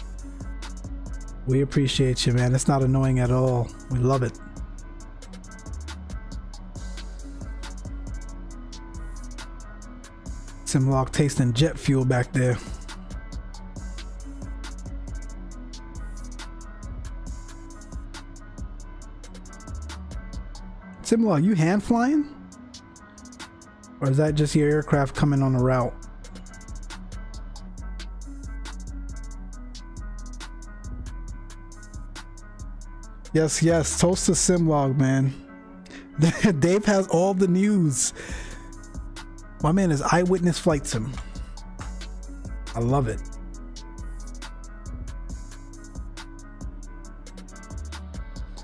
we appreciate you, man. It's not annoying at all. We love it. Simlock tasting jet fuel back there. Simlock, you hand flying? Or is that just your aircraft coming on the route? Yes, yes, toast to Simlog, man. Dave has all the news. My man is Eyewitness Flight Sim. I love it.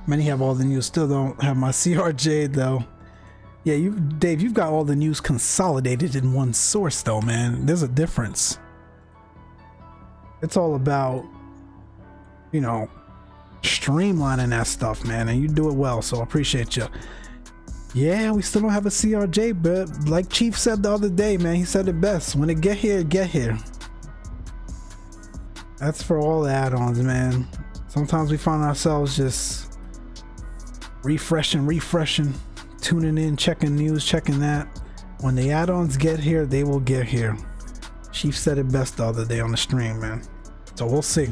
Many have all the news, still don't have my CRJ though. Yeah, Dave, you've got all the news consolidated in one source though, man. There's a difference. It's all about, you know, streamlining that stuff, man, and you do it well, so I appreciate you. Yeah, we still don't have a CRJ, but like Chief said the other day, man, he said it best. When it get here, get here. That's for all the add-ons, man. Sometimes we find ourselves just refreshing, tuning in, checking news, checking that. When the add-ons get here, they will get here. Chief said it best the other day on the stream, man. So we'll see.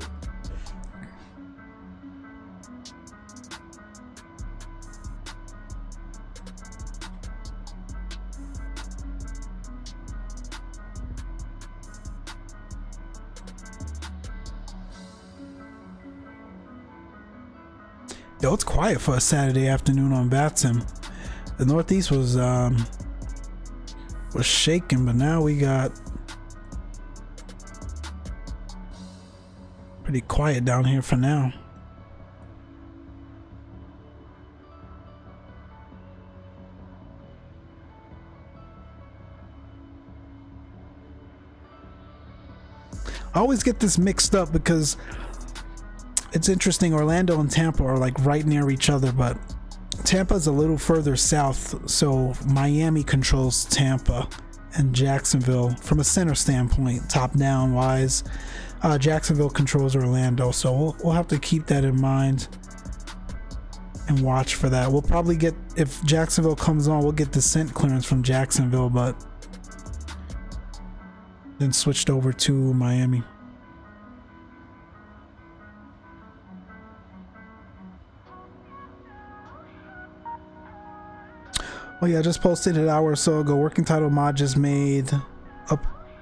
Yo, it's quiet for a Saturday afternoon on VATSIM. The Northeast was shaking, but now we got pretty quiet down here for now. I always get this mixed up because it's interesting. Orlando and Tampa are like right near each other, but Tampa's a little further south, so Miami controls Tampa and Jacksonville from a center standpoint, top down wise. Jacksonville controls Orlando, so we'll have to keep that in mind and watch for that. We'll probably get, if Jacksonville comes on, we'll get descent clearance from Jacksonville, but then switched over to Miami. Oh yeah, I just posted an hour or so ago. Working title mod just made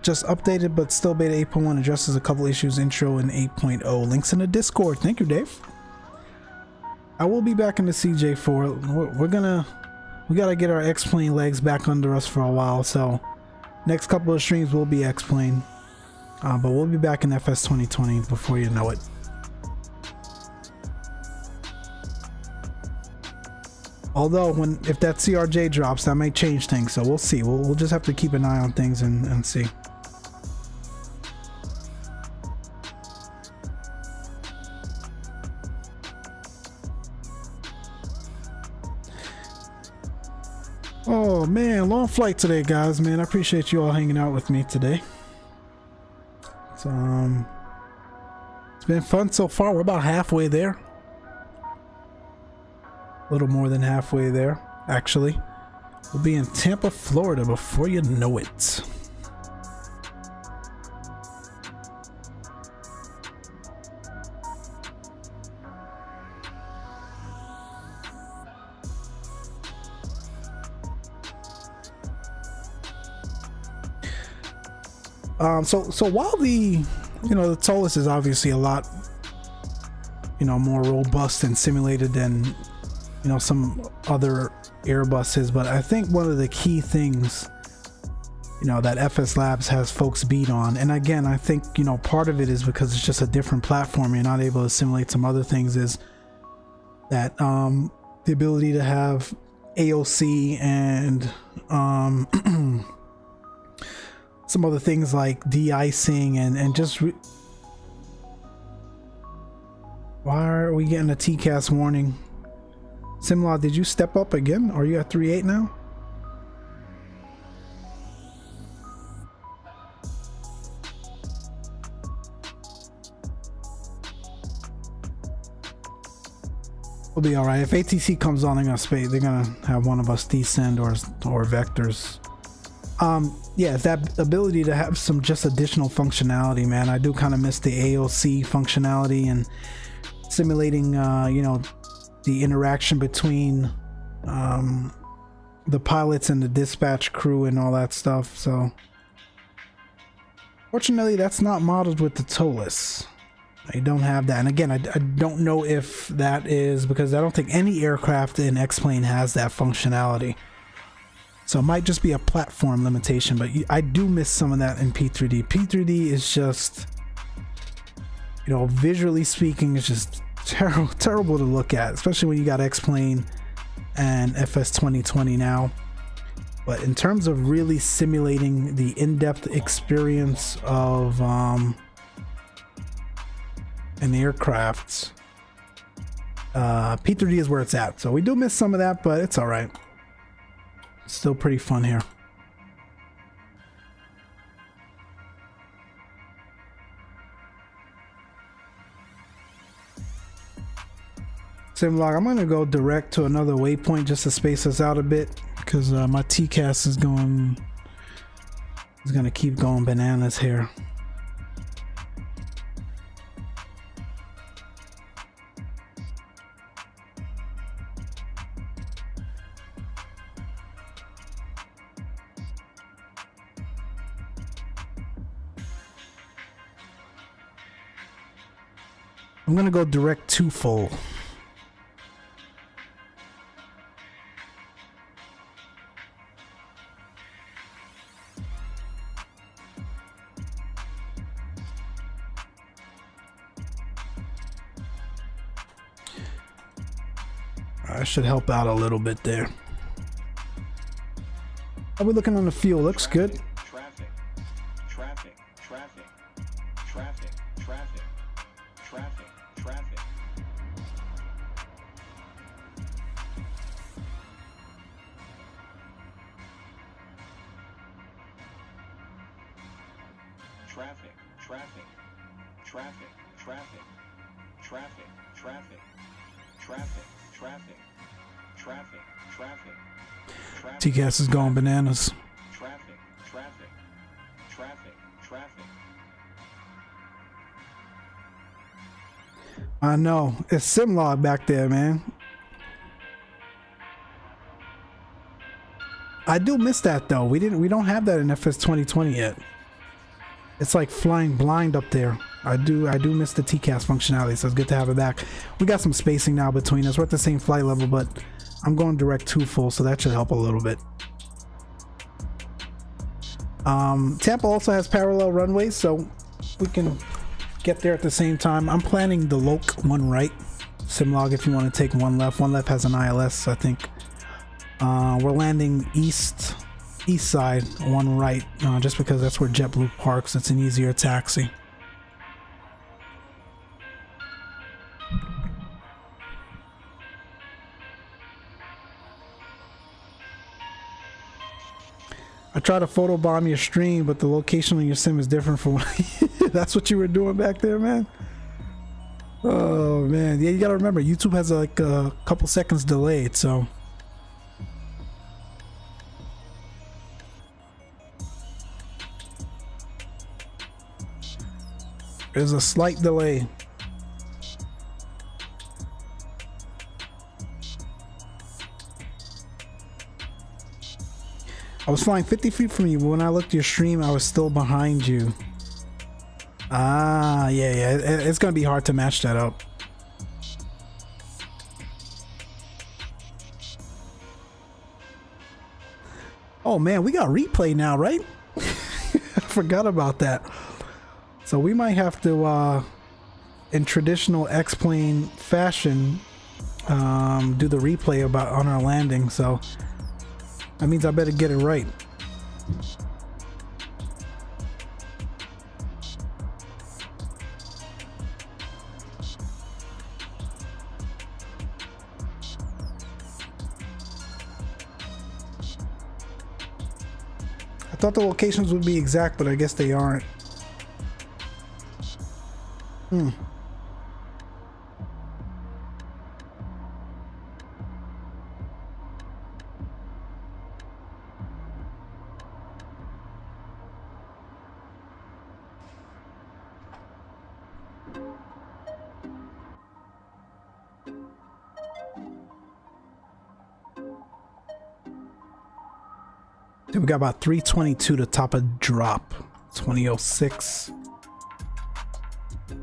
just updated, but still beta 8.1 addresses a couple issues. Intro in 8.0. Links in the Discord. Thank you, Dave. I will be back in the CJ4. We gotta get our Xplane legs back under us for a while. So next couple of streams will be Xplane, but we'll be back in FS 2020 before you know it. Although if that CRJ drops, that may change things, so we'll see. We'll just have to keep an eye on things and see. Oh man, long flight today, guys. Man, I appreciate you all hanging out with me today. It's been fun so far. We're about halfway there. A little more than halfway there, actually. We'll be in Tampa, Florida before you know it. So while the Toliss is obviously a lot more robust and simulated than some other Airbuses, but I think one of the key things that FSLABS has folks beat on, and again I think part of it is because it's just a different platform, you're not able to simulate some other things, is that the ability to have AOC and some other things like de-icing and just why are we getting a TCAS warning? Simlaw, did you step up again? Are you at 3.8 now? We'll be all right. If ATC comes on, they're gonna have one of us descend or vectors. Yeah, that ability to have some just additional functionality, man. I do kind of miss the AOC functionality and simulating, the interaction between the pilots and the dispatch crew and all that stuff. So fortunately that's not modeled with the Toliss. I don't have that, and again I don't know if that is because I don't think any aircraft in Xplane has that functionality. So it might just be a platform limitation, but I do miss some of that in P3D. P3D is just, you know, visually speaking, it's just terrible to look at, especially when you got Xplane and FS2020 now. But in terms of really simulating the in-depth experience of an aircraft, P3D is where it's at. So we do miss some of that, but it's all right. Still pretty fun here. Simlog, I'm gonna go direct to another waypoint just to space us out a bit, because my TCAS is gonna keep going bananas here. I'm gonna go direct to full. I should help out a little bit there. How are we looking on the field? Looks good. Traffic, traffic, traffic, traffic, traffic, traffic, traffic. Traffic, traffic, traffic, traffic, traffic, traffic, traffic, traffic, traffic, traffic. TCAS is going bananas. Traffic, traffic, traffic, traffic. I know. It's Simlog back there, man. I do miss that though. We don't have that in FS 2020 yet. It's like flying blind up there. I do miss the TCAS functionality, so it's good to have it back. We got some spacing now between us. We're at the same flight level, but I'm going direct to full, so that should help a little bit. Tampa also has parallel runways, so we can get there at the same time. I'm planning the Loc one right. Simlog if you want to take one left. One left has an ILS, I think. We're landing east side, one right, just because that's where JetBlue parks. It's an easier taxi. I try to photobomb your stream, but the location on your sim is different from what that's what you were doing back there, man. Oh man, yeah, you gotta remember YouTube has like a couple seconds delayed, so there's a slight delay. I was flying 50 feet from you, but when I looked at your stream, I was still behind you. Ah, yeah, it's gonna be hard to match that up. Oh man, we got replay now, right? I forgot about that. So we might have to, in traditional Xplane fashion, do the replay on our landing. So that means I better get it right. I thought the locations would be exact, but I guess they aren't. We got about 322 to top of drop. 2006.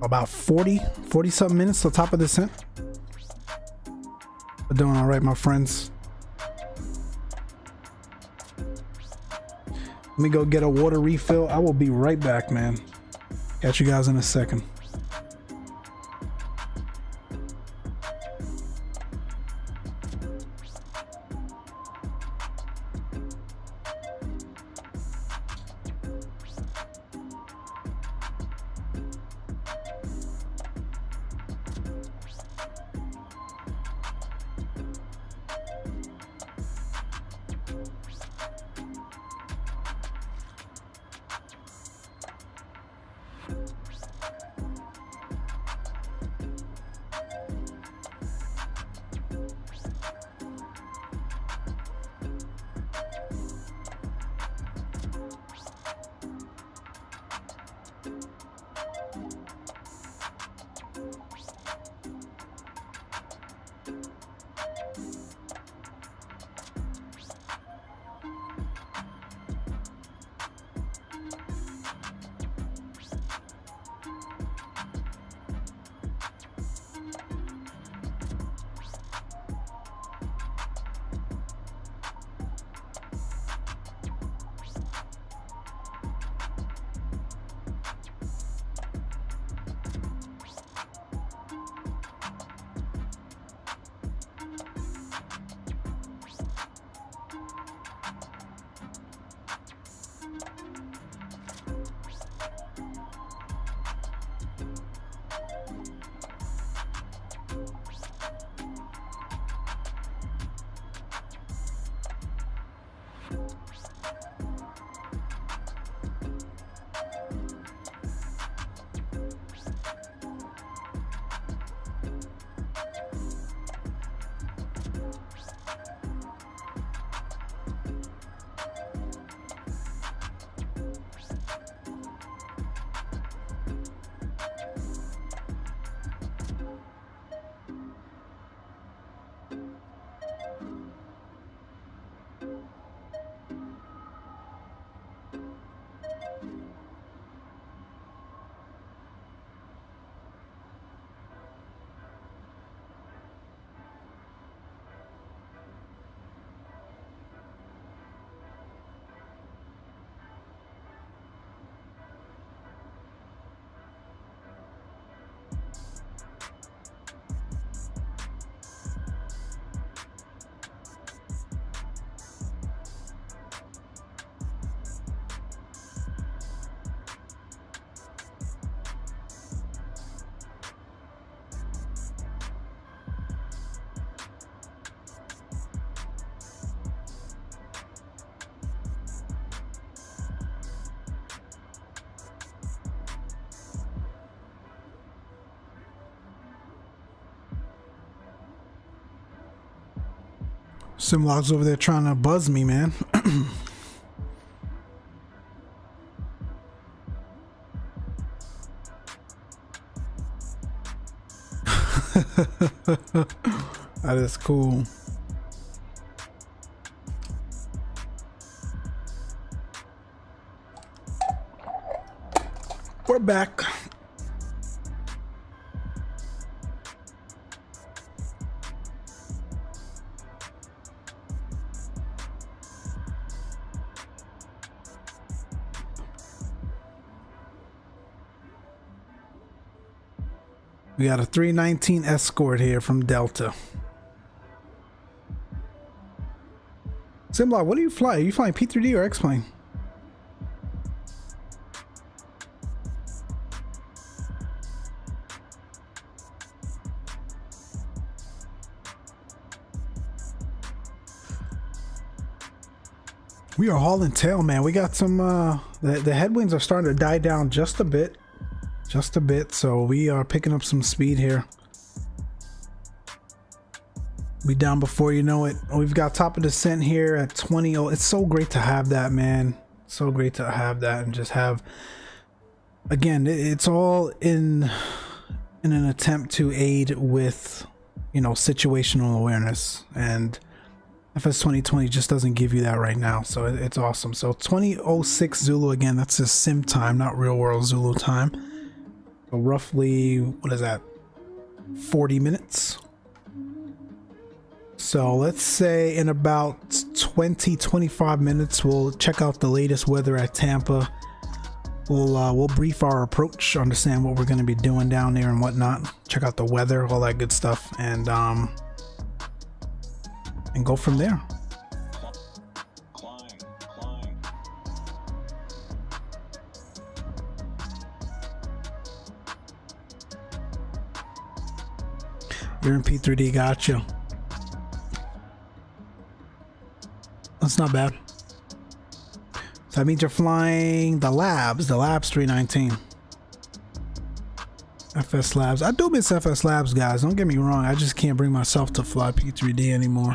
About 40 something minutes to top of descent. We're doing all right, my friends. Let me go get a water refill. I will be right back, man. Catch you guys in a second. Simlog's over there trying to buzz me, man. That is cool. We're back. We got a 319 Escort here from Delta. Simlog, what do you fly? Are you flying P3D or Xplane? We are hauling tail, man. We got some the headwinds are starting to die down just a bit. So we are picking up some speed here. We down before you know it. We've got top of descent here at 20. Oh, it's so great to have that, man. So great to have that and just have, again, it's all in an attempt to aid with, you know, situational awareness, and FS 2020 just doesn't give you that right now, so it's awesome. So 2006 Zulu, again, that's just sim time, not real world Zulu time. So roughly, what is that, 40 minutes? So let's say in about 20-25 minutes we'll check out the latest weather at Tampa. We'll brief our approach, understand what we're going to be doing down there and whatnot, check out the weather, all that good stuff, and go from there. You're in P3D, gotcha. That's not bad. So that means you're flying the Labs 319. FSLABS. I do miss FSLABS, guys. Don't get me wrong. I just can't bring myself to fly P3D anymore.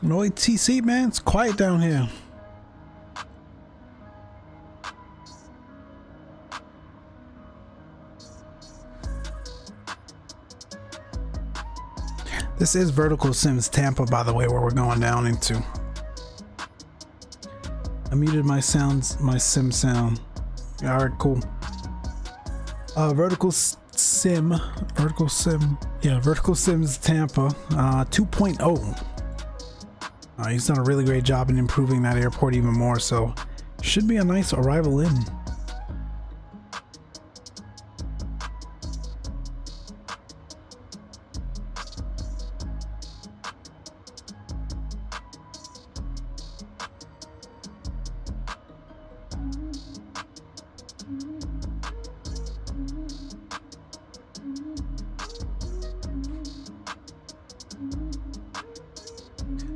No ATC, man. It's quiet down here. This is Vertical Sims Tampa, by the way, where we're going down into. I muted my sounds, my sim sound. All right, cool. Vertical Sims Tampa 2.0. He's done a really great job in improving that airport even more, so should be a nice arrival in.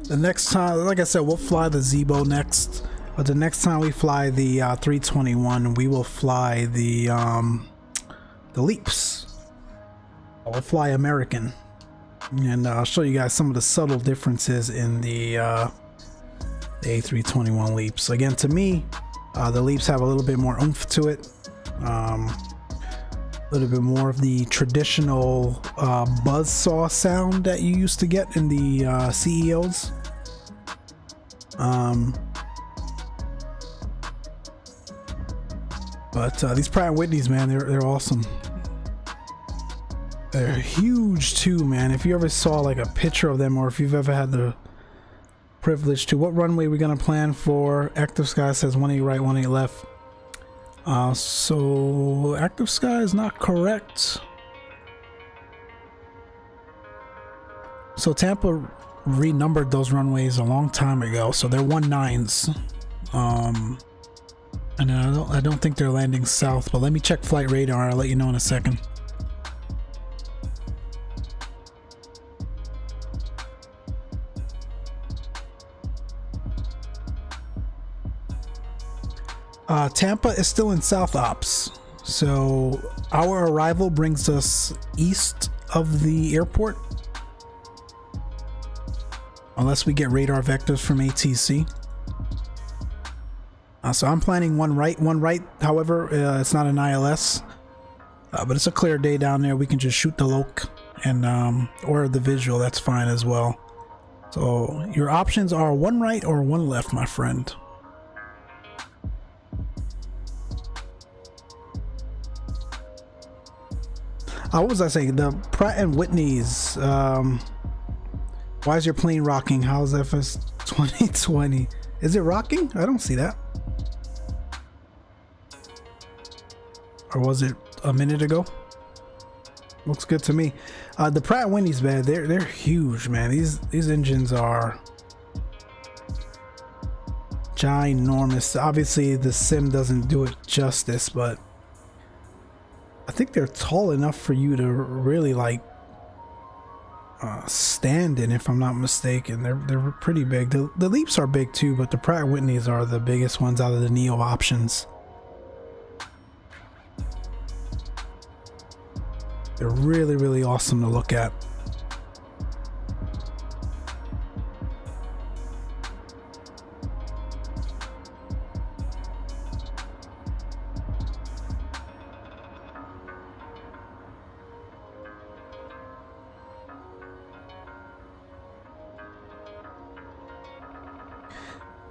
The next time, like I said, we'll fly the Zibo next, but the next time we fly the 321, we will fly the Leaps. We'll fly American, and I'll show you guys some of the subtle differences in the A321 Leaps. Again, to me, the Leaps have a little bit more oomph to it, a little bit more of the traditional buzzsaw sound that you used to get in the CEOs. But these Pratt & Whitneys, man, they're awesome. They're huge too, man. If you ever saw like a picture of them, or if you've ever had the privilege to, what runway we're gonna plan for? ActiveSky says 18 right, 18 left. So ActiveSky is not correct. So Tampa renumbered those runways a long time ago, so they're 19s. And I don't think they're landing south, but let me check flight radar. I'll let you know in a second. Tampa is still in South Ops, so our arrival brings us east of the airport, unless we get radar vectors from ATC. So I'm planning one right. However, it's not an ILS, but it's a clear day down there. We can just shoot the loc and or the visual. That's fine as well. So your options are one right or one left, my friend. What was I saying? The Pratt & Whitneys. Why is your plane rocking? How's FS 2020? Is it rocking? I don't see that. Or was it a minute ago? Looks good to me. The Pratt & Whitneys, man, they're huge, man. These engines are ginormous. Obviously, the sim doesn't do it justice, but I think they're tall enough for you to really like stand in, if I'm not mistaken. They're pretty big. The Leaps are big too, but the Pratt & Whitneys are the biggest ones out of the Neo options. They're really, really awesome to look at.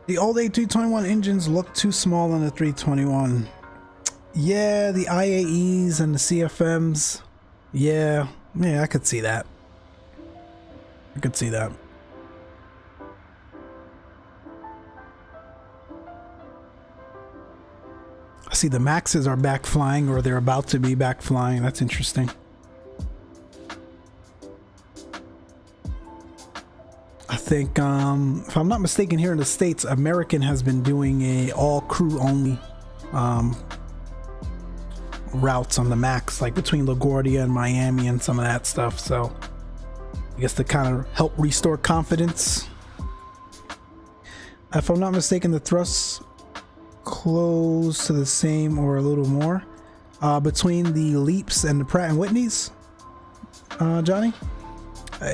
The old A321 engines look too small on the 321. Yeah, the IAEs and the CFMs. Yeah, I could see that. I could see that. I see the Maxes are back flying, or they're about to be back flying. That's interesting. I think, if I'm not mistaken, here in the States, American has been doing a all crew only routes on the Max, like between LaGuardia and Miami and some of that stuff. So I guess to kind of help restore confidence. If I'm not mistaken, the thrusts close to the same or a little more between the Leaps and the Pratt & Whitneys, Johnny.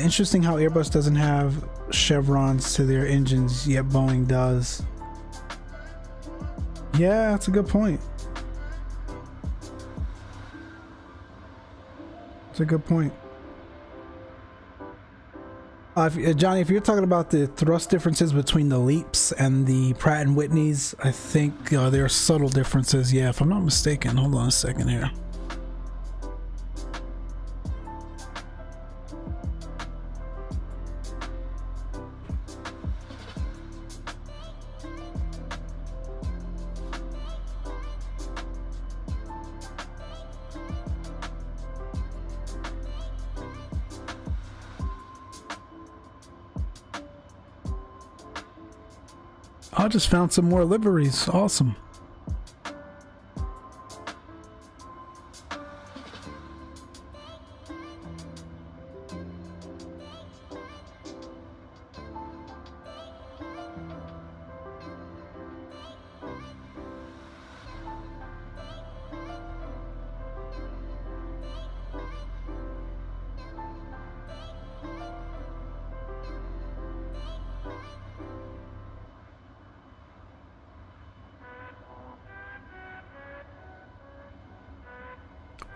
Interesting how Airbus doesn't have chevrons to their engines, yet Boeing does. Yeah, that's a good point. That's a good point. Johnny, if you're talking about the thrust differences between the Leaps and the Pratt & Whitneys, I think there are subtle differences. Yeah, if I'm not mistaken. Hold on a second here. I just found some more liveries. Awesome.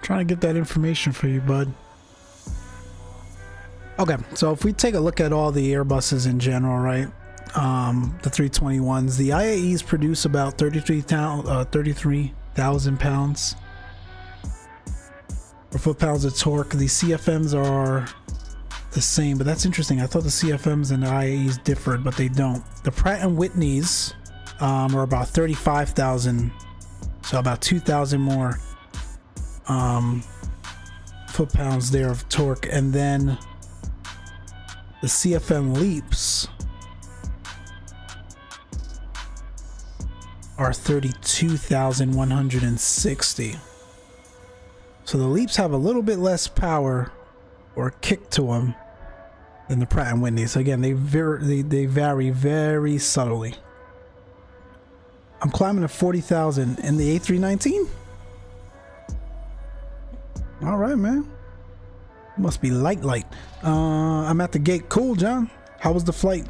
Trying to get that information for you, bud. Okay, so if we take a look at all the Airbuses in general, right? The 321s, the IAEs produce about 33,000 pounds or foot-pounds of torque. The CFMs are the same, but that's interesting. I thought the CFMs and the IAEs differed, but they don't. The Pratt & Whitneys are about 35,000, so about 2,000 more foot-pounds there of torque. And then the CFM Leaps are 32,160. So the Leaps have a little bit less power or kick to them than the Pratt & Whitney. So again, they vary very subtly. I'm climbing to 40,000 in the A319. All right, man. Must be light. I'm at the gate. Cool, John. How was the flight?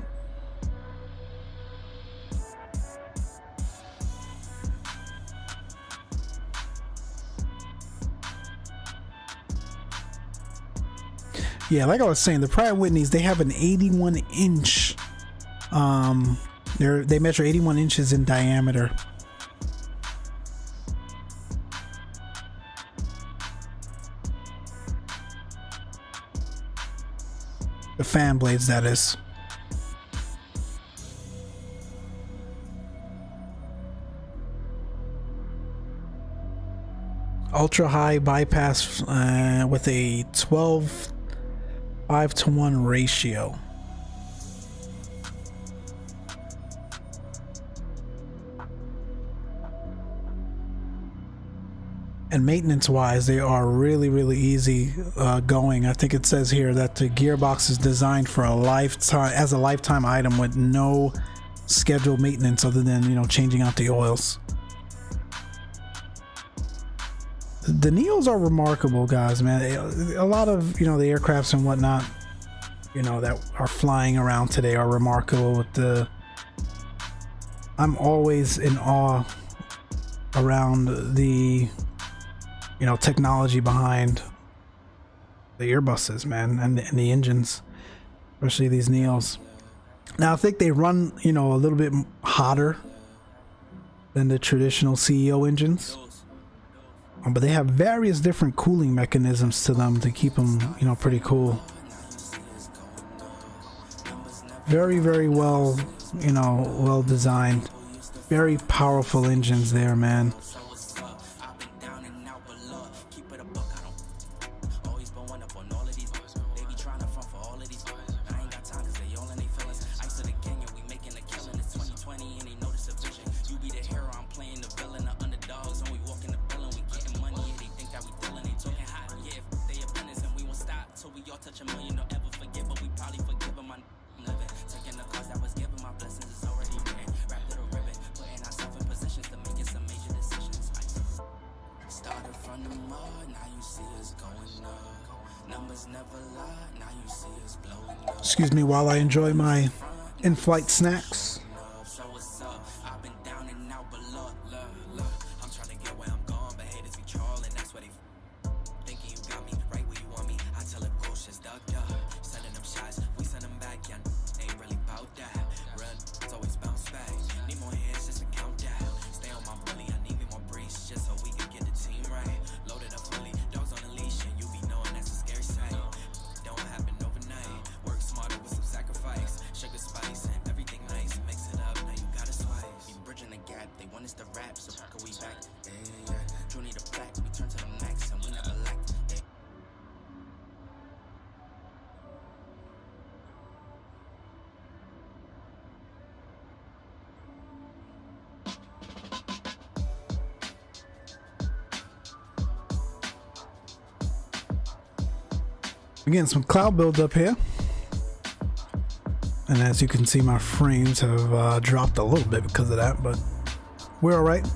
Yeah, like I was saying, the Pratt & Whitneys, they have an 81 inch. They measure 81 inches in diameter. The fan blades, that is. Ultra high bypass with a 12:5:1 ratio. And maintenance wise, they are really easy going. I think it says here that the gearbox is designed for a lifetime, as a lifetime item, with no scheduled maintenance other than, you know, changing out the oils. The Neos are remarkable, guys, man. A lot of, you know, the aircrafts and whatnot, you know, that are flying around today are remarkable. With the, I'm always in awe around the, you know, technology behind the Airbuses, man, and the engines, especially these Neos. Now I think they run, you know, a little bit hotter than the traditional CEO engines. But they have various different cooling mechanisms to them to keep them, you know, pretty cool. Very, very well, you know, well designed. Very powerful engines there, man. Excuse me while I enjoy my in-flight snacks. Again, some cloud buildup here, and as you can see, my frames have dropped a little bit because of that, but we're all right.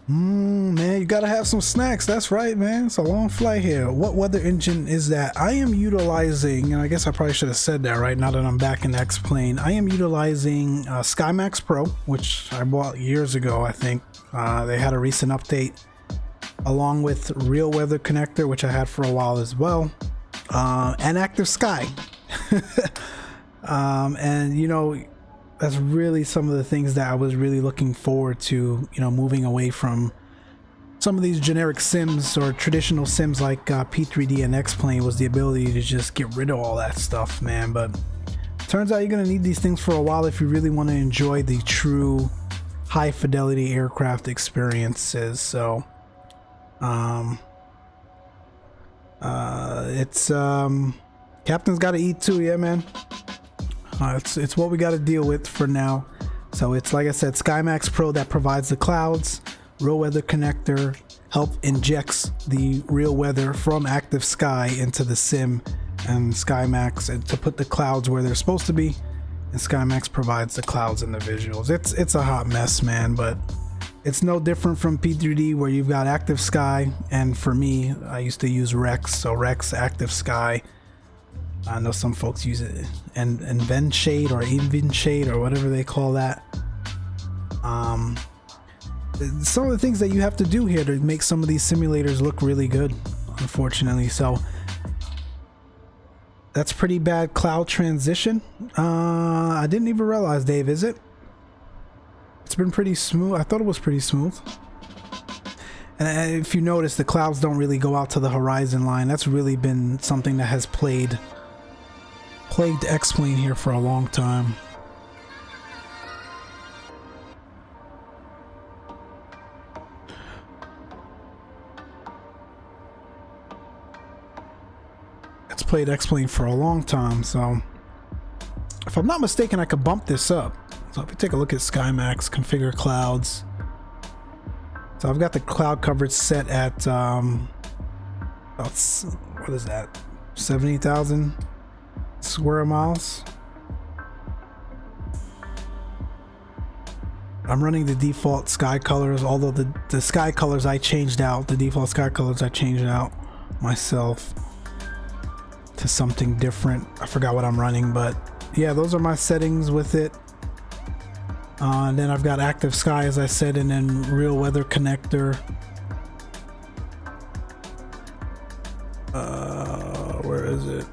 Man, you gotta have some snacks. That's right, man. It's a long flight here. What weather engine is that? I am utilizing, and I guess I probably should have said that right now that I'm back in Xplane. I am utilizing SkyMax Pro, which I bought years ago, I think. They had a recent update, along with Real Weather Connector, which I had for a while as well, and ActiveSky. And you know, that's really some of the things that I was really looking forward to, you know, moving away from some of these generic sims or traditional sims like P3D and Xplane, was the ability to just get rid of all that stuff, man. But turns out you're gonna need these things for a while if you really want to enjoy the true high fidelity aircraft experiences. So it's captain's got to eat too, yeah, man. It's what we got to deal with for now. So it's, like I said, SkyMax Pro that provides the clouds. Real Weather Connector injects the real weather from ActiveSky into the sim, and SkyMax and to put the clouds where they're supposed to be, and SkyMax provides the clouds and the visuals. It's a hot mess, man, but it's no different from P3D, where you've got ActiveSky, and for me, I used to use Rex, so Rex, ActiveSky. I know some folks use it, and Ven Shade or Even Shade or whatever they call that. Some of the things that you have to do here to make some of these simulators look really good, unfortunately. So that's pretty bad cloud transition. I didn't even realize, Dave, is it? It's been pretty smooth. I thought it was pretty smooth. And if you notice, the clouds don't really go out to the horizon line. That's really been something that has plagued Xplane here for a long time. It's played Xplane for a long time, so if I'm not mistaken, I could bump this up. So if you take a look at SkyMax, configure clouds. So I've got the cloud coverage set at about, what is that, 70,000 square miles. I'm running the default sky colors, although the sky colors I changed out, the default sky colors I changed out myself to something different. I forgot what I'm running, but yeah, those are my settings with it. And then I've got ActiveSky, as I said, and then Real Weather Connector. Where is it?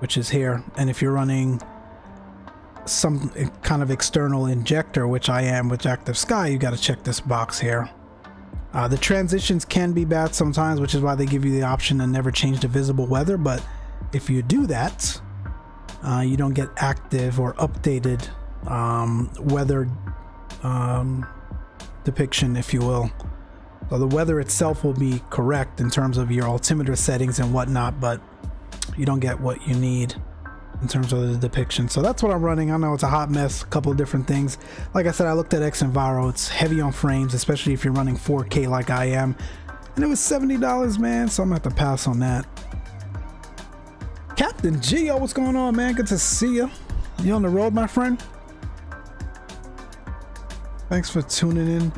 Which is here. And if you're running some kind of external injector, which I am with ActiveSky, you got to check this box here. The transitions can be bad sometimes, which is why they give you the option to never change the visible weather. But if you do that, you don't get active or updated weather depiction, if you will. So the weather itself will be correct in terms of your altimeter settings and whatnot, but you don't get what you need in terms of the depiction. So that's what I'm running. I know it's a hot mess, a couple of different things. Like I said, I looked at Xenviro. It's heavy on frames, especially if you're running 4K like I am. And it was $70, man, so I'm gonna have to pass on that. Captain Geo, what's going on, man? Good to see you. You on the road, my friend? Thanks for tuning in.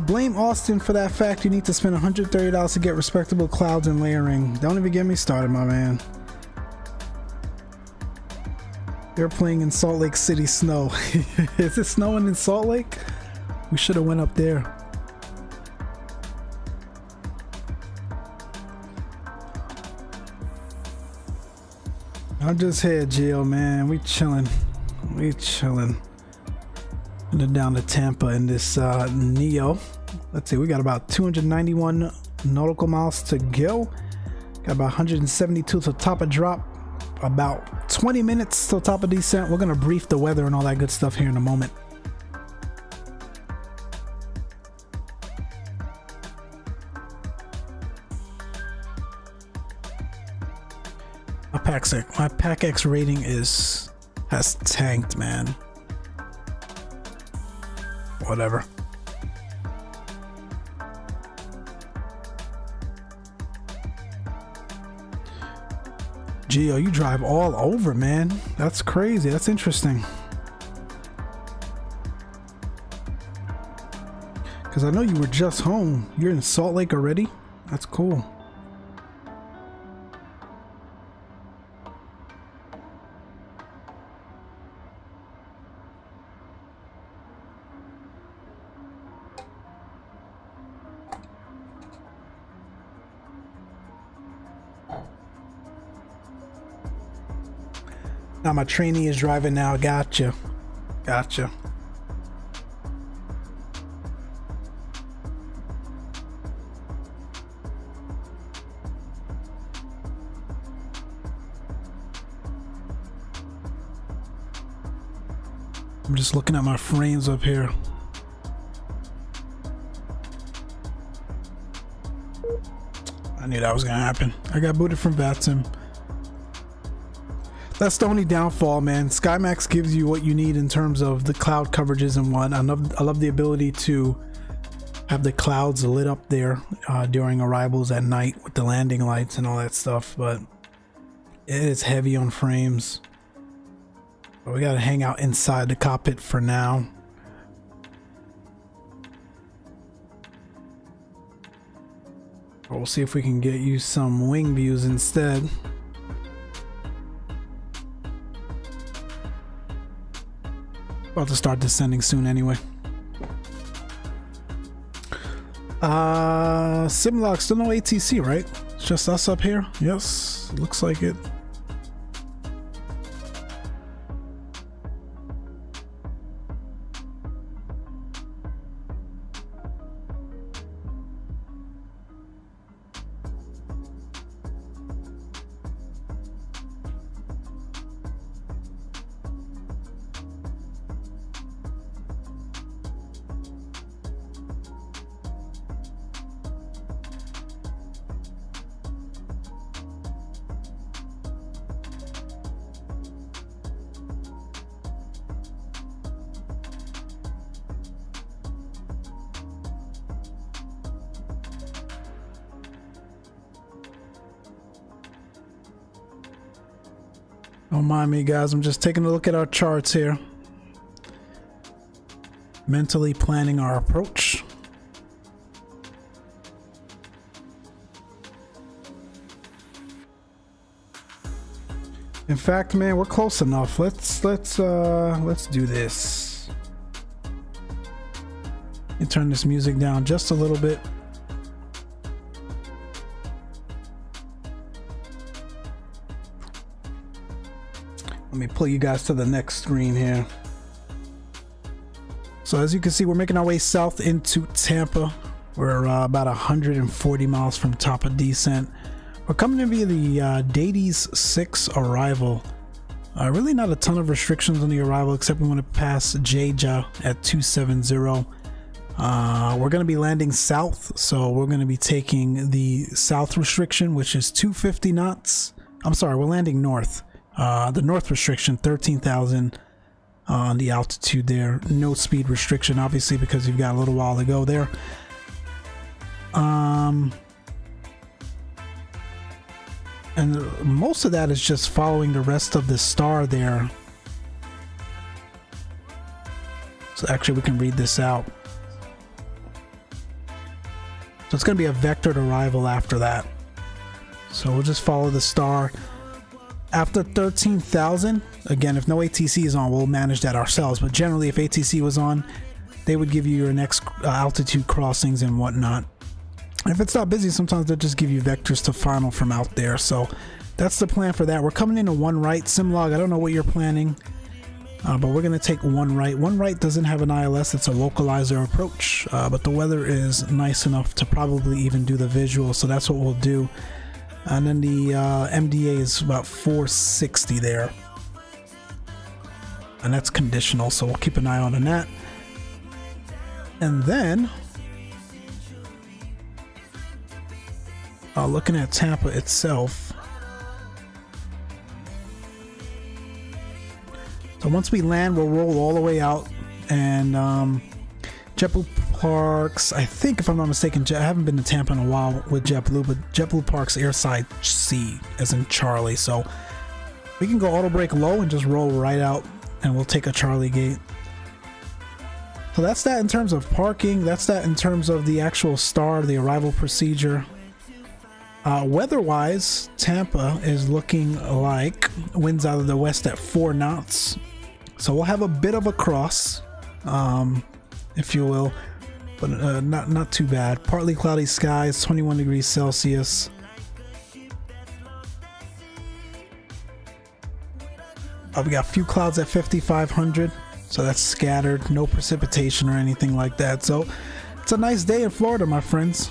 Blame Austin for that fact. You need to spend $130 to get respectable clouds and layering. Don't even get me started, my man. They're playing in Salt Lake City snow. Is it snowing in Salt Lake? We should have went up there. I'm just here, Gio, man. We chilling. We chilling. And down to Tampa in this Neo. Let's see, we got about 291 nautical miles to go. Got about 172 to top of drop. About 20 minutes till top of descent. We're gonna brief the weather and all that good stuff here in a moment. My PAC-X rating has tanked, man. Whatever. Geo, you drive all over, man. That's crazy. That's interesting. Because I know you were just home. You're in Salt Lake already? That's cool. Now my trainee is driving now. Gotcha. Gotcha. I'm just looking at my frames up here. I knew that was gonna happen. I got booted from VATSIM. That's the only downfall, man. SkyMax gives you what you need in terms of the cloud coverages and what. I love the ability to have the clouds lit up there during arrivals at night with the landing lights and all that stuff, but it is heavy on frames. But we gotta hang out inside the cockpit for now. But we'll see if we can get you some wing views instead. About to start descending soon anyway. Simlock, still no ATC, right? It's just us up here? Yes, looks like it. Don't mind me, guys. I'm just taking a look at our charts here. Mentally planning our approach. In fact, man, we're close enough. Let's do this. And turn this music down just a little bit. Let me pull you guys to the next screen here. So as you can see, we're making our way south into Tampa. We're about 140 miles from top of descent. We're coming in via the Dates 6 arrival. Really not a ton of restrictions on the arrival, except we want to pass Jeja at 270. We're going to be landing south, so we're going to be taking the south restriction, which is 250 knots. I'm sorry, we're landing north. The north restriction, 13,000 on the altitude there. No speed restriction, obviously, because you've got a little while to go there. And most of that is just following the rest of the star there. So actually we can read this out. So it's going to be a vectored arrival after that. So we'll just follow the star. After 13,000, again, if no ATC is on, we'll manage that ourselves. But generally, if ATC was on, they would give you your next altitude crossings and whatnot. If it's not busy, sometimes they'll just give you vectors to final from out there. So that's the plan for that. We're coming in a one right. Simlog, I don't know what you're planning, but we're going to take one right. One right doesn't have an ILS. It's a localizer approach, but the weather is nice enough to probably even do the visual. So that's what we'll do. And then the MDA is about 460 there. And that's conditional, so we'll keep an eye on that. And then looking at Tampa itself. So once we land, we'll roll all the way out, and JetBlue parks, I think if I'm not mistaken, I haven't been to Tampa in a while with JetBlue, but JetBlue parks airside C as in Charlie, so we can go auto brake low and just roll right out, and we'll take a Charlie gate. So that's that in terms of parking. That's that in terms of the actual star, the arrival procedure. Weather-wise, Tampa is looking like winds out of the west at 4 knots. So we'll have a bit of a cross, if you will, but not too bad. Partly cloudy skies, 21 degrees Celsius. We got a few clouds at 5,500, so that's scattered, no precipitation or anything like that. So it's a nice day in Florida, my friends.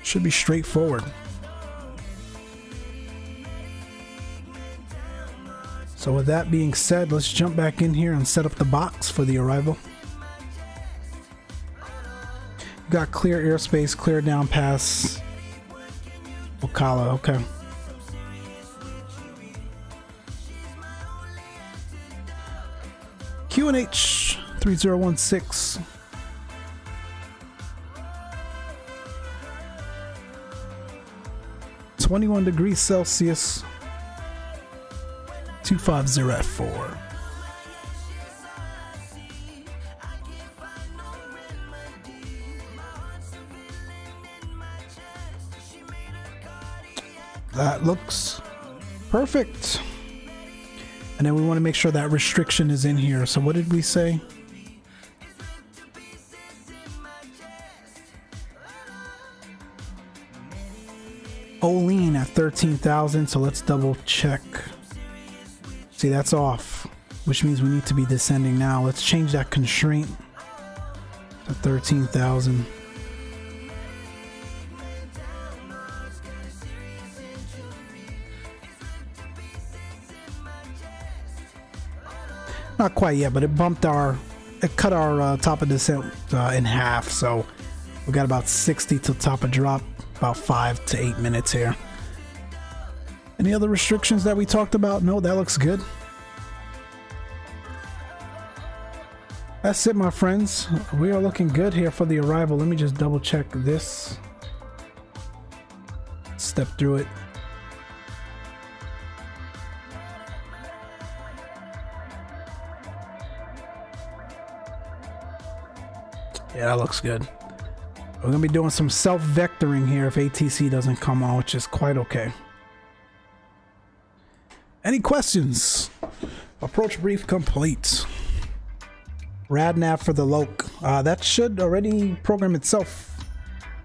Should be straightforward. So with that being said, let's jump back in here and set up the box for the arrival. You got clear airspace, clear down pass Ocala, okay. QNH 3016. (21 degrees Celsius), 250 at 4. That looks perfect. And then we want to make sure that restriction is in here. So what did we say? Olean at 13,000, so let's double check. See, that's off, which means we need to be descending now. Let's change that constraint to 13,000. Not quite yet, but it cut our top of descent in half, so we got about 60 till top of drop. About 5 to 8 minutes here. Any other restrictions that we talked about? No, that looks good. That's it, my friends. We are looking good here for the arrival. Let me just double check this. Step through it. Yeah, that looks good. We're going to be doing some self-vectoring here if ATC doesn't come on, which is quite okay. Any questions? Approach brief complete. Radnav for the Loke. That should already program itself.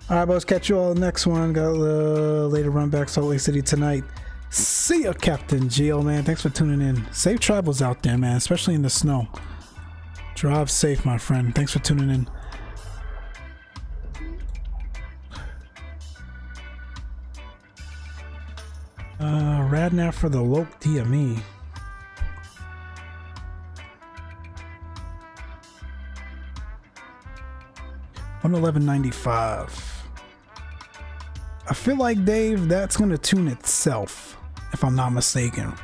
All right, boys, catch you all in the next one. Got a later run back Salt Lake City tonight. See ya, Captain Geo, man. Thanks for tuning in. Safe travels out there, man, especially in the snow. Drive safe, my friend. Thanks for tuning in. Radnav for the Loke DME. $111.95. I feel like, Dave, that's going to tune itself, if I'm not mistaken.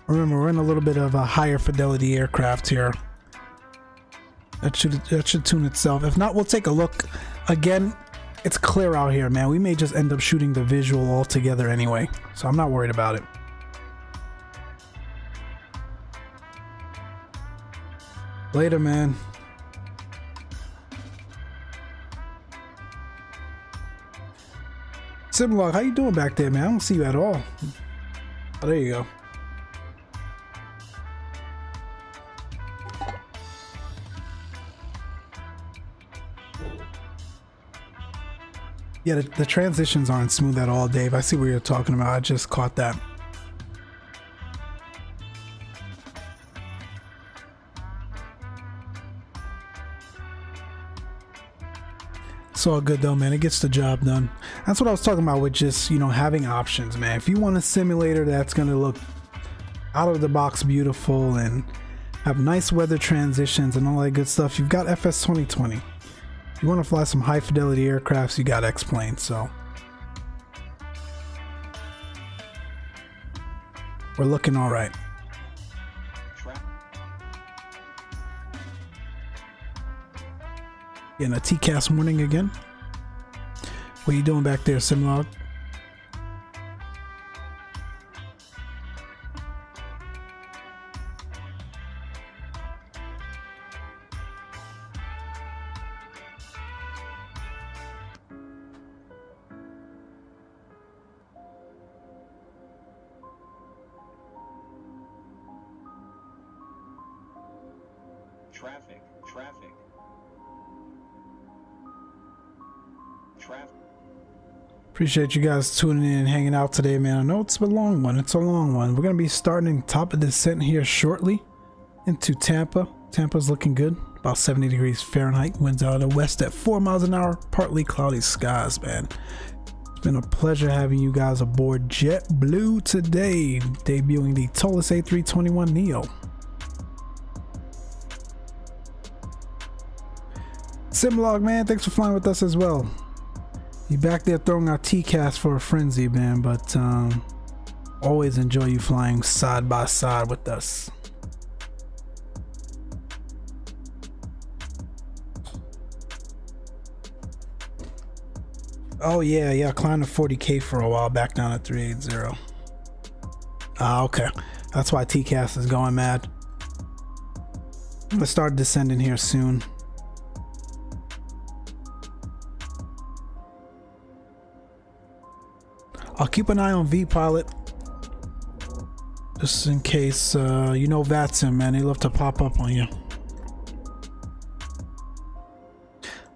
Remember, we're in a little bit of a higher fidelity aircraft here. That should tune itself. If not, we'll take a look. Again, it's clear out here, man. We may just end up shooting the visual altogether anyway, so I'm not worried about it. Later, man. Simlog, how you doing back there, man? I don't see you at all. Oh, there you go. Yeah, the transitions aren't smooth at all, Dave. I see what you're talking about. I just caught that. It's all good though, man. It gets the job done. That's what I was talking about with just, you know, having options, man. If you want a simulator that's going to look out of the box beautiful and have nice weather transitions and all that good stuff, you've got FS 2020. If you want to fly some high fidelity aircrafts, you got Xplane. So we're looking all right. Getting a TCAS warning again. What are you doing back there, Simlog? Traffic. Appreciate you guys tuning in and hanging out today, man. I know it's a long one. It's a long one. We're going to be starting top of descent here shortly into Tampa. Tampa's looking good. About 70 degrees Fahrenheit. Winds out of the west at 4 miles an hour. Partly cloudy skies, man. It's been a pleasure having you guys aboard JetBlue today. Debuting the Toliss A321 Neo. Simlog, man, thanks for flying with us as well. You back there throwing our TCAS for a frenzy, man, but always enjoy you flying side by side with us. Oh yeah, I climbed to 40K for a while back down at 380. Okay, that's why TCAS is going mad. I'm gonna start descending here soon. I'll keep an eye on V-Pilot just in case, you know VATSIM, man, they love to pop up on you.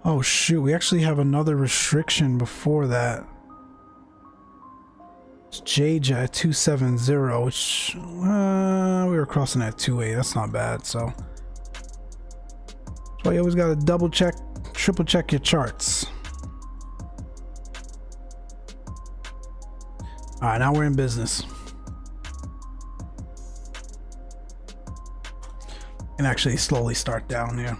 Oh shoot, we actually have another restriction before that. It's JJ at 270, which we were crossing at 28. That's not bad. So that's why you always gotta double check, triple check your charts. All right, now we're in business. And actually slowly start down here.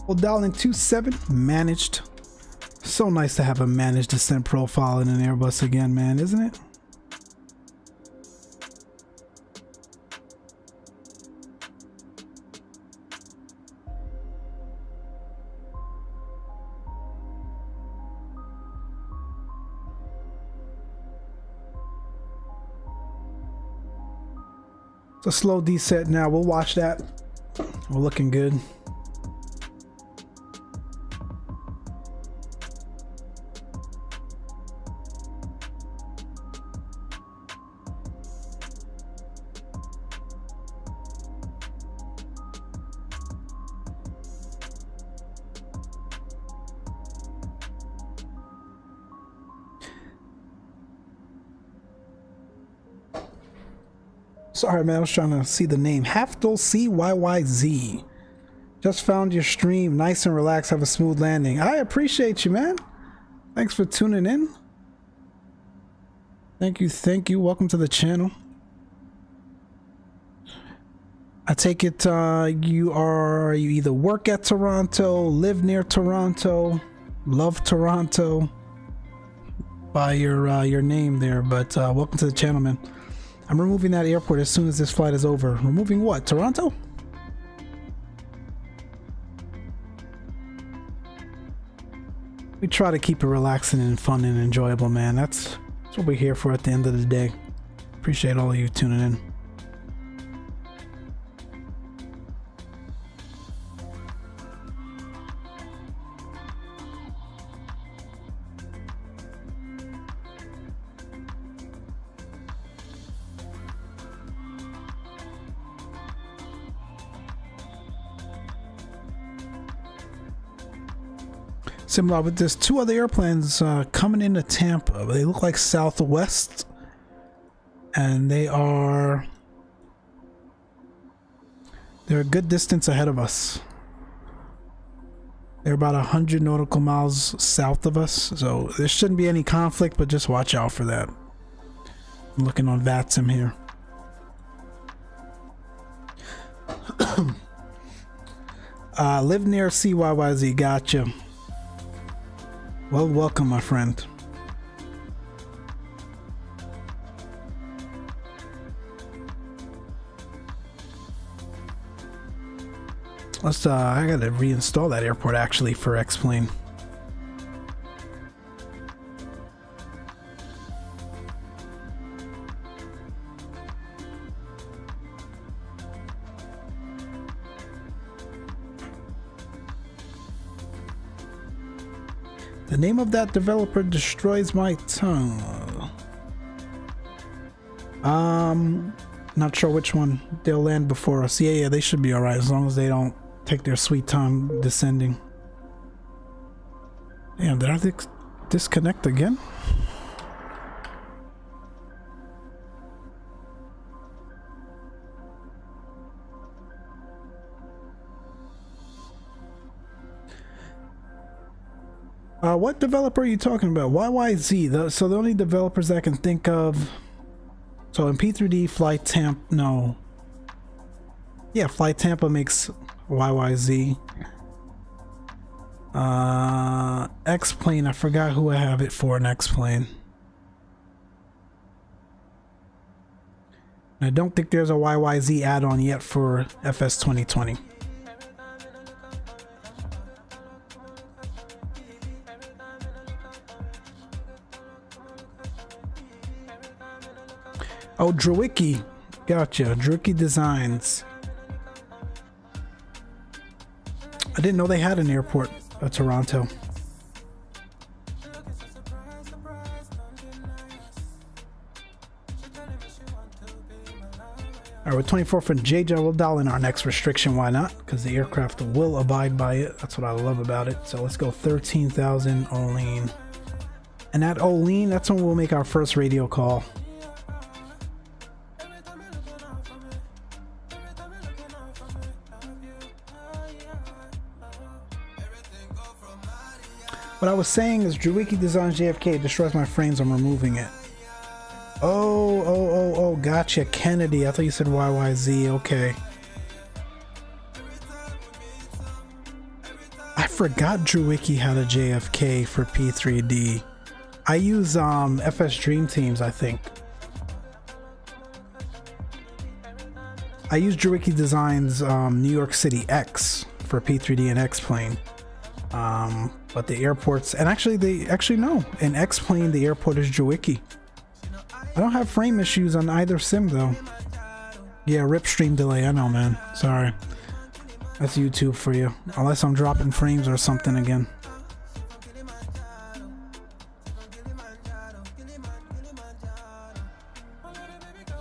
Well, dial in 27, managed. So nice to have a managed descent profile in an Airbus again, man, isn't it? It's a slow descent now. We'll watch that. We're looking good. Sorry, man. I was trying to see the name. Haftel CYYZ. Just found your stream. Nice and relaxed. Have a smooth landing. I appreciate you, man. Thanks for tuning in. Thank you. Thank you. Welcome to the channel. I take it you either work at Toronto, live near Toronto, love Toronto by your name there, but welcome to the channel, man. I'm removing that airport as soon as this flight is over. Removing what? Toronto? We try to keep it relaxing and fun and enjoyable, man. That's what we're here for at the end of the day. Appreciate all of you tuning in. Similar, but there's two other airplanes coming into Tampa. They look like Southwest, and they're a good distance ahead of us. They're about 100 nautical miles south of us, so there shouldn't be any conflict, but just watch out for that. I'm looking on VATSIM here. Live near CYYZ, gotcha. Well, welcome, my friend. Let's I gotta reinstall that airport actually for Xplane. The name of that developer destroys my tongue. Not sure which one they'll land before us. Yeah, they should be alright as long as they don't take their sweet time descending. Damn, did I disconnect again? What developer are you talking about? YYZ. So the only developers I can think of. So in P3D, Flight Tampa. No. Yeah, Flight Tampa makes YYZ. Xplane. I forgot who I have it for in Xplane. I don't think there's a YYZ add-on yet for FS 2020. Oh, Drewicki. Gotcha. Drewicki Designs. I didn't know they had an airport at Toronto. Alright, we're 24 from JJ. We'll dial in our next restriction. Why not? Because the aircraft will abide by it. That's what I love about it. So let's go 13,000 Olean. And at Olean, that's when we'll make our first radio call. What I was saying is Drewicki Designs JFK destroys my frames. I'm removing it. Oh, gotcha. Kennedy. I thought you said YYZ. Okay. I forgot Drewicki had a JFK for P3D. I use FS Dream Teams, I think. I use Drewicki Designs New York City X for P3D and Xplane. But the airports, and actually no, in Xplane the airport is Drewicki. I don't have frame issues on either sim though. Yeah, rip stream delay, I know, man. Sorry. That's YouTube for you. Unless I'm dropping frames or something again.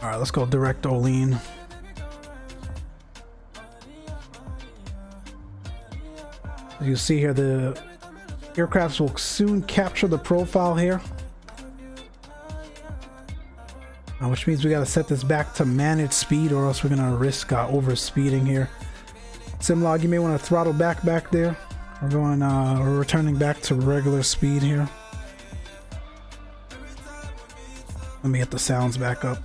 Alright, let's go direct Olean. As you see here, the aircrafts will soon capture the profile here. Which means we got to set this back to managed speed, or else we're gonna risk over speeding here. Simlog, you may want to throttle back there. We're returning back to regular speed here. Let me get the sounds back up.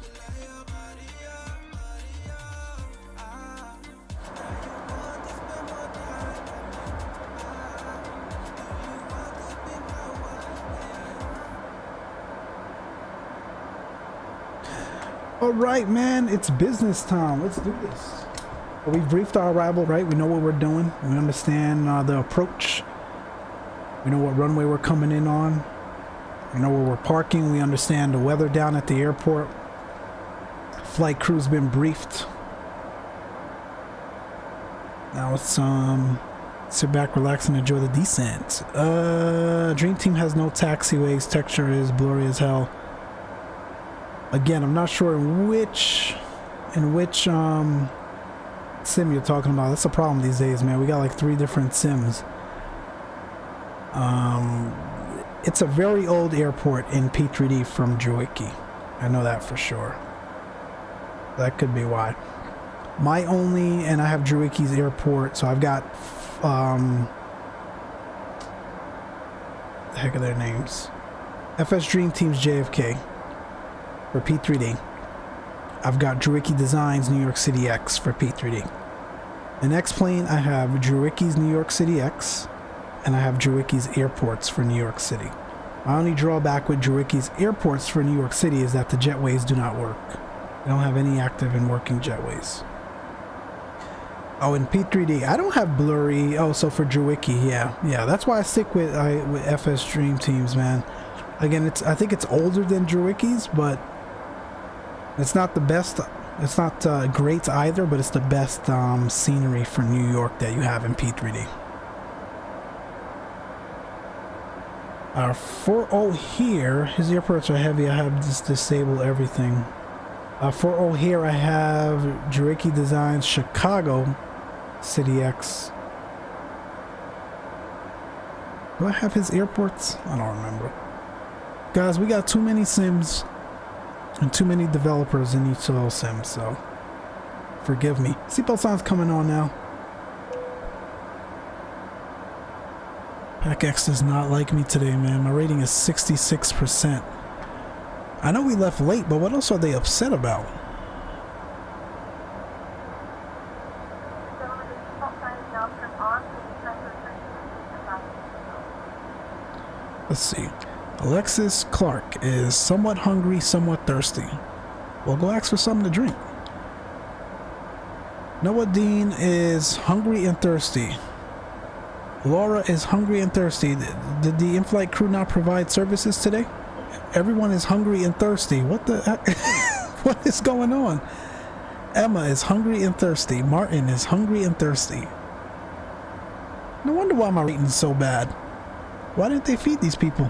All right, man, it's business time. Let's do this. We briefed our arrival, right? We know what we're doing. We understand the approach. We know what runway we're coming in on. We know where we're parking. We understand the weather down at the airport. Flight crew's been briefed. Now let's sit back, relax, and enjoy the descent. Dream Team has no taxiways. Texture is blurry as hell. Again, I'm not sure in which sim you're talking about. That's a problem these days, man. We got like 3 different sims. It's a very old airport in P3D from Jawiki. I know that for sure. That could be why. My only, and I have Jawiki's airport, so I've got the heck are their names? FS Dream Team's JFK for P3D. I've got Jawiki Designs New York City X for P3D. In Xplane, I have Jawiki's New York City X, and I have Jawiki's airports for New York City. My only drawback with Jawiki's airports for New York City is that the jetways do not work. They don't have any active and working jetways. Oh, in P3D, I don't have blurry. Oh, so for Jawiki, yeah, that's why I stick with FS Dream Teams, man. Again, I think it's older than Jawiki's, but it's not the best. It's not great either, but it's the best scenery for New York that you have in P3D. 4-0 here, his airports are heavy. I have just disabled everything. 4-0 here, I have Jawiki Designs Chicago City X. Do I have his airports? I don't remember. Guys, we got too many sims and too many developers in each of those sims, so forgive me. Seatbelt sign's coming on now. PackX does not like me today, man. My rating is 66%. I know we left late, but what else are they upset about? Let's see. Alexis Clark is somewhat hungry, somewhat thirsty. Well, go ask for something to drink. Noah Dean is hungry and thirsty. Laura is hungry and thirsty. Did the in-flight crew not provide services today? Everyone is hungry and thirsty. What the heck? What is going on? Emma is hungry and thirsty. Martin is hungry and thirsty. No wonder why my rating is so bad. Why didn't they feed these people?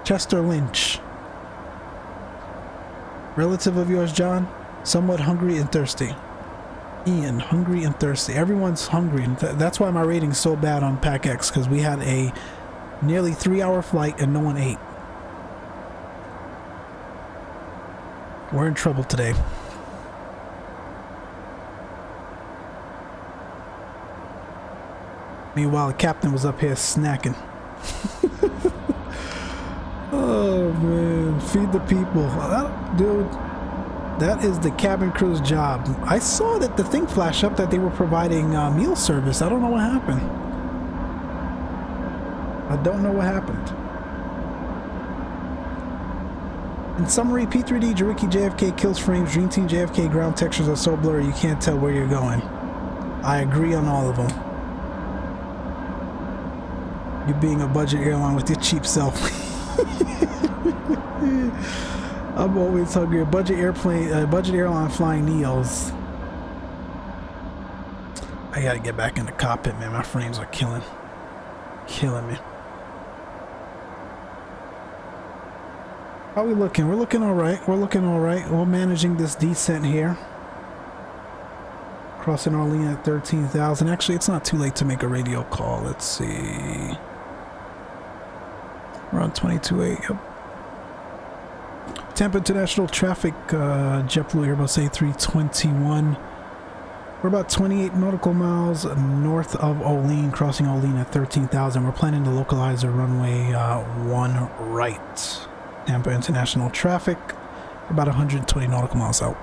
Chester Lynch. Relative of yours, John? Somewhat hungry and thirsty. Ian, hungry and thirsty. Everyone's hungry. That's why my rating's so bad on PackX, because we had a nearly 3-hour flight and no one ate. We're in trouble today. Meanwhile, the captain was up here snacking. Oh man, feed the people. Dude, that is the cabin crew's job. I saw that the thing flash up that they were providing meal service. I don't know what happened. I don't know what happened. In summary, P3D, Jawiki JFK kills frames, Dream Team JFK ground textures are so blurry you can't tell where you're going. I agree on all of them. You being a budget airline with your cheap self. I'm always hungry. Budget airline flying Neos. I gotta get back in the cockpit, man. My frames are killing me. How are we looking? We're looking all right. We're managing this descent here. Crossing Arlene at 13,000. Actually, it's not too late to make a radio call. Let's see. We're on 22.8. Yep. Tampa International Traffic, JetBlue Airbus A321. We're about 28 nautical miles north of Olean, crossing Olean at 13,000. We're planning to localize a runway 1 right. Tampa International Traffic, about 120 nautical miles out.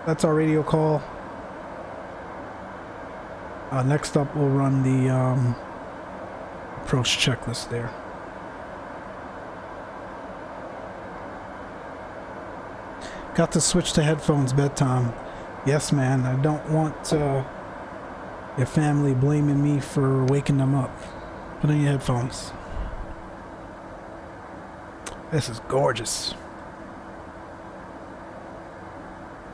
That's our radio call. Next up, we'll run the approach checklist there. Got to switch to headphones, bedtime. Yes, man, I don't want your family blaming me for waking them up. Put on your headphones. This is gorgeous.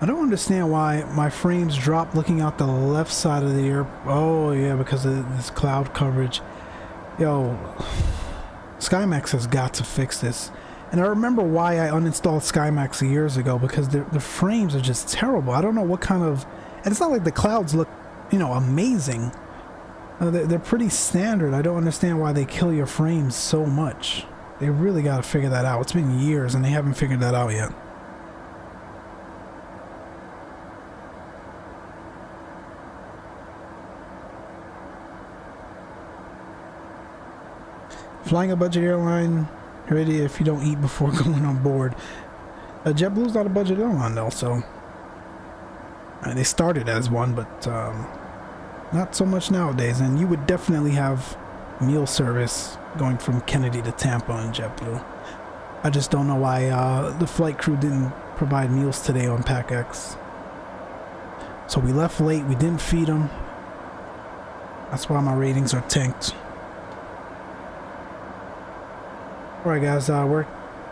I don't understand why my frames drop looking out the left side of the air. Oh yeah, because of this cloud coverage. Yo, Skymax has got to fix this. And I remember why I uninstalled Skymax years ago, because the frames are just terrible. I don't know what kind of... And it's not like the clouds look, you know, amazing. They're pretty standard. I don't understand why they kill your frames so much. They really got to figure that out. It's been years and they haven't figured that out yet. Flying a budget airline, you're ready if you don't eat before going on board. JetBlue's not a budget airline though, so they started as one, but not so much nowadays. And you would definitely have meal service going from Kennedy to Tampa on JetBlue. I just don't know why the flight crew didn't provide meals today on PACX. So we left late, we didn't feed them. That's why my ratings are tanked. Alright guys, we're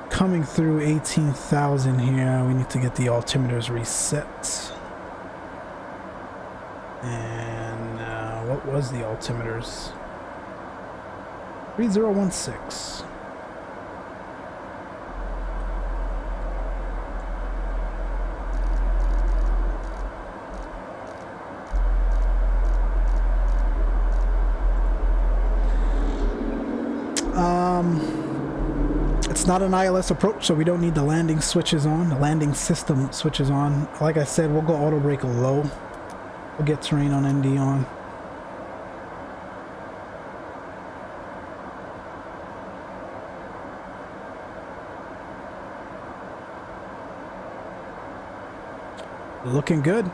coming through 18,000 here. We need to get the altimeters reset. And what was the altimeters? 3016. It's not an ILS approach, so we don't need the landing switches on, the landing system switches on. Like I said, we'll go auto brake low. We'll get terrain on ND on. Looking good.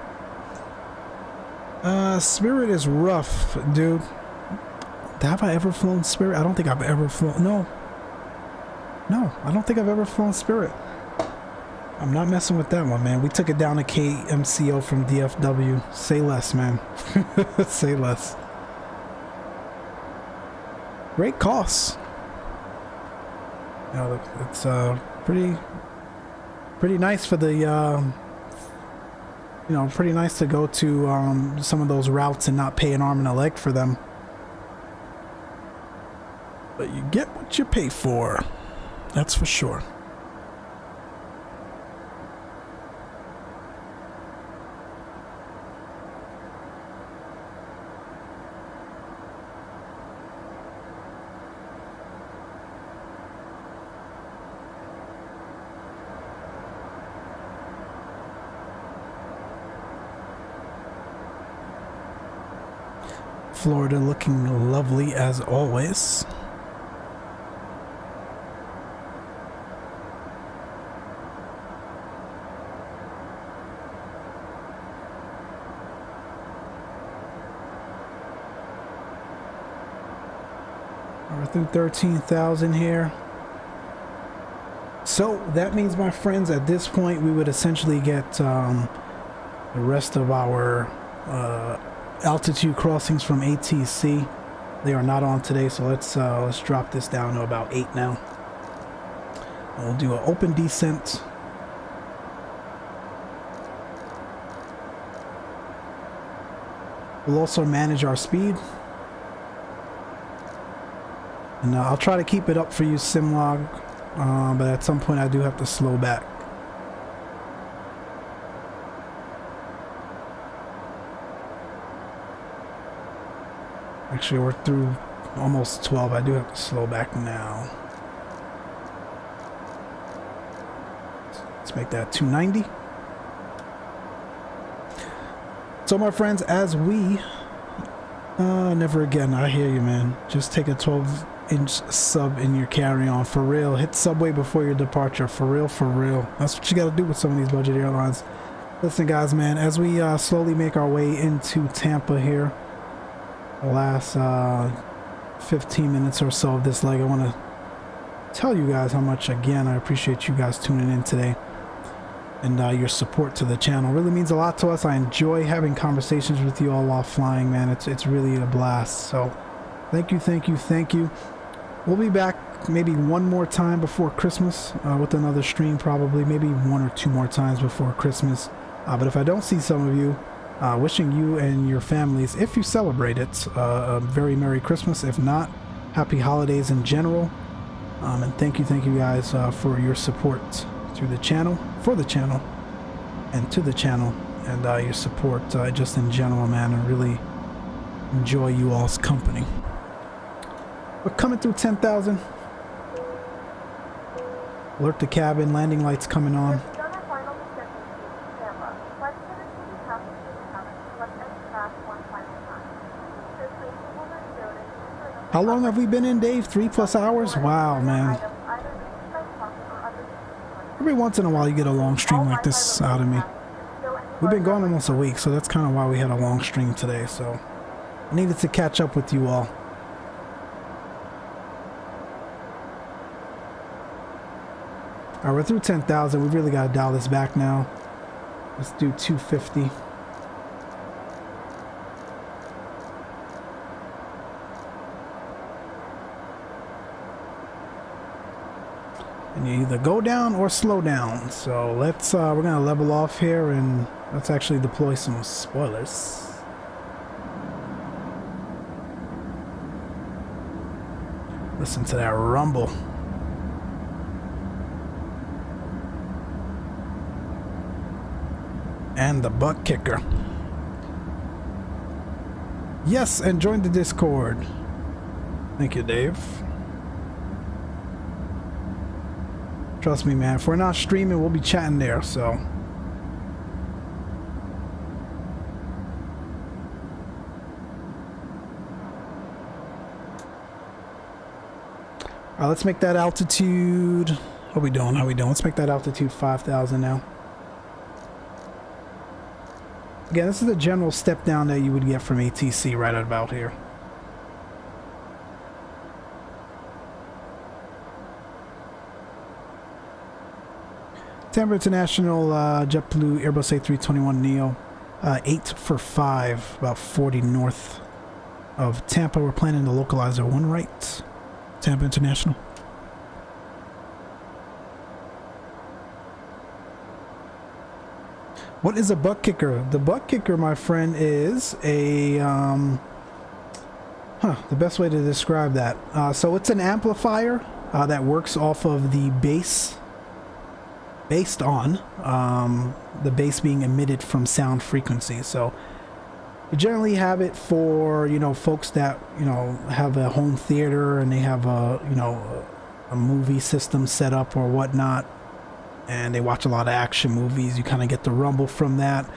Spirit is rough, dude. Have I ever flown Spirit? I don't think I've ever flown. No, I don't think I've ever flown Spirit. I'm not messing with that one, man. We took it down to KMCO from DFW. Say less, man. Say less. Great costs. You know, it's pretty nice for the you know, pretty nice to go to some of those routes and not pay an arm and a leg for them. But you get what you pay for. That's for sure. Florida looking lovely as always. We're through 13,000 here. So that means, my friends, at this point we would essentially get the rest of our altitude crossings from ATC. They are not on today, so let's drop this down to about 8 now. And we'll do an open descent. We'll also manage our speed. And I'll try to keep it up for you, SimLog, but at some point I do have to slow back. Actually, we're through Almost 12. I do have to slow back now. Let's make that 290. So my friends, as we never again, I hear you, man. Just take a 12-inch sub in your carry-on, for real. Hit Subway before your departure, for real, for real. That's what you got to do with some of these budget airlines. Listen guys, man, as we slowly make our way into Tampa here, the last 15 minutes or so of this leg, I want to tell you guys how much, again, I appreciate you guys tuning in today. And your support to the channel really means a lot to us. I enjoy having conversations with you all while flying, man. It's really a blast. So thank you, thank you, thank you. We'll be back maybe one more time before Christmas with another stream, probably maybe 1 or 2 more times before Christmas. But if I don't see some of you, wishing you and your families, if you celebrate it, a very Merry Christmas. If not, Happy Holidays in general. And thank you guys for your support through the channel, for the channel, and to the channel, and your support just in general, man. I really enjoy you all's company. We're coming through 10,000. Alert the cabin, landing lights coming on. How long have we been in, Dave? 3+ hours? Wow, man. Every once in a while you get a long stream like this out of me. We've been going almost a week, so that's kind of why we had a long stream today. So I needed to catch up with you all. Alright, we're through 10,000. We really got to dial this back now. Let's do 250. And you either go down or slow down. So let's we're gonna level off here and let's actually deploy some spoilers. Listen to that rumble. And the butt kicker. Yes, and join the Discord. Thank you, Dave. Trust me, man. If we're not streaming, we'll be chatting there, so. Alright, let's make that altitude. What are we doing? How are we doing? Let's make that altitude 5,000 now. Again, this is the general step down that you would get from ATC right about here. Tampa International JetBlue Airbus A321 Neo, 8 for 5, about 40 north of Tampa. We're planning to localizer 1 right. Tampa International. What is a butt kicker? The butt kicker, my friend, is a the best way to describe that. So it's an amplifier that works off of the bass, based on the bass being emitted from sound frequency. So you generally have it for, you know, folks that, you know, have a home theater and they have a, you know, a movie system set up or whatnot, and they watch a lot of action movies. You kind of get the rumble from that.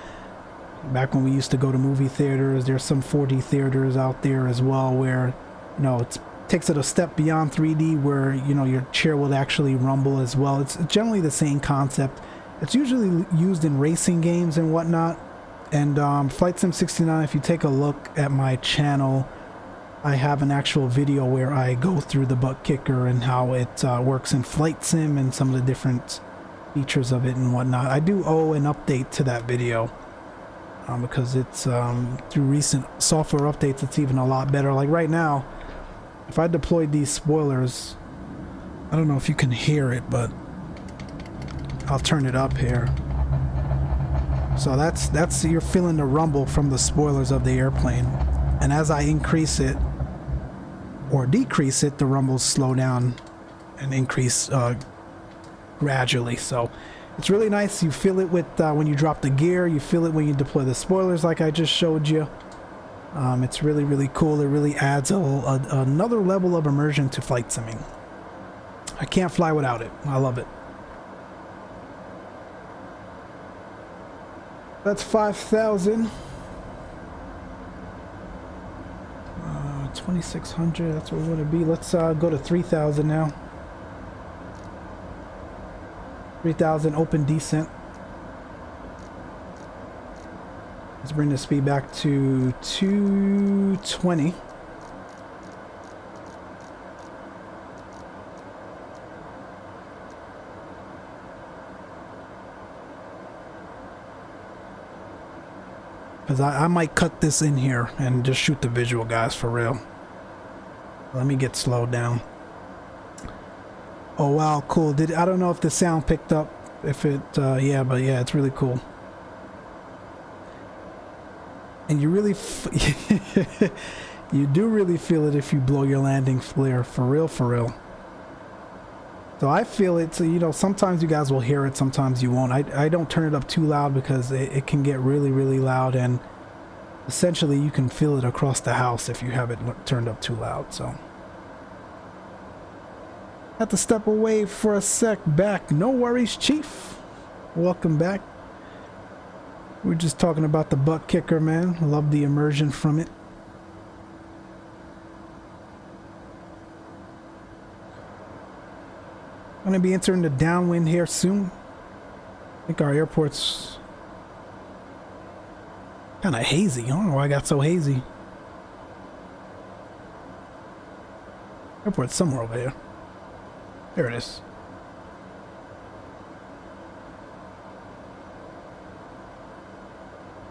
Back when we used to go to movie theaters, there's some 4D theaters out there as well where, you know, it takes it a step beyond 3D where, you know, your chair will actually rumble as well. It's generally the same concept. It's usually used in racing games and whatnot. And Flight Sim 69, if you take a look at my channel, I have an actual video where I go through the butt kicker and how it works in Flight Sim and some of the different features of it and whatnot. I do owe an update to that video because it's through recent software updates, it's even a lot better. Like right now, if I deployed these spoilers, I don't know if you can hear it, but I'll turn it up here. So that's you're feeling the rumble from the spoilers of the airplane, and as I increase it or decrease it, the rumbles slow down and increase gradually. So it's really nice. You feel it with when you drop the gear, you feel it when you deploy the spoilers like I just showed you. It's really, really cool. It really adds another level of immersion to flight simming. I can't fly without it. I love it. That's 5,000. 2,600. That's where we want to be. Let's go to 3,000 now. 3,000 open descent. Let's bring the speed back to 220. Because I might cut this in here and just shoot the visual, guys, for real. Let me get slowed down. Oh, wow, cool. I don't know if the sound picked up. If it, yeah, but yeah, it's really cool. And you really, you do really feel it if you blow your landing flare, for real, for real. So I feel it, so, you know, sometimes you guys will hear it, sometimes you won't. I don't turn it up too loud because it can get really, really loud, and essentially you can feel it across the house if you have it turned up too loud, so. Had to step away for a sec back. No worries, Chief. Welcome back. We're just talking about the butt kicker, man. Love the immersion from it. I'm gonna be entering the downwind here soon. I think our airport's kind of hazy. I don't know why I got so hazy. Airport's somewhere over here. There it is.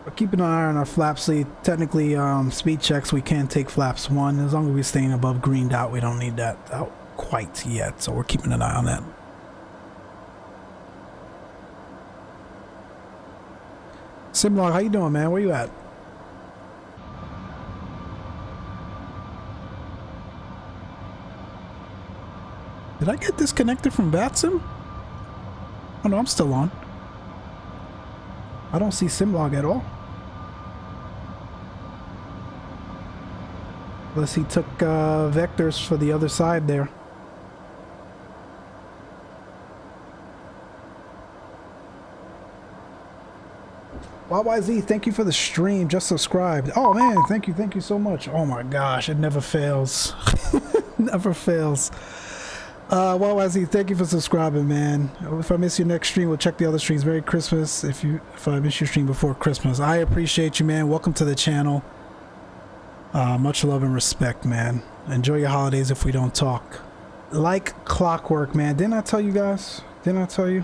We're keeping an eye on our flaps. Technically, speed checks, we can take flaps 1. As long as we're staying above green dot, we don't need that out quite yet. So we're keeping an eye on that. Simlog, how you doing, man? Where you at? Did I get disconnected from VATSIM? Oh no, I'm still on. I don't see Simlog at all. Unless he took vectors for the other side there. YYZ, thank you for the stream. Just subscribed. Oh man, thank you so much. Oh my gosh, it never fails. Never fails. YYZ, thank you for subscribing, man. If I miss your next stream, we'll check the other streams. Merry Christmas if I miss your stream before Christmas. I appreciate you, man. Welcome to the channel. Much love and respect, man. Enjoy your holidays if we don't talk. Like clockwork, man. Didn't I tell you guys? Didn't I tell you?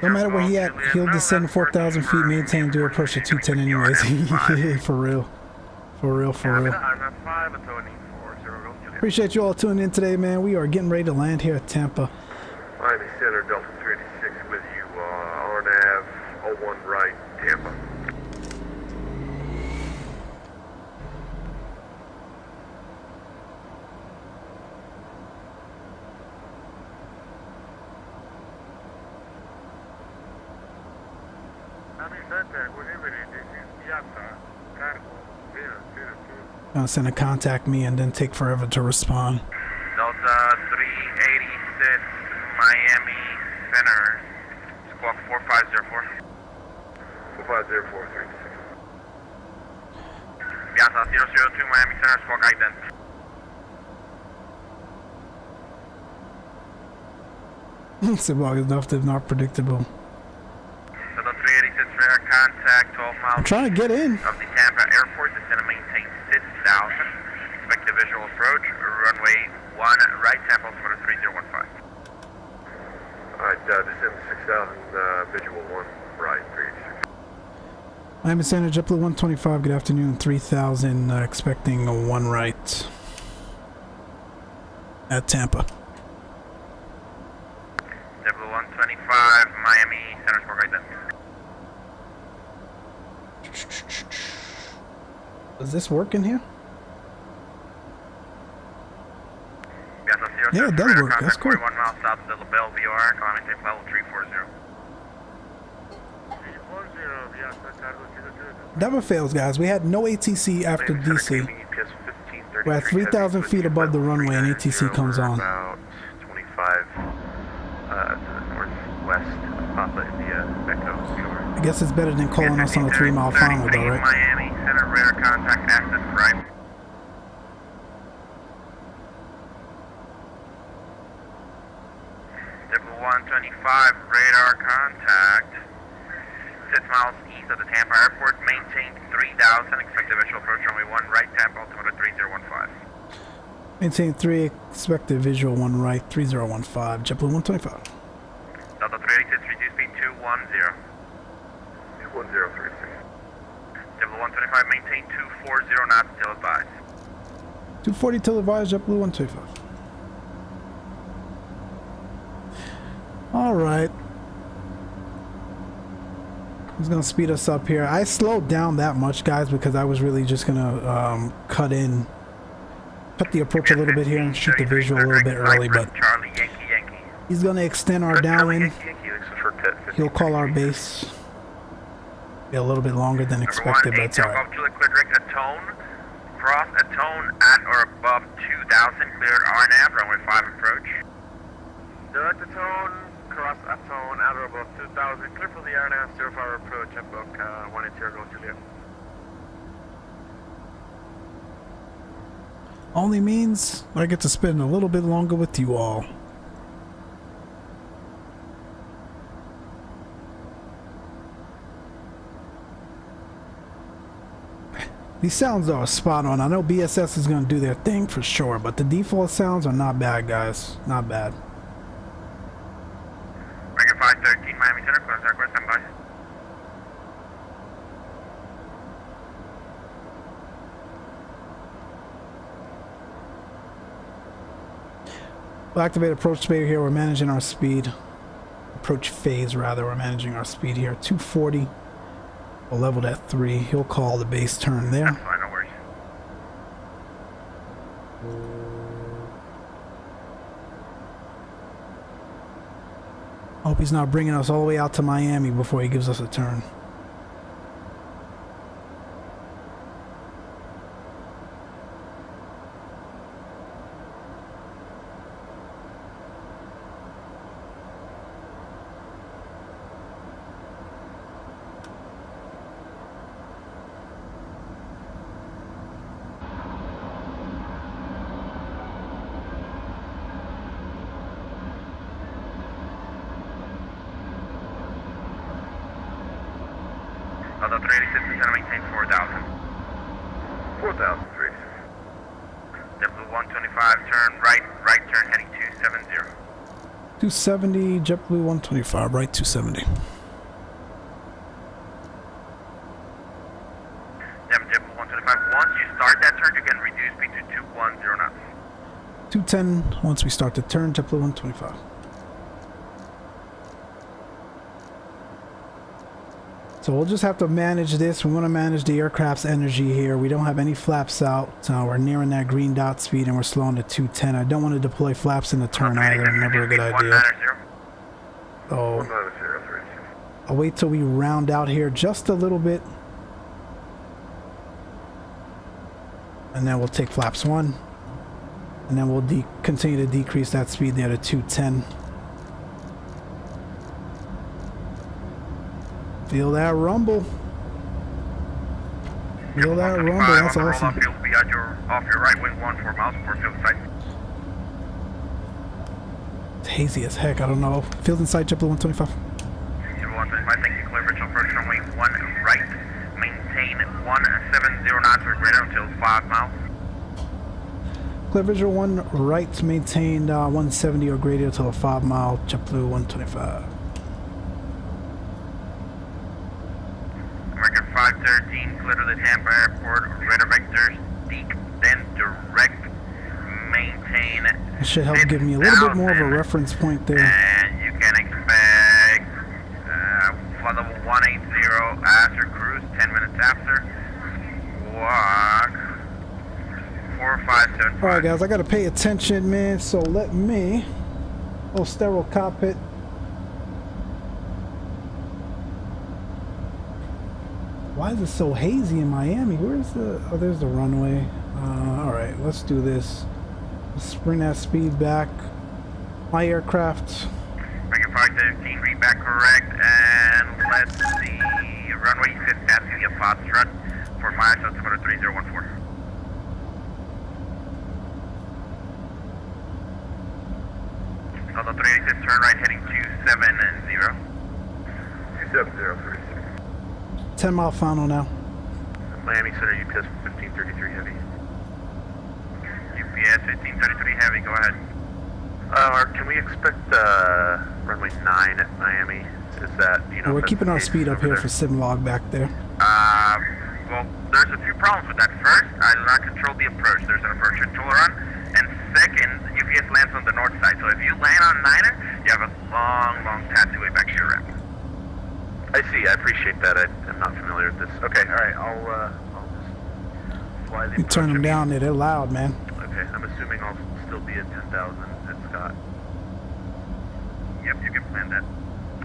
No matter where he at, he'll descend 4,000 feet, maintain, do approach at 210 anyways. For real. For real, for real. Appreciate you all tuning in today, man. We are getting ready to land here at Tampa. Miami Center, Delta 386 with you, RNAV 01 right, Tampa. Send a contact me and then take forever to respond. Delta 386, Miami Center, squawk 4504. 4504, 386. Piazza 002, Miami Center, squawk ident. Simlog is enough, not predictable. Delta 386, radar contact 12 miles. I'm trying to get in. Of the Tampa Airport, descend and maintain 6,000. Expect a visual approach, runway 1 right, Tampa, for 3015. Alright, descend 6,000, visual 1 right, 386. Miami Center, JetBlue 125, good afternoon, 3,000, expecting a 1 right at Tampa. JetBlue 125, Miami Center, squawk ident. Does this work in here? Yeah, it does work. That's cool. 41 miles south of the LaBelle VR, climbing safe level 340. Never fails, guys. We had no ATC after DC. We're at 3,000 feet above the runway and ATC comes on. About 25 to the northwest of Papa, India, Echo, York. I guess it's better than calling us on a 3-mile final, though, right? Miami, center radar contact, access right. JetBlue 125, radar contact. 6 miles east of the Tampa airport, maintain 3,000, expected visual approach runway 1 right, Tampa, altimeter 3015. Maintain 3, expected visual 1 right, 3015, JetBlue 125. Delta 386, reduce speed 210. 21036. JetBlue 125, maintain 240 knots till advised. 240 till advised, JetBlue 125. Alright. He's gonna speed us up here. I slowed down that much, guys, because I was really just gonna cut the approach a little bit here and shoot the visual a little bit early, but he's gonna extend our downwind. He'll call our base. Be a little bit longer than expected, but it's alright. Cross a tone at or above 2,000, cleared RNAV, runway 5 approach. Direct a tone, cross a tone at or above 2,000, clear for the RNAV, 05 approach, at book 180, go Juliet. Only means I get to spend a little bit longer with you all. These sounds though are spot on. I know BSS is going to do their thing for sure, but the default sounds are not bad, guys. Not bad. Regular 513, Miami Center, close request, stand by. We'll activate approach speed here. We're managing our speed. Approach phase, rather. We're managing our speed here. 240. We'll level at 3. He'll call the base turn there. That's fine, no worries. Hope he's not bringing us all the way out to Miami before he gives us a turn. Delta 386, center maintain 4,000. 4,000, 386. JetBlue 125, turn right, right turn heading 270. 270, JetBlue 125, right 270. JetBlue 125, once you start that turn, you can reduce speed to 210 knots. 210, once we start the turn, JetBlue 125. So we'll just have to manage this. We want to manage the aircraft's energy here. We don't have any flaps out. We're nearing that green dot speed and we're slowing to 210. I don't want to deploy flaps in the turn either. Never a good idea. So I'll wait till we round out here just a little bit. And then we'll take flaps 1. And then we'll continue to decrease that speed there to 210. Feel that rumble. Feel that rumble. That's awesome. Be off your right wing 14 miles before field sight. It's hazy as heck. I don't know. Field in sight, JetBlue 125. JetBlue 125, thank you. Clear virtual approach runway 1 right. Maintain 170 knots or greater until 5 miles. Clear visual 1 right. Maintained 170 or greater until 5 mile. JetBlue 125. 513, clear to the Tampa airport, radar vectors, seek, then direct, maintain. It should help give me a little bit more of a reference point there. And you can expect flight level 180 after cruise, 10 minutes Alright guys, I gotta pay attention, man, so let me... Oh, sterile cockpit. Why is it so hazy in Miami? Where's the... Oh, there's the runway. Alright, let's do this. Let's bring that speed back. My aircraft. Bring 517, read back correct, and let's see. Runway 6, that's going to be a Foxtrot for my altimeter 3014. So the 386, turn right heading 270. 27036. 10 mile final now. Miami Center, UPS 1533 heavy. UPS 1533 heavy, go ahead. Can we expect runway 9 at Miami? Is that, you know... We're keeping our speed up here for SimLog back there. Well, there's a few problems with that. First, I do not control the approach. There's an approach controller on. And second, UPS lands on the north side. So if you land on Niner, you have a long taxiway back to your ramp. I see, I appreciate that. I'm not familiar with this. Okay, alright, I'll just fly the... You turn them down there, they're loud, man. Okay, I'm assuming I'll still be at 10,000 at Scott. Yep, you can plan that.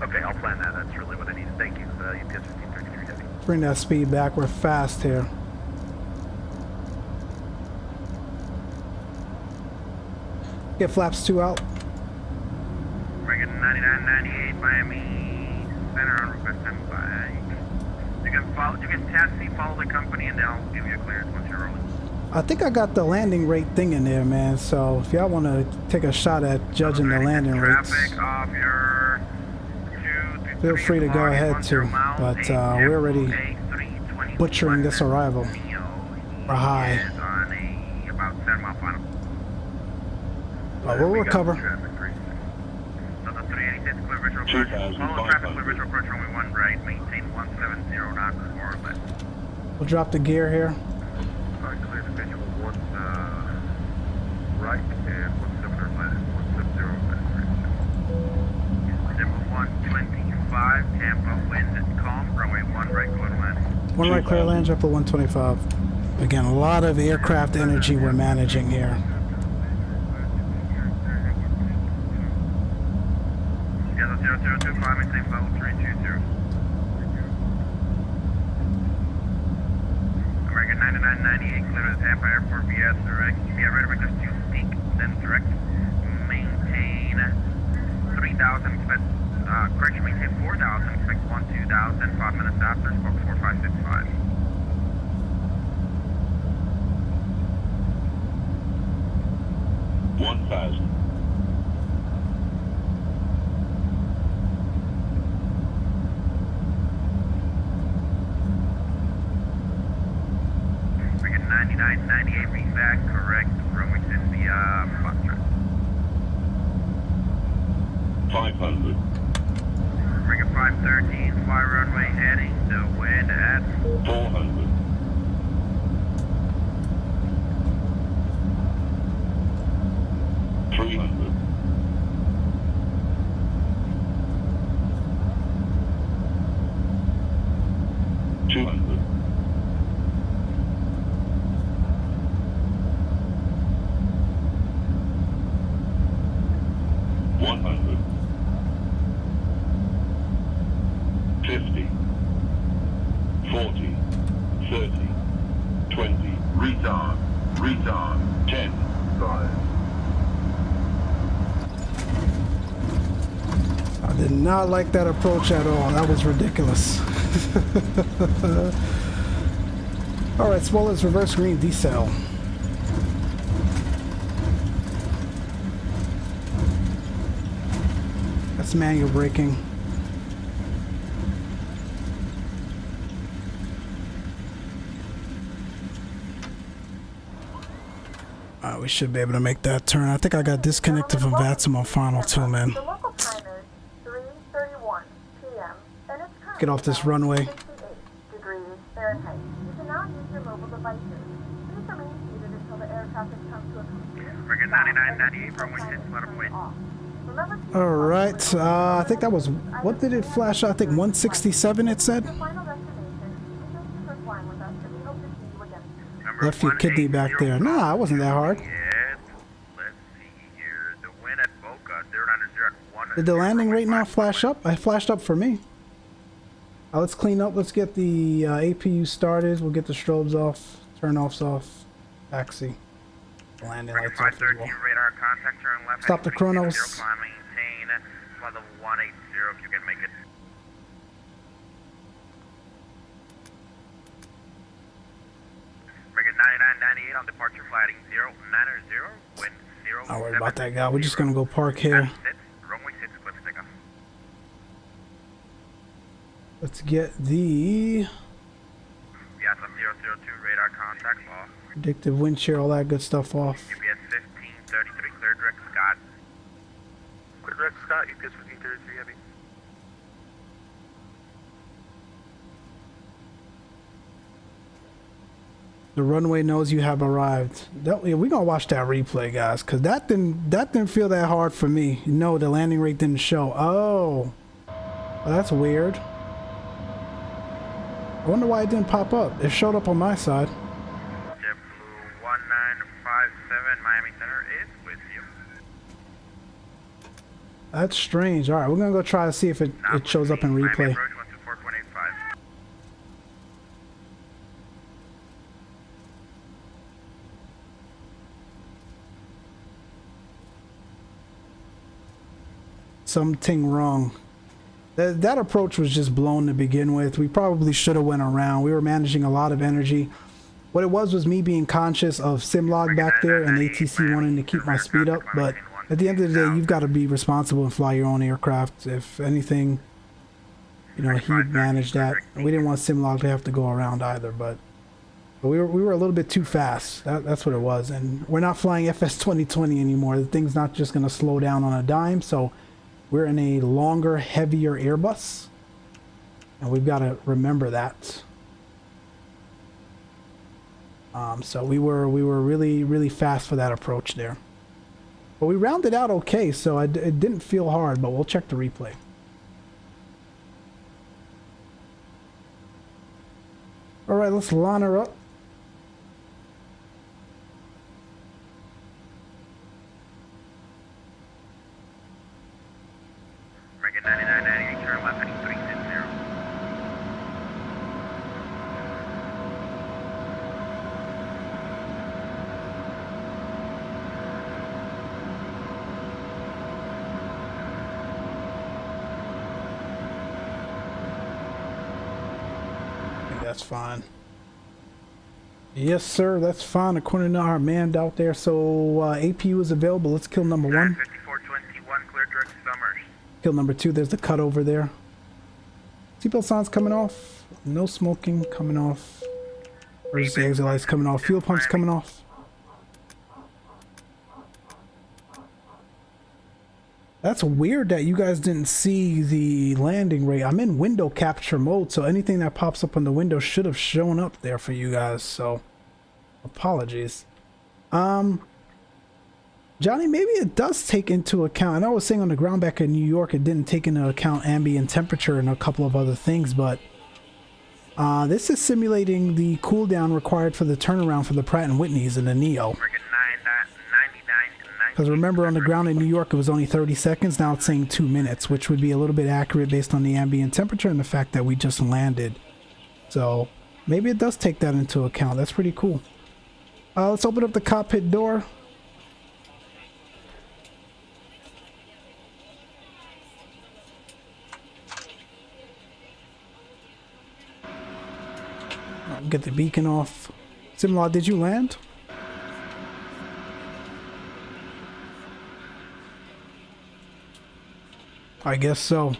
Okay, I'll plan that. That's really what I need. Thank you. UPS 1533 heavy. Bring that speed back, we're fast here. Get flaps 2 out. Bring it 9998 Miami Center on request standby. You can taxi, follow the company, and they'll give you a clearance once you're rolling. I think I got the landing rate thing in there, man, so if y'all want to take a shot at judging the landing rates, Off your feel free to go ahead too, but we're already butchering this arrival. We're high. About 7 mile final. But we'll recover. So the 386 clear visual approach. Follow traffic clear visual approach runway 1 right. Maintain 170 knots or less. We'll drop the gear here. Clear the visual 1 right and 170 or less. 170 less. Number 125, Tampa, wind calm. Runway 1 right, clear to land. 1 right, clear land, JetBlue 125. Again, a lot of aircraft energy we're managing here. Yellow 0025, maintain level 320. American 9998, clear to the Tampa Airport via direct. Via red vectors to speak, then direct. Maintain 3,000, expect, correction, maintain 4,000, expect 12,000, 5 minutes after, squawk 4565. We get 9998, read back, correct, runway 6 via Foxtrot. 500. Bring it 513, fly runway heading to wind at 400. 300. 200. 100. 50. 40. 30. 20. Retard. 10. 5. I did not like that approach at all. That was ridiculous. Alright, Swallows reverse green decel. That's manual braking. We should be able to make that turn. I think I got disconnected from VATSIM on final too, man. The local time is 3:31 p.m. and it's currently Get off this runway. 68 degrees Fahrenheit. You can now use your mobile devices. Please remain seated until the air traffic comes to a complete Bring it 9998, runway 6, let them win. Alright, I think that was, what did it flash? I think 167 it said? Final destination. We thank you for flying with us and we hope to see you again. Left your kidney back there. Nah, it wasn't that hard. Did the landing rate not flash up? I flashed up for me. Let's clean up. Let's get the APU started. We'll get the strobes off, turn-offs off, taxi. Landing lights off as well. Radar contact, turn left. Stop the chronos. Climb, maintain level 180 if you can make it. American 9998 on departure flighting 090, wind 0. Don't worry about that guy. We're just gonna go park here. Runway 6, cliff takeoff. Let's get the VATSIM 002 radar contact off. predictive wind shear, all that good stuff off. UPS 1533 cleared RexSky. Cleared RexSky, UPS 1533 heavy. The runway knows you have arrived. Yeah, we're gonna watch that replay, guys, because that didn't feel that hard for me. No, the landing rate didn't show. Oh, well, that's weird. I wonder why it didn't pop up. It showed up on my side. JetBlue 1957 Miami Center is with you. That's strange. All right, we're gonna go try to see if it shows up in replay. Something wrong. That approach was just blown to begin with. We probably should have went around. We were managing a lot of energy. What it was me being conscious of SimLog back there and ATC wanting to keep my speed up. But at the end of the day, you've got to be responsible and fly your own aircraft. If anything, you know, he managed that. We didn't want SimLog to have to go around either, but we were a little bit too fast. That's what it was. And we're not flying FS 2020 anymore. The thing's not just going to slow down on a dime. So we're in a longer, heavier Airbus, and we've got to remember that. So we were really, really fast for that approach there, but we rounded out okay. So it didn't feel hard, but we'll check the replay. All right, let's line her up. American 9998, turn left heading 360. That's fine. Yes, sir, that's fine according to our man out there. So APU is available. Let's kill number 1. 5421, clear direct Summers. Kill number 2. There's the cut over there. Seatbelt signs coming off. No smoking coming off. Where's the exit lights coming off? Fuel pumps coming off. That's weird that you guys didn't see the landing rate. I'm in window capture mode, so anything that pops up on the window should have shown up there for you guys. So apologies. Johnny, maybe it does take into account, I know I was saying on the ground back in New York it didn't take into account ambient temperature and a couple of other things, but this is simulating the cool down required for the turnaround for the Pratt & Whitneys and the Neo. Because remember, on the ground in New York it was only 30 seconds, now it's saying 2 minutes, which would be a little bit accurate based on the ambient temperature and the fact that we just landed. So maybe it does take that into account. That's pretty cool. Let's open up the cockpit door. Get the beacon off. Simlaw, did you land? I guess so.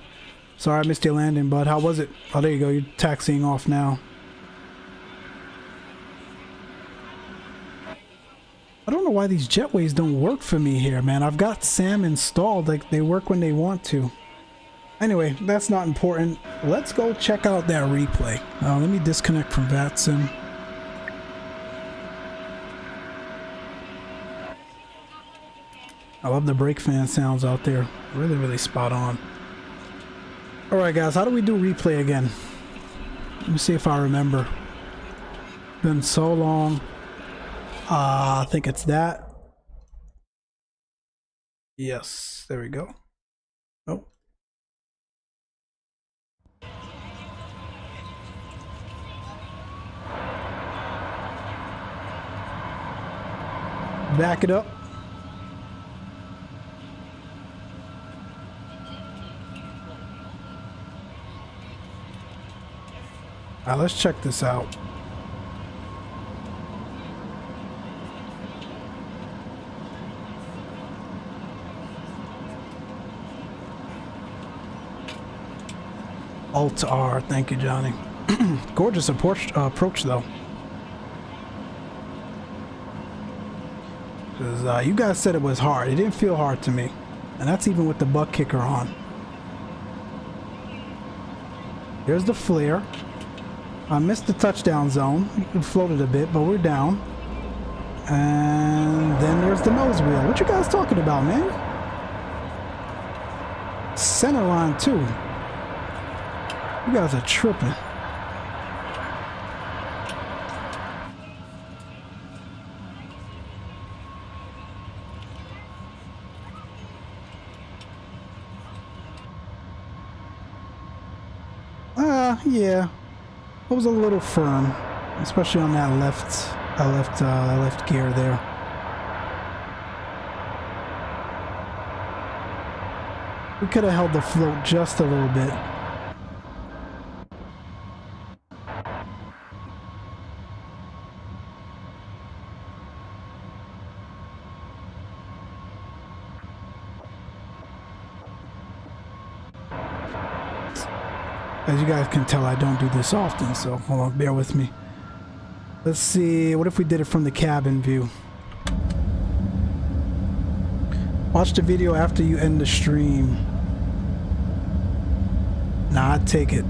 Sorry I missed your landing, bud. How was it? Oh, there you go. You're taxiing off now. I don't know why these jetways don't work for me here, man. I've got SAM installed. Like, they work when they want to. Anyway, that's not important. Let's go check out that replay. Let me disconnect from VATSIM. I love the brake fan sounds out there. Really, really spot on. Alright guys, how do we do replay again? Let me see if I remember. Been so long. I think it's that. Yes, there we go. Back it up. All right, let's check this out. Alt R, thank you, Johnny. Gorgeous approach though. Because you guys said it was hard. It didn't feel hard to me. And that's even with the butt kicker on. Here's the flare. I missed the touchdown zone. It floated a bit, but we're down. And then there's the nose wheel. What you guys talking about, man? Center line too. You guys are tripping. Yeah, it was a little firm, especially on that left gear there. We could have held the float just a little bit. As you guys can tell, I don't do this often, so hold on, bear with me. Let's see, what if we did it from the cabin view? Watch the video after you end the stream. Nah, I'd take it.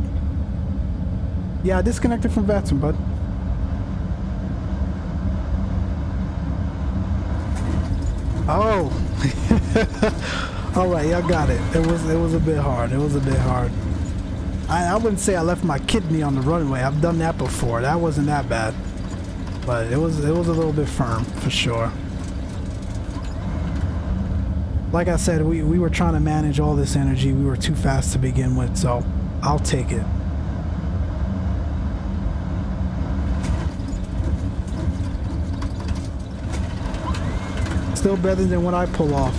Yeah, I disconnected from VATSIM, bud. Oh! Alright, y'all got it. It was a bit hard. It was a bit hard. I wouldn't say I left my kidney on the runway. I've done that before. That wasn't that bad. But it was a little bit firm, for sure. Like I said, we were trying to manage all this energy. We were too fast to begin with, so I'll take it. Still better than what I pull off.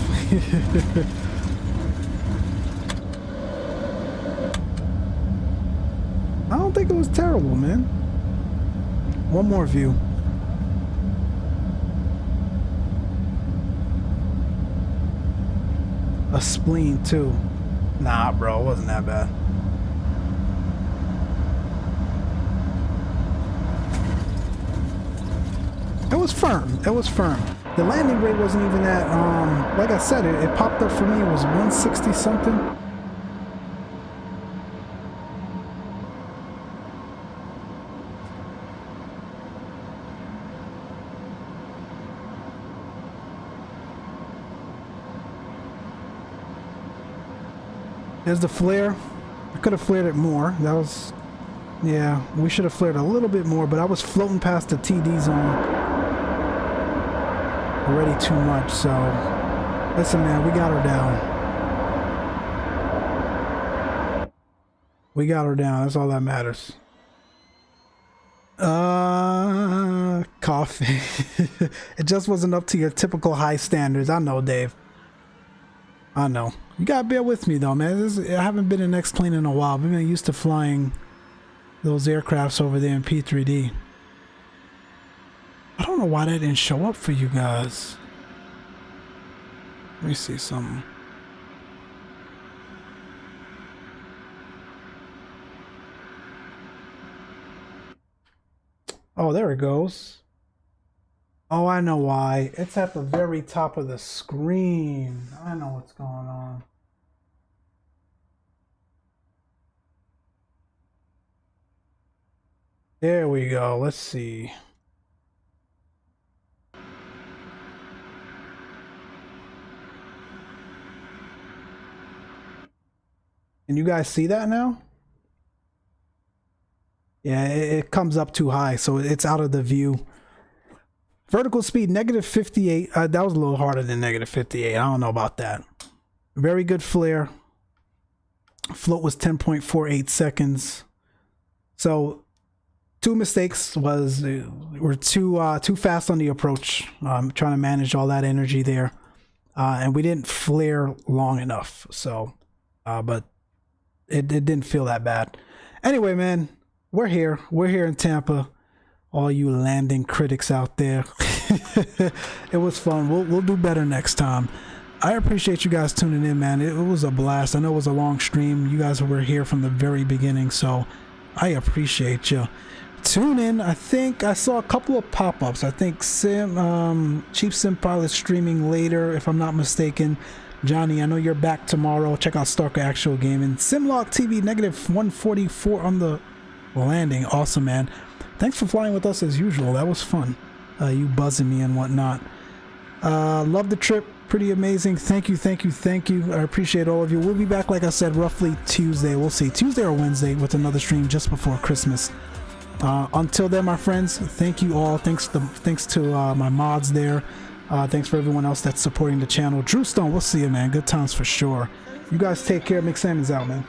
I don't think it was terrible, man. One more view. A spleen too. Nah, bro, it wasn't that bad. It was firm. It was firm. The landing rate wasn't even that, like I said, it popped up for me. It was 160 something. There's the flare. I could have flared it more. That was, yeah, we should have flared a little bit more, but I was floating past the TD zone already too much, so listen, man, we got her down. We got her down. That's all that matters. Coffee. It just wasn't up to your typical high standards. I know, Dave. I know. You gotta bear with me though, man. I haven't been in Xplane in a while. I've been used to flying those aircrafts over there in P3D. I don't know why that didn't show up for you guys. Let me see something. Oh, there it goes. Oh, I know why. It's at the very top of the screen. I know what's going on. There we go. Let's see. Can you guys see that now? Yeah, it comes up too high, so it's out of the view. Vertical speed, -58. That was a little harder than -58. I don't know about that. Very good flare. Float was 10.48 seconds. So Two mistakes was we're too fast on the approach, trying to manage all that energy there, and we didn't flare long enough. So, but it didn't feel that bad. Anyway, man, we're here in Tampa. All you landing critics out there, it was fun. We'll do better next time. I appreciate you guys tuning in, man. It was a blast. I know it was a long stream. You guys were here from the very beginning, so I appreciate you. Tune in. I think I saw a couple of pop-ups. I think Cheap Sim Pilot streaming later, if I'm not mistaken. Johnny, I know you're back tomorrow. Check out Stalker Actual Gaming. Simlock TV -144 on the landing. Awesome, man. Thanks for flying with us as usual. That was fun. You buzzing me and whatnot. Love the trip. Pretty amazing. Thank you. I appreciate all of you. We'll be back, like I said, roughly Tuesday. We'll see, Tuesday or Wednesday, with another stream just before Christmas. Until then, my friends, thank you all. Thanks to my mods there. Thanks for everyone else that's supporting the channel. Drew Stone, we'll see you, man. Good times for sure. You guys take care. Micslmn's out, man.